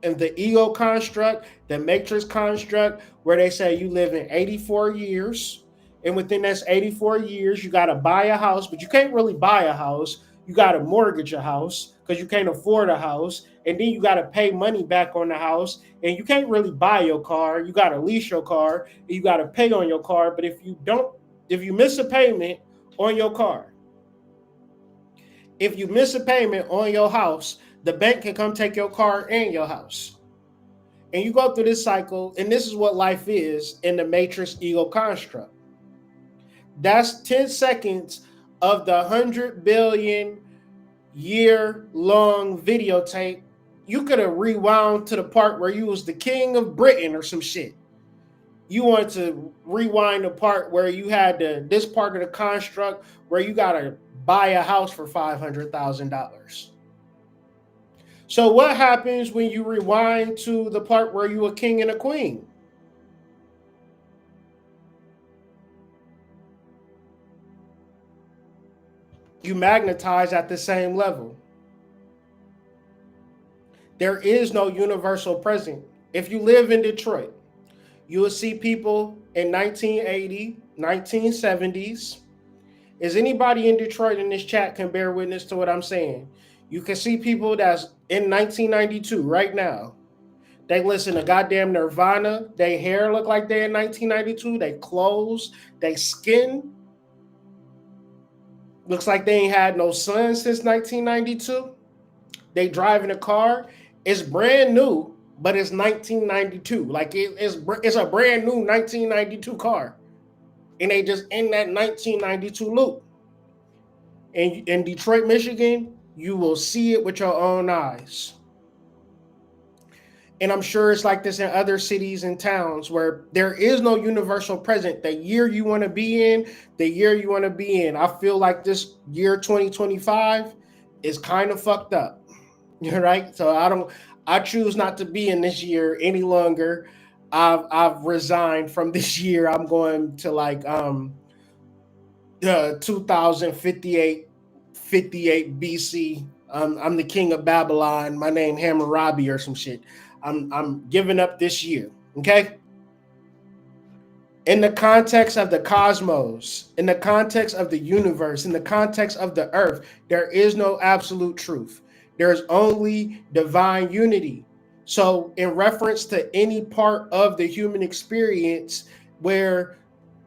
in the ego construct, the matrix construct, where they say you live in 84 years. And within that's 84 years, you got to buy a house, but you can't really buy a house. You got to mortgage a house because you can't afford a house. And then you got to pay money back on the house. And you can't really buy your car. You got to lease your car. And you got to pay on your car. But if you miss a payment on your car, if you miss a payment on your house, the bank can come take your car and your house. And you go through this cycle, and this is what life is in the matrix ego construct. That's 10 seconds of the 100 billion year long videotape. You could have rewound to the part where you was the king of Britain or some shit. You want to rewind the part where you had this part of the construct where you got to buy a house for $500,000. So what happens when you rewind to the part where you a king and a queen? You magnetize at the same level. There is no universal present. If you live in Detroit, you will see people in 1980, 1970s. Is anybody in Detroit in this chat can bear witness to what I'm saying? You can see people that's in 1992 right now. They listen to goddamn Nirvana. Their hair look like they're in 1992. They clothes, they skin looks like they ain't had no sun since 1992. They driving a car. It's brand new, but it's 1992. Like it's a brand new 1992 car. And they just in that 1992 loop. And in Detroit, Michigan, you will see it with your own eyes. And I'm sure it's like this in other cities and towns where there is no universal present. The year you want to be in, the year you want to be in. I feel like this year 2025 is kind of fucked up. Right? So I choose not to be in this year any longer. I've resigned from this year. I'm going to like 2058 BC. I'm the king of Babylon. My name Hammurabi or some shit. I'm giving up this year. Okay. In the context of the cosmos, in the context of the universe, in the context of the earth, there is no absolute truth. There's only divine unity. So in reference to any part of the human experience where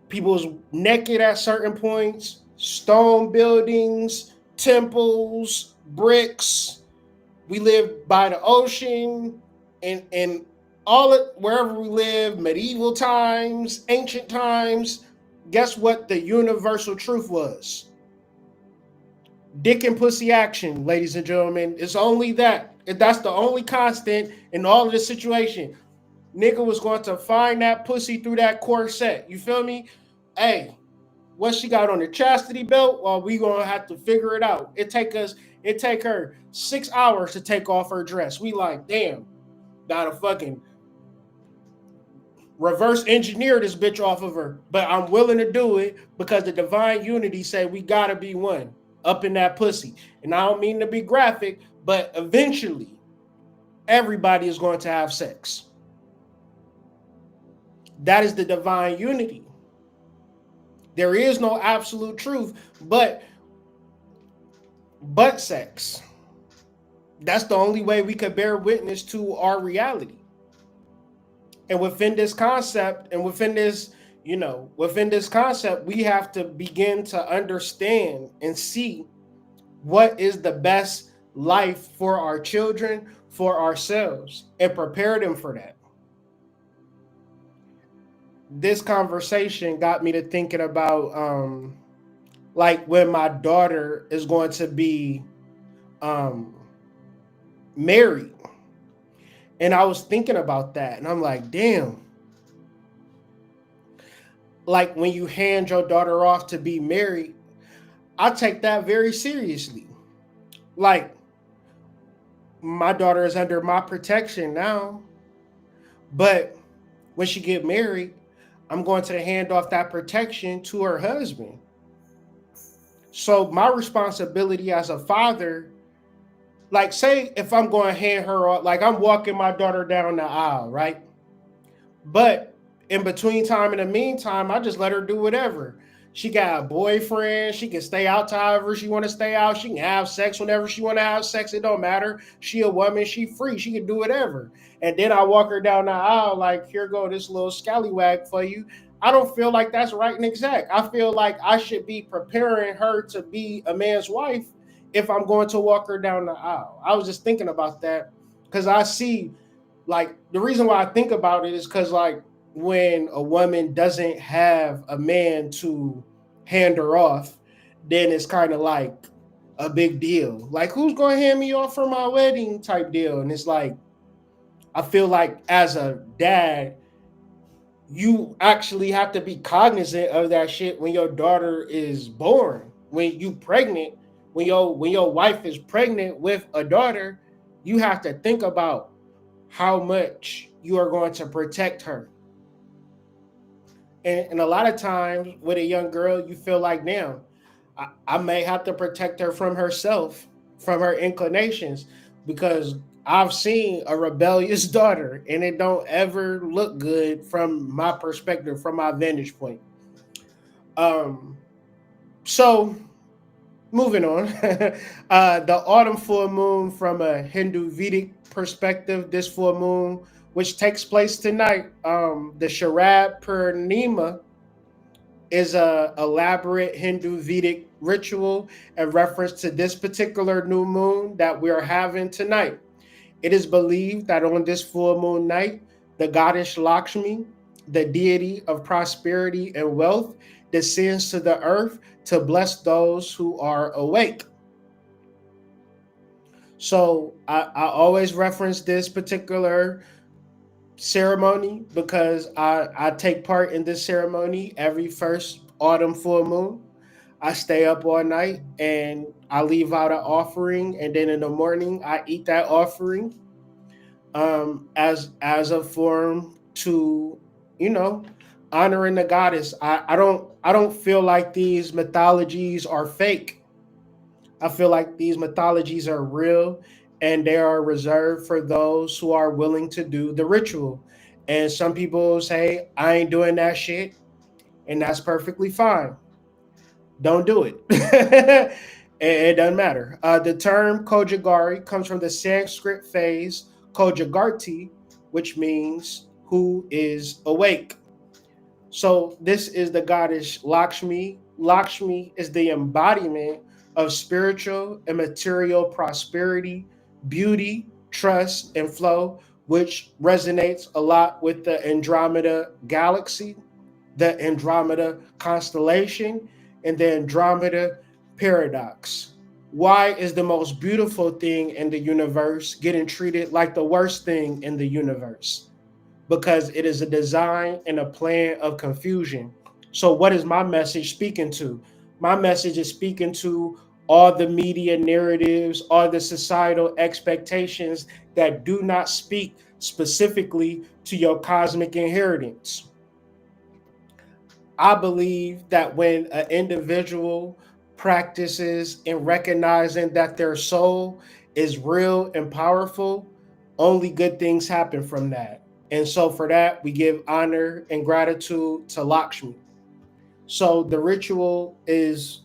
people's naked at certain points, stone buildings, temples, bricks, we live by the ocean, and Wherever we live, medieval times, ancient times, guess what the universal truth was? Dick and pussy action, ladies and gentlemen. It's only that. That's the only constant in all of this situation. Nigga was going to find that pussy through that corset. You feel me? Hey, what she got on the chastity belt? Well, we gonna have to figure it out. It take her 6 hours to take off her dress. We like, damn, gotta fucking reverse engineer this bitch off of her. But I'm willing to do it because the divine unity say we gotta be one up in that pussy. And I don't mean to be graphic, but eventually everybody is going to have sex. That is the divine unity. There is no absolute truth, but sex. That's the only way we could bear witness to our reality. And within this concept, within this concept, we have to begin to understand and see what is the best life for our children, for ourselves, and prepare them for that. This conversation got me to thinking about like when my daughter is going to be married. And I was thinking about that, and I'm like, damn. Like when you hand your daughter off to be married, I take that very seriously. Like, my daughter is under my protection now, but when she get married, I'm going to hand off that protection to her husband. So my responsibility as a father, like say if I'm going to hand her off, like I'm walking my daughter down the aisle, right? But in between time, in the meantime, I just let her do whatever. She got a boyfriend. She can stay out however she want to stay out. She can have sex whenever she want to have sex. It don't matter. She a woman. She free. She can do whatever. And then I walk her down the aisle like, here go this little scallywag for you. I don't feel like that's right and exact. I feel like I should be preparing her to be a man's wife if I'm going to walk her down the aisle. I was just thinking about that because I see, like, the reason why I think about it is because, like, when a woman doesn't have a man to hand her off, then it's kind of like a big deal. Like, who's going to hand me off for my wedding type deal? And it's like, I feel like as a dad, you actually have to be cognizant of that shit when your daughter is born. When you pregnant, when your wife is pregnant with a daughter, you have to think about how much you are going to protect her. And a lot of times with a young girl, you feel like, damn, I may have to protect her from herself, from her inclinations, because I've seen a rebellious daughter and it don't ever look good from my perspective, from my vantage point. So moving on, the autumn full moon from a Hindu Vedic perspective, this full moon, which takes place tonight, the Sharad Purnima is a elaborate Hindu Vedic ritual in reference to this particular new moon that we are having tonight. It is believed that on this full moon night, the goddess Lakshmi, the deity of prosperity and wealth, descends to the earth to bless those who are awake. So I always reference this particular ceremony because I take part in this ceremony every first autumn full moon. I stay up all night and I leave out an offering, and then in the morning I eat that offering as a form to, you know, honoring the goddess. I don't feel like these mythologies are fake. I feel like these mythologies are real and they are reserved for those who are willing to do the ritual. And some people say, I ain't doing that shit. And that's perfectly fine. Don't do it. It doesn't matter. The term Kojagari comes from the Sanskrit phrase Kojagarti, which means who is awake. So this is the goddess Lakshmi. Lakshmi is the embodiment of spiritual and material prosperity, beauty, trust, and flow, which resonates a lot with the Andromeda galaxy, the Andromeda constellation, and the Andromeda paradox. Why is the most beautiful thing in the universe getting treated like the worst thing in the universe? Because it is a design and a plan of confusion. So, what is my message speaking to? My message is speaking to all the media narratives, all the societal expectations that do not speak specifically to your cosmic inheritance. I believe that when an individual practices in recognizing that their soul is real and powerful, only good things happen from that. And so for that, we give honor and gratitude to Lakshmi. So the ritual is,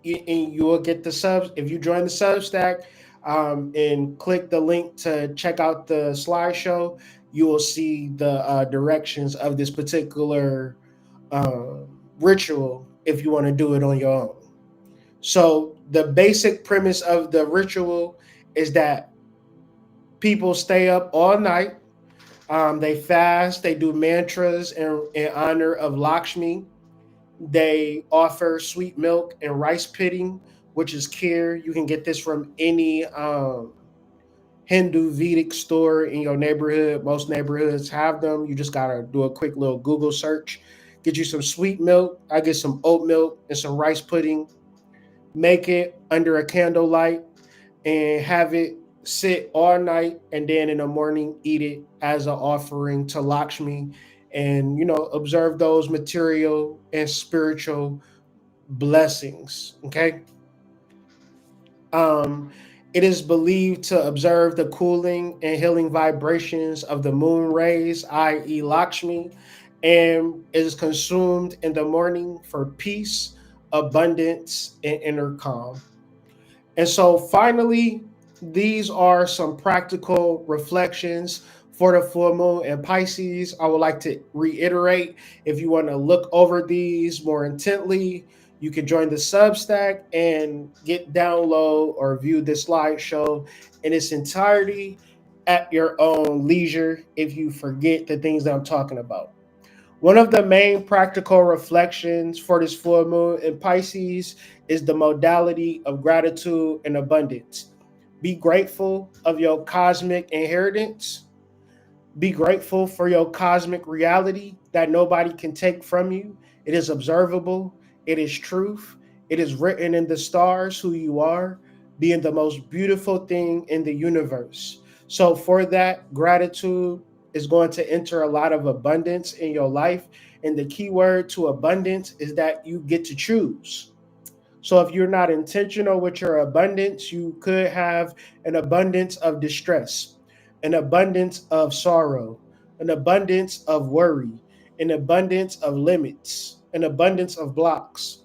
and you will get the subs if you join the Substack, and click the link to check out the slideshow. You will see the directions of this particular ritual if you want to do it on your own. So the basic premise of the ritual is that people stay up all night. They fast. They do mantras in honor of Lakshmi. They offer sweet milk and rice pudding, which is kheer. You can get this from any Hindu Vedic store in your neighborhood. Most neighborhoods have them. You just gotta do a quick little Google search. Get you some sweet milk. I get some oat milk and some rice pudding. Make it under a candlelight and have it sit all night, and then in the morning eat it as an offering to Lakshmi, and observe those material and spiritual blessings. Okay. Um, it is believed to observe the cooling and healing vibrations of the moon rays, i.e., Lakshmi, and is consumed in the morning for peace, abundance, and inner calm. And so, finally, these are some practical reflections for the full moon in Pisces. I would like to reiterate, if you want to look over these more intently, you can join the Substack and download or view this slideshow in its entirety at your own leisure if you forget the things that I'm talking about. One of the main practical reflections for this full moon in Pisces is the modality of gratitude and abundance. Be grateful of your cosmic inheritance. Be grateful for your cosmic reality that nobody can take from you. It is observable, it is truth, it is written in the stars who you are, being the most beautiful thing in the universe. So, for that, gratitude is going to enter a lot of abundance in your life. And the key word to abundance is that you get to choose. So if you're not intentional with your abundance, you could have an abundance of distress, an abundance of sorrow, an abundance of worry, an abundance of limits, an abundance of blocks.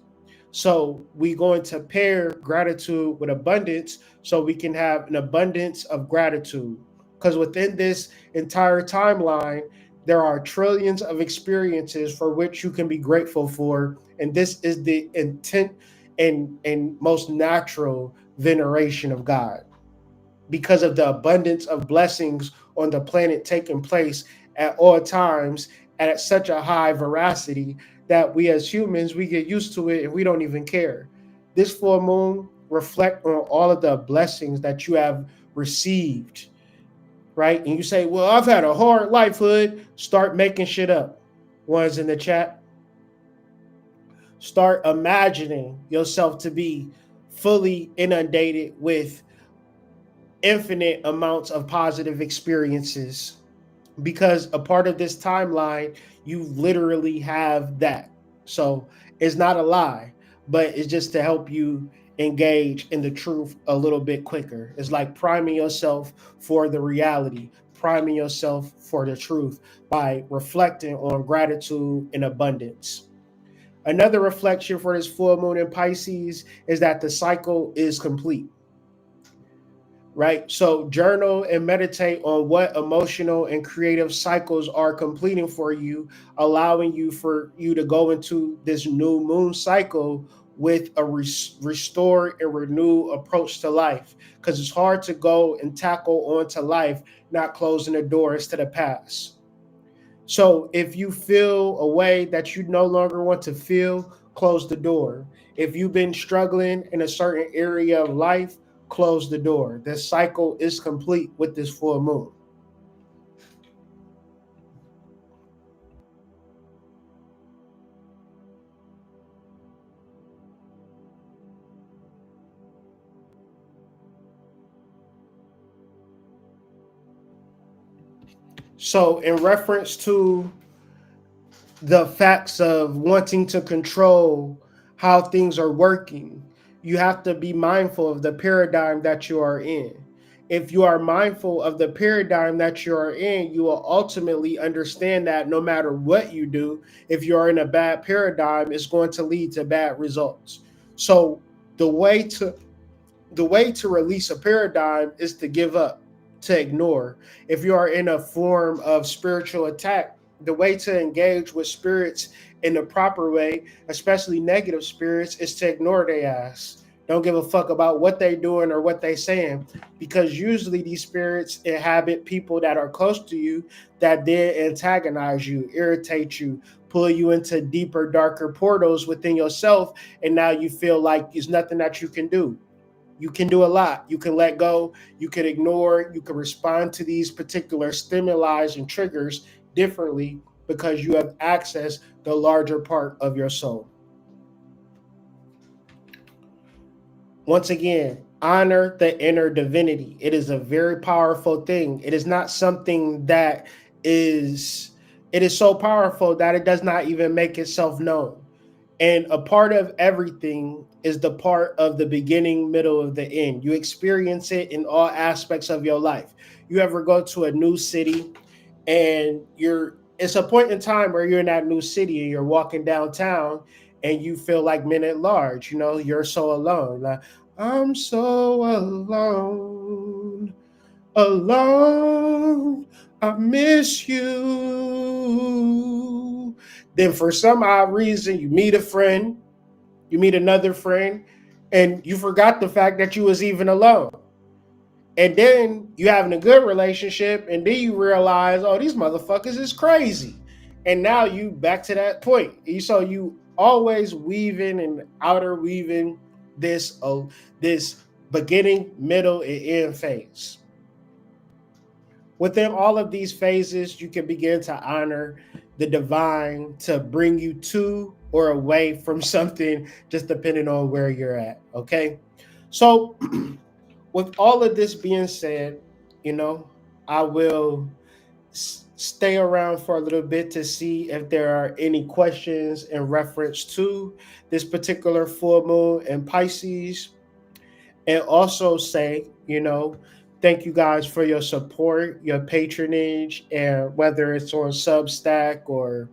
So we're going to pair gratitude with abundance so we can have an abundance of gratitude. Because within this entire timeline, there are trillions of experiences for which you can be grateful for. And this is the intent and most natural veneration of God, because of the abundance of blessings on the planet taking place at all times at such a high veracity that we as humans, we get used to it and we don't even care. This full moon reflect on all of the blessings that you have received, right? And you say, well, I've had a hard life, Hood. Start making shit up. One's in the chat. Start imagining yourself to be fully inundated with infinite amounts of positive experiences, because a part of this timeline, you literally have that. So it's not a lie, but it's just to help you engage in the truth a little bit quicker. It's like priming yourself for the reality, priming yourself for the truth by reflecting on gratitude and abundance. Another reflection for this full moon in Pisces is that the cycle is complete, right? So journal and meditate on what emotional and creative cycles are completing for you, allowing you to go into this new moon cycle with a restored and renewed approach to life, because it's hard to go and tackle onto life not closing the doors to the past. So if you feel a way that you no longer want to feel, close the door. If you've been struggling in a certain area of life, close the door. The cycle is complete with this full moon. So, in reference to the facts of wanting to control how things are working, you have to be mindful of the paradigm that you are in. If you are mindful of the paradigm that you are in, you will ultimately understand that no matter what you do, if you're in a bad paradigm, it's going to lead to bad results. So the way to release a paradigm is to give up, to ignore. If you are in a form of spiritual attack, the way to engage with spirits in the proper way, especially negative spirits, is to ignore their ass. Don't give a fuck about what they doing or what they saying, because usually these spirits inhabit people that are close to you that then antagonize you, irritate you, pull you into deeper, darker portals within yourself, and now you feel like there's nothing that you can do. You can do a lot. You can let go, you can ignore, you can respond to these particular stimuli and triggers differently because you have accessed the larger part of your soul. Once again, honor the inner divinity. It is a very powerful thing. It is not something that is, it is so powerful that it does not even make itself known. And a part of everything is the part of the beginning, middle, of the end. You experience it in all aspects of your life. You ever go to a new city and it's a point in time where you're in that new city and you're walking downtown and you feel like men at large, you're so alone. Like, I'm so alone, alone. I miss you. Then for some odd reason, you meet a friend, you meet another friend, and you forgot the fact that you was even alone. And then you having a good relationship, and then you realize, oh, these motherfuckers is crazy. And now you back to that point. So you always weaving and outer weaving this beginning, middle, and end phase. Within all of these phases, you can begin to honor the divine to bring you to or away from something, just depending on where you're at. Okay. So, with all of this being said, I will stay around for a little bit to see if there are any questions in reference to this particular full moon in Pisces, and also say, thank you guys for your support, your patronage, and whether it's on Substack or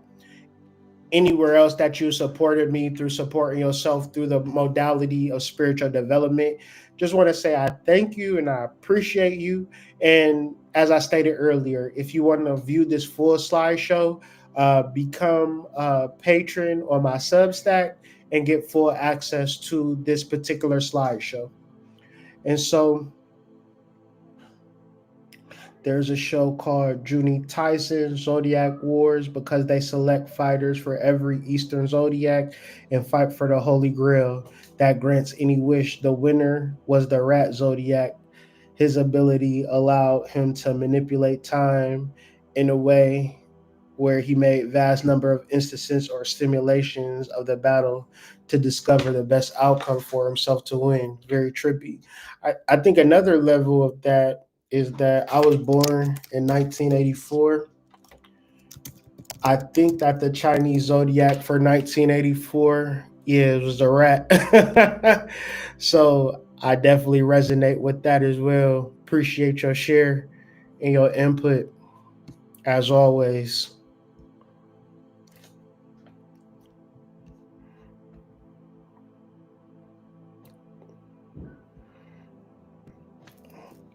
anywhere else that you supported me through supporting yourself through the modality of spiritual development. Just want to say I thank you and I appreciate you. And as I stated earlier, if you want to view this full slideshow, become a patron on my Substack and get full access to this particular slideshow. And so there's a show called Junie Tyson Zodiac Wars, because they select fighters for every Eastern zodiac and fight for the Holy Grail that grants any wish. The winner was the Rat Zodiac. His ability allowed him to manipulate time in a way where he made vast number of instances or simulations of the battle to discover the best outcome for himself to win. Very trippy. I think another level of that is that I was born in 1984. I think that the Chinese zodiac for 1984, yeah, it was the rat. So I definitely resonate with that as well. Appreciate your share and your input as always.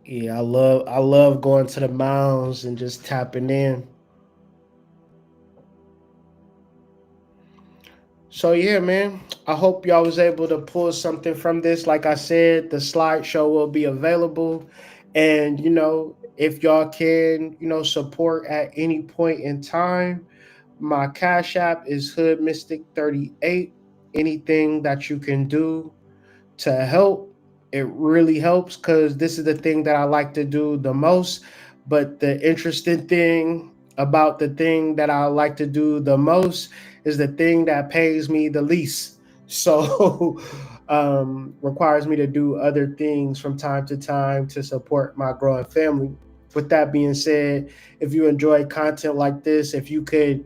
Yeah, I love going to the mounds and just tapping in. So yeah, man. I hope y'all was able to pull something from this. Like I said, the slideshow will be available. And if y'all can, support at any point in time, my Cash App is Hood Mystic 38. Anything that you can do to help, it really helps because this is the thing that I like to do the most. But the interesting thing about the thing that I like to do the most is the thing that pays me the least. So requires me to do other things from time to time to support my growing family. With that being said, if you enjoy content like this, if you could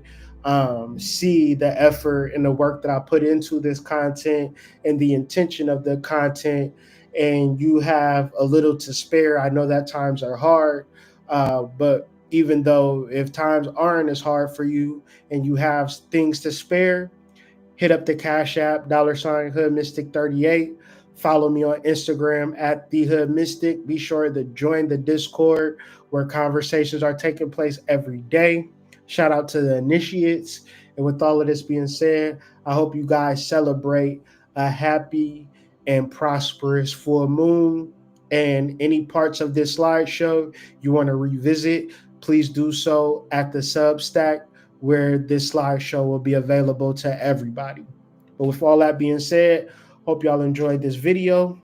see the effort and the work that I put into this content and the intention of the content, and you have a little to spare. I know that times are hard, but even though if times aren't as hard for you and you have things to spare, hit up the Cash App, $ Hood Mystic 38. Follow me on Instagram at the Hood Mystic. Be sure to join the Discord where conversations are taking place every day. Shout out to the initiates. And with all of this being said, I hope you guys celebrate a happy and prosperous full moon. And any parts of this slideshow you want to revisit, please do so at the Substack where this slideshow will be available to everybody. But with all that being said, hope y'all enjoyed this video.